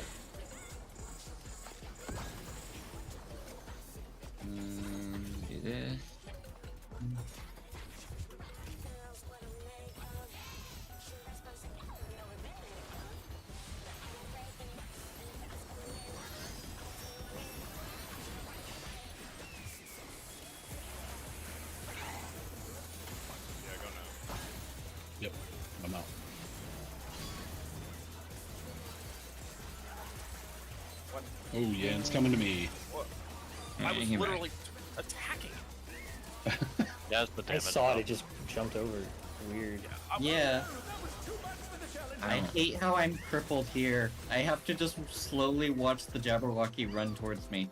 Do this. Yeah, go now. Yep, I'm out. What? Oh yeah, it's coming to me. What? Yeah, I was you're literally attacking. Yeah, it's the I damage. saw it, though. it just jumped over. Weird. Yeah. That was too much for the challenge. I hate how I'm crippled here. I have to just slowly watch the Jabberwocky run towards me.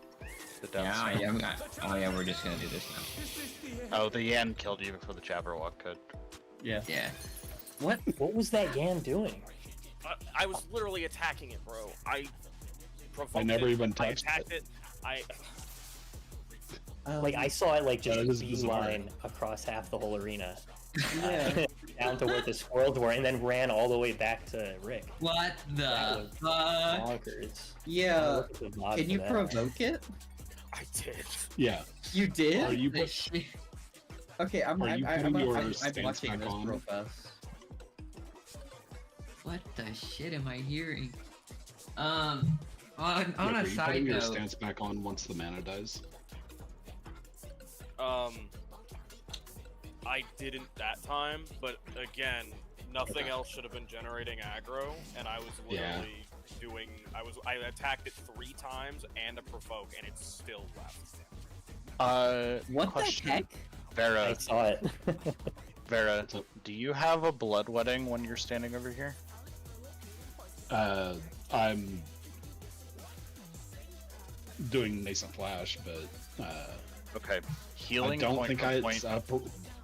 The death Yeah, smash. yeah, oh yeah, we're just gonna do this now. Is this the end? Oh, the Yan killed you before the Jabberwock could. Yeah. Yeah. What? What was that Yan doing? I was literally attacking it, bro. I provoked I never it, even I touched attacked it. Like, I saw it, like, That just is bizarre. beeline across half the whole arena. Yeah. Down to where the squirrels were, and then ran all the way back to Rick. What That the was fuck? bonkers. Yeah. Look at the mod Can for you that. provoke it? I did. Yeah. You Are did? you This shit. Okay, I'm Are you I'm putting your I'm stance watching back this on? real fast. What the shit am I hearing? On Rick, a are you side putting your note, stance back on once the mana dies? I didn't that time, but again, nothing Okay. else should have been generating aggro, and I was Yeah. literally doing. I attacked it 3 times and a provoke, and it's still left. What question. the heck? I Vera, saw it. Vera, What's up? do you have a blood wedding when you're standing over here? I'm doing Nascent Flash, but Okay. I Healing don't point think for it's point. up.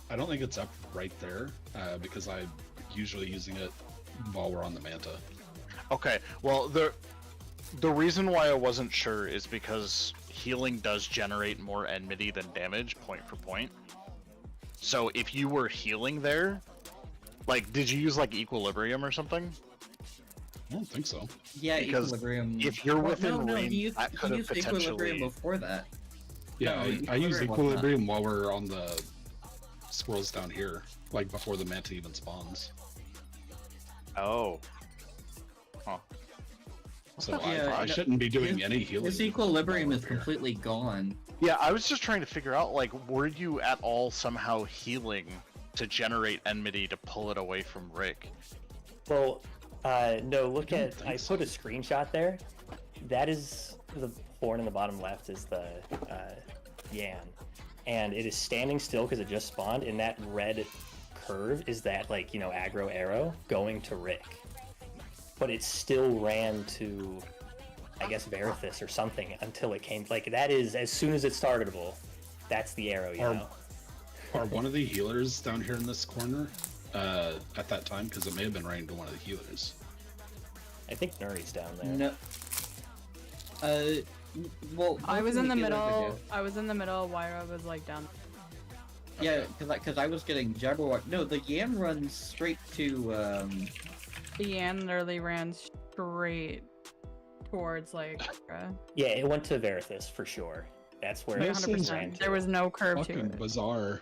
I don't think it's up right there because I'm usually using it while we're on the Manta. Okay. Well, the reason why I wasn't sure is because healing does generate more enmity than damage, point for point. So if you were healing there, like, did you use like equilibrium or something? I don't think so. Yeah, Because equilibrium. if you're Well, within no, range, he used, that he could have used equilibrium potentially. before that. Yeah, No, I use Equilibrium was not. Equilibrium while we're on the squirrels down here, like before the Manta even spawns. Oh. Huh. So Yeah, I shouldn't be doing any healing. His equilibrium is while we're here. completely gone. Yeah, I was just trying to figure out, like, were you at all somehow healing to generate enmity to pull it away from Rick? Well, no, look I don't at, think I so. put a screenshot there. That is the horn in the bottom left is the Yan. And it is standing still because it just spawned, and that red curve is that, like, you know, aggro arrow going to Rick. But it still ran to, I guess, Verithus or something until it came, like, that is, as soon as it's targetable, that's the arrow, you know? Are one of the healers down here in this corner at that time? Because it may have been running to one of the healers. I think Nuri's down there. No. Well, I was in the healers are middle. good. I was in the middle. Wyra was like down. Yeah, because I was getting Jabberwock. No, the Yan runs straight to. The Yan literally ran straight towards like. Yeah, it went to Verithus for sure. That's where Like it 100%. There was no curve to Fucking it. bizarre.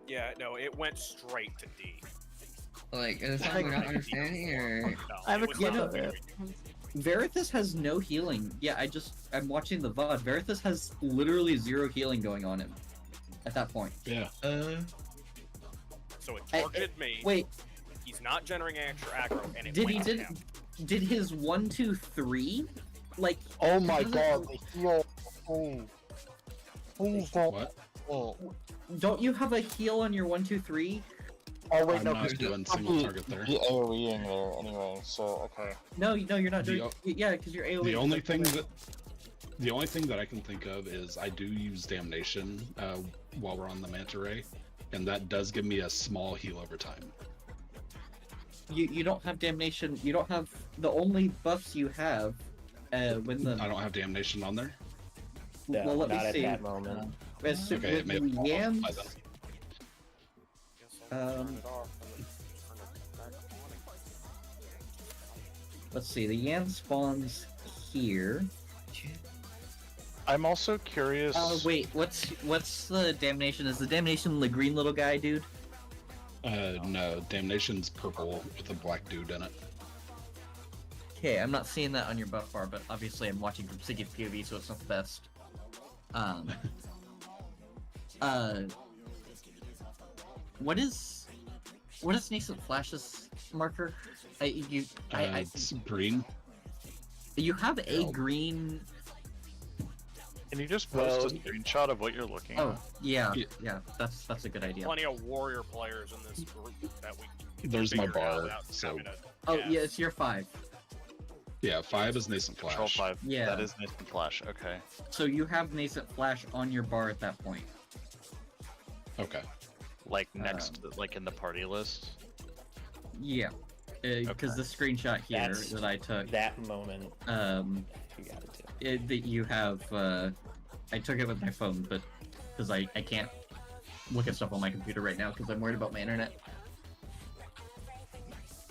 Yeah, no, it went straight to D. Like, is there something we're not understanding, or? No, I have a was clip not of it. Verithus has no healing. Yeah, I'm watching the VOD. Verithus has literally 0 healing going on him at that point. Yeah. So it targeted me. Wait, He's not generating extra aggro, and it did went he to did him. did his 1, 2, 3 like? Oh my doesn't- god, the heal. Oh. What? Oh. Don't you have a heal on your 1, 2, 3? Oh wait, I'm no, not because doing single target there. The AoEing there anyway, so okay. No, you're not The doing. Yeah, because you're AoE. The only thing that I can think of is I do use damnation while we're on the manta ray, and that does give me a small heal over time. You don't have damnation. You don't have the only buffs you have. When the I don't have damnation on there. No, well, let me not at see. that moment. As Okay, it may have fallen off Yams, by then. Guess I'll turn it off and then turn it back on. let's see. The Yan spawns here. I'm also curious. Wait. What's the damnation? Is the damnation the green little guy, dude? No, damnation's purple with a black dude in it. Okay, I'm not seeing that on your buff bar, but obviously I'm watching from Siggy POV, so it's not the best. What is Nascent Flash's marker? It's green. You have a green. Can you just post a screenshot of what you're looking Oh at? yeah, Yeah. yeah. That's a good idea. Plenty of warrior players in this group that we. There's my figured out bar, without so having to Oh guess. yeah, it's your 5. yeah, 5 is Nascent Flash. Control 5. Yeah. That is Nascent Flash. Okay. So you have Nascent Flash on your bar at that point. Okay. Like next, like in the party list. Yeah, because the screenshot here That's- that I took, That moment, you got it too. that you have, I took it with my phone, but because I can't look at stuff on my computer right now because I'm worried about my internet.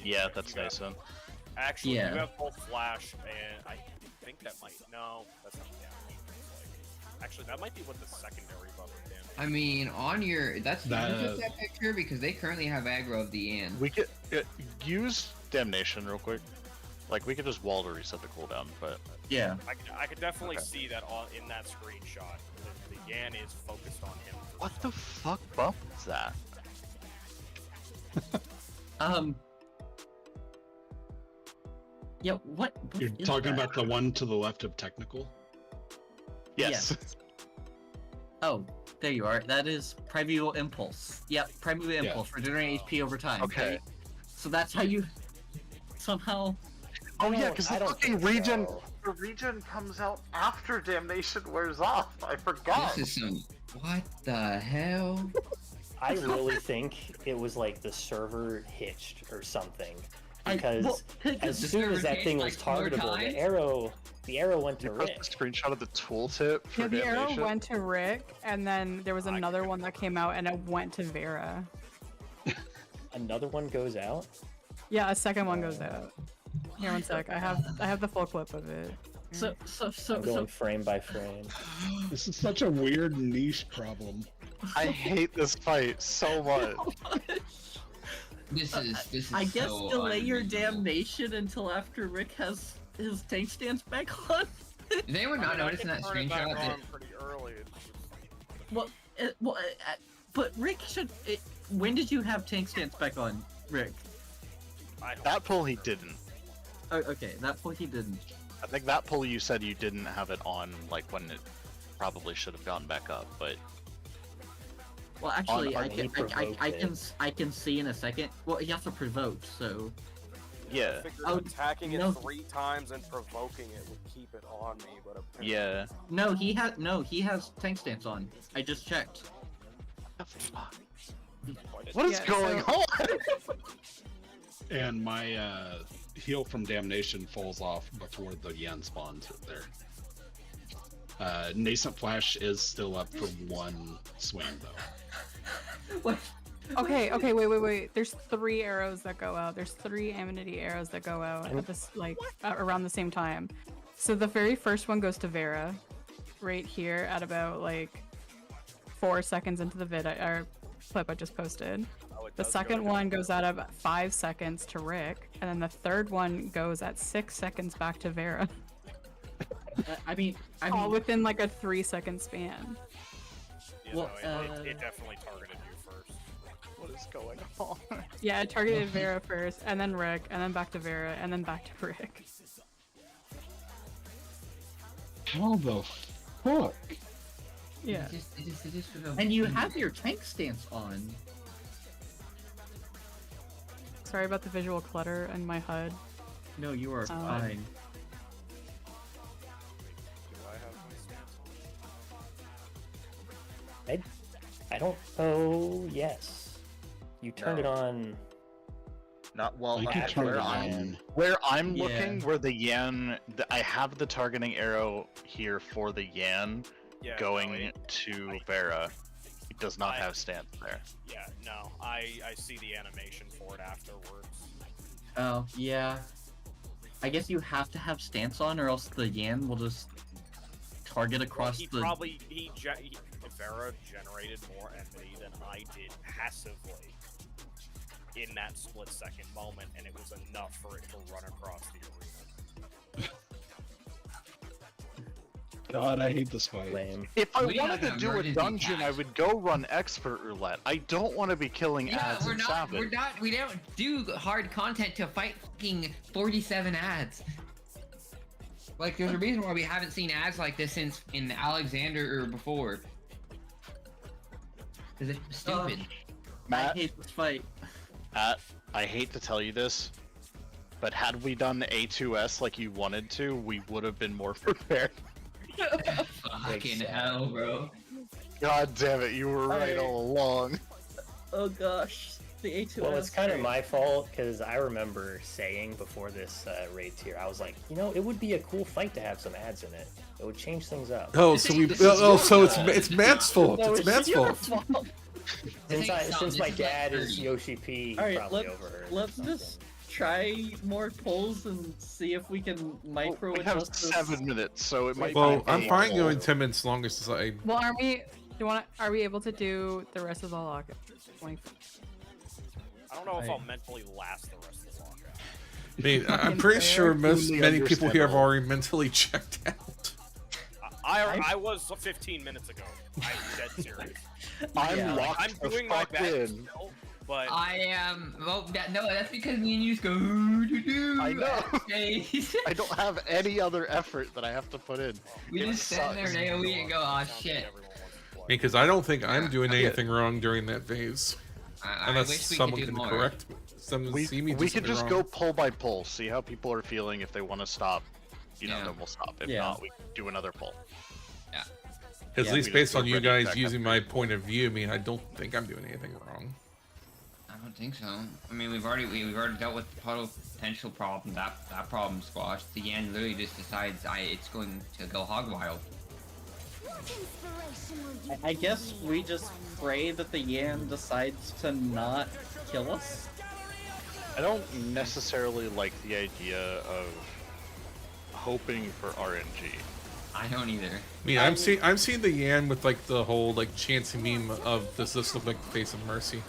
Yeah, that's Nascent. Actually, Yeah. you have both flash, and I think that might. No, that's not damage. Actually, that might be what the secondary buff of damage. I mean, on your that's That- you took that picture because they currently have aggro of the Yan. We could use Damnation real quick. Like we could just wall to reset the cooldown, but Yeah. I could definitely Okay. see that in that screenshot. The Yan is focused on him. what the fuck buff is that? Yeah. What? You're is talking that? about the one to the left of technical? Yes. Oh, there you are. That is Primeval Impulse. Yep, Primeval Impulse for generating HP over time. Okay. Right? So that's how you somehow. Oh yeah, don't- because I the don't fucking think regen, so. the regen comes out after Damnation wears off. I forgot. This is some. What the hell? I really think it was like the server hitched or something. I- Because well, as the soon server as that hitched, thing like, was 4 targetable, times? the arrow went to You post Rick. a screenshot of the tooltip for Yeah, the arrow Damnation. went to Rick, and then there was another one that came out, and it went to Vera. Another one goes out. Yeah, a second one goes out. Here, one sec. I have the full clip of it. So I'm going frame by frame. This is such a weird niche problem. I hate this fight so much. This is I guess so delay your unreasonable. damnation until after Rick has his tank stance back on. Did anyone not I notice in can that turn it back screenshot that on pretty early. It's just... But Rick should. When did you have tank stance back on, Rick? That pull he didn't. Oh, okay, that point he didn't. I think that pull you said you didn't have it on, like when it probably should have gotten back up, but Well, actually, On- I on can, he provoked I can see in a second. Well, he also provoked, so. yeah, I figured Oh, attacking it no. 3 times and provoking it would keep it on me, but apparently... yeah. No, he has tank stance on. I just checked. What is Yeah, going so- on? And my heal from damnation falls off before the Yen spawns there. Nascent Flash is still up for 1 swing though. What? Okay, wait. There's 3 arrows that go out. There's 3 Amenity arrows that go out at this around the same time. So the very first one goes to Vera, right here at about 4 seconds into the clip I just posted. The second one goes out at 5 seconds to Rick, and then the third one goes at 6 seconds back to Vera. I mean, All within a 3-second span. Yeah, Well, no, it definitely targeted you first. What is going on? Yeah, it targeted Vera first, and then Rick, and then back to Vera, and then back to Rick. How the fuck? Yeah. It just and you have your tank stance on. Sorry about the visual clutter in my HUD. No, you are fine. Do I have my stance on? I don't. Oh yes, you turned it on. Not well. You can Okay, turn where it I'm on. Yeah. looking, where the Yan, I have the targeting arrow here for the Yan Yeah, going no, to Vera. It does not have stance there. Yeah, no, I see the animation for it afterwards. Oh yeah. I guess you have to have stance on, or else the Yan will just target across he the. probably Vera generated more enmity than I did passively in that split-second moment, and it was enough for it to run across the arena. God, I hate this fight. Lame. If I We wanted have to do a emergency dungeon, I patch. would go run expert roulette. I don't want to be killing Yeah, ads we and don't savage. do hard content to fight fucking 47 ads. There's a reason why we haven't seen ads like this since in Alexander or before. Cause it's stupid. I Matt, hate this fight. Matt, I hate to tell you this, but had we done A2S like you wanted to, we would have been more prepared. Fucking hell, bro. God damn it, you were right all along. Oh gosh, the A2S. Well, it's kind of my fault because I remember saying before this raid tier, I was like, it would be a cool fight to have some ads in it. It would change things up. Oh, so we. This is Oh, your so fault. it's Matt's fault. No, It's Matt's your fault. fault. Since my This is dad like is 30. Yoshi P, he All right, probably overheard. let's something. just try more polls and see if we can micro We have adjust this. 7 minutes, so it might Well, be. I'm fine going 10 minutes longer since I. Well, are we able to do the rest of the lockout? I don't know if Right. I'll mentally last the rest of the lockout. I mean, I'm pretty sure Fully many people here have understandable. already mentally checked out. I was 15 minutes ago. I'm dead serious. I'm Yeah. locked I'm the doing my fuck best in. still, but I am. No, that's because me and you just go. Doo-doo-doo I know. at space. I don't have any other effort that I have to put in. We It just stand there sucks. and AOE and go, oh shit. everyone wants to play. Because I don't think I'm doing Yeah. anything wrong during that phase. I Unless wish we someone could do can more. correct me. Someone We see me do could something just wrong. go pull by pull, see how people are feeling. If they want to stop, Yeah. then we'll stop. If Yeah. not, we do another pull. At Yeah, least we based just on go you ready guys back up using here. my point of view, I mean, I don't think I'm doing anything wrong. I don't think so. I mean, we've already dealt with the potential problem. That problem squashed. The Yan literally just decides it's going to go hog wild. What inspiration will you I guess we just pray that the Yan decides to not kill us. I don't necessarily like the idea of hoping for RNG. I don't either. I mean, I'm seeing the Yan with like the whole like chancy meme of does this look like the face of mercy?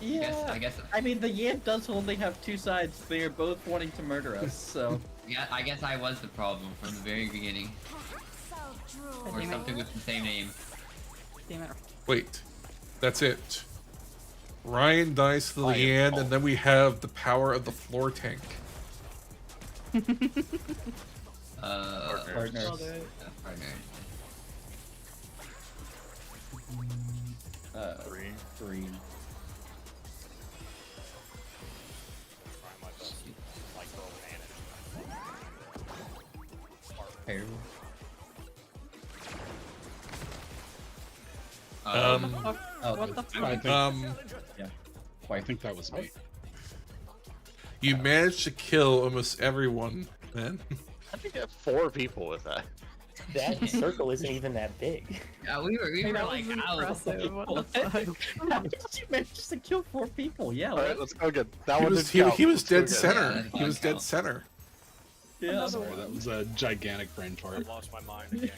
Yeah. I guess. I mean, the Yan does only have two sides. They are both wanting to murder us. So. Yeah, I guess I was the problem from the very beginning, or Damn it. something with the same name. Damn it. Wait, that's it. Ryan dies to the Ryan, Yan, oh. and then we have the power of the floor tank. Partners. Partner. Three. Try my best to micromanage. Pair. Oh, Oh, what the I fuck? think, Yeah. I think that was me. You managed to kill almost everyone, man. How did you get 4 people with that? That circle isn't even that big. Yeah, we were That like, was ow. impressive. What the fuck? How did you manage to kill 4 people? Yeah. Alright, let's go again. That He one was, didn't count. he was Let's go dead again. center. Yeah, He was dead count. center. Yeah. Sorry, that was a gigantic brain fart. I've lost my mind again.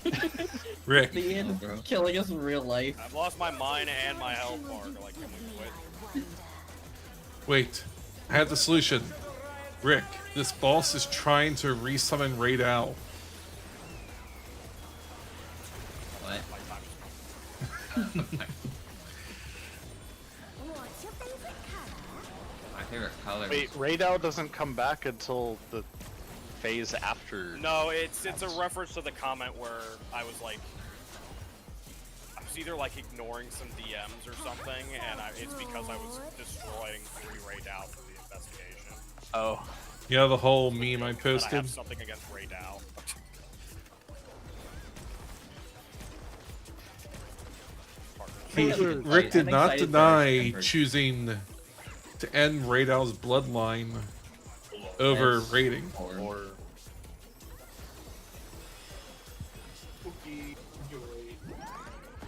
Can we quit? Rick, The end bro. killing us in real life. I've lost my mind and my health bar. Like, can we quit? wait. I have the solution. Rick, this boss is trying to resummon Raid Owl. What? My time is What's your favorite color? My favorite color. Wait, Raidao doesn't come back until the phase after. No, it's a reference to the comment where I was like, I was either like ignoring some DMs or something, and it's because I was destroying 3 Raid out for the investigation. Oh. You know the whole meme I But I posted? have something against Raid Owl. Rick did I'm not excited for deny September. choosing to end Raid Owl's bloodline over Yes. raiding. Or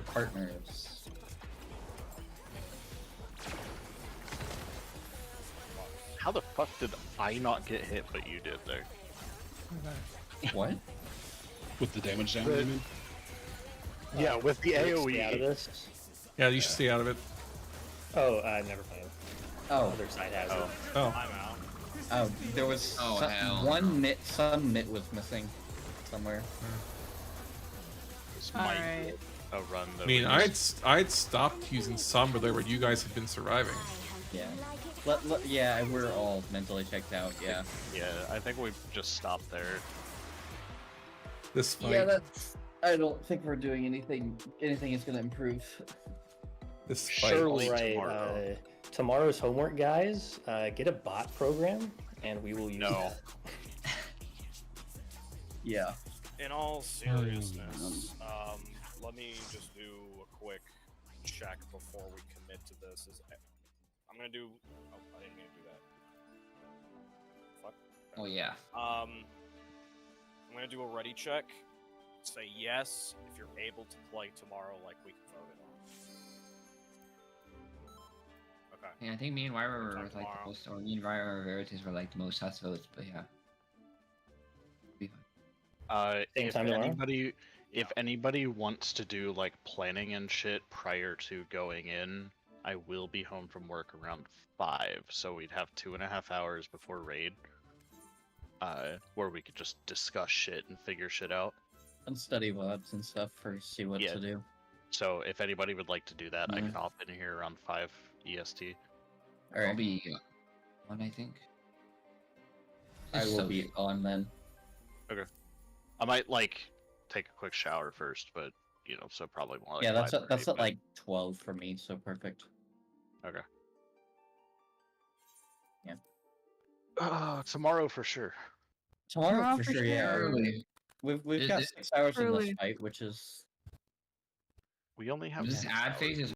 Partners. how the fuck did I not get hit but you did there? What? With the damage down, The- you mean? Yeah, with the Rick, stay out of AoE. this. Yeah, you should stay out of it. Oh, never mind. Oh. Other side has it. Oh, I'm out. Oh, there was Oh, hell one knit. Some knit was missing somewhere. This might Alright. be a run that I mean, we I'd stopped using Sombra there, but you guys have been surviving. Yeah. Yeah, we're all mentally checked out. Yeah. Yeah, I think we've just stopped there. This fight, Yeah, that's. I don't think we're doing anything. Anything is gonna improve. this fight. Surely Alright, tomorrow. tomorrow's homework, guys. Get a bot program, and we will use No. that. Yeah. In all seriousness, let me just do a quick check before we commit to this. I'm gonna do. Oh, I didn't mean to do that. Fuck. Oh yeah. I'm gonna do a ready check. Say yes if you're able to play tomorrow, like we can vote it on. Okay. Yeah, I think me and Ryra were Talk like the tomorrow. most, or me and Ryra or Veritas were like the most sus votes, but yeah. Be fine. Same If time tomorrow? anybody wants to do like planning and shit prior to going in, I will be home from work around 5, so we'd have 2.5 hours before raid, where we could just discuss shit and figure shit out. And study VODs and stuff for see what Yeah. to do. So if anybody would like to do that, I Yeah. can hop in here around 5 EST. All I'll right. be on, I think. I will So- be on then. I might like take a quick shower first, but you know, so probably more like Yeah, that's 5:30, that's at but- like 12 for me, so perfect. Okay. Yeah. Tomorrow for sure. Tomorrow for sure, yeah. Early. We've Is got it 6 hours in this early? fight, which is We only have This 6 ad hours. phase is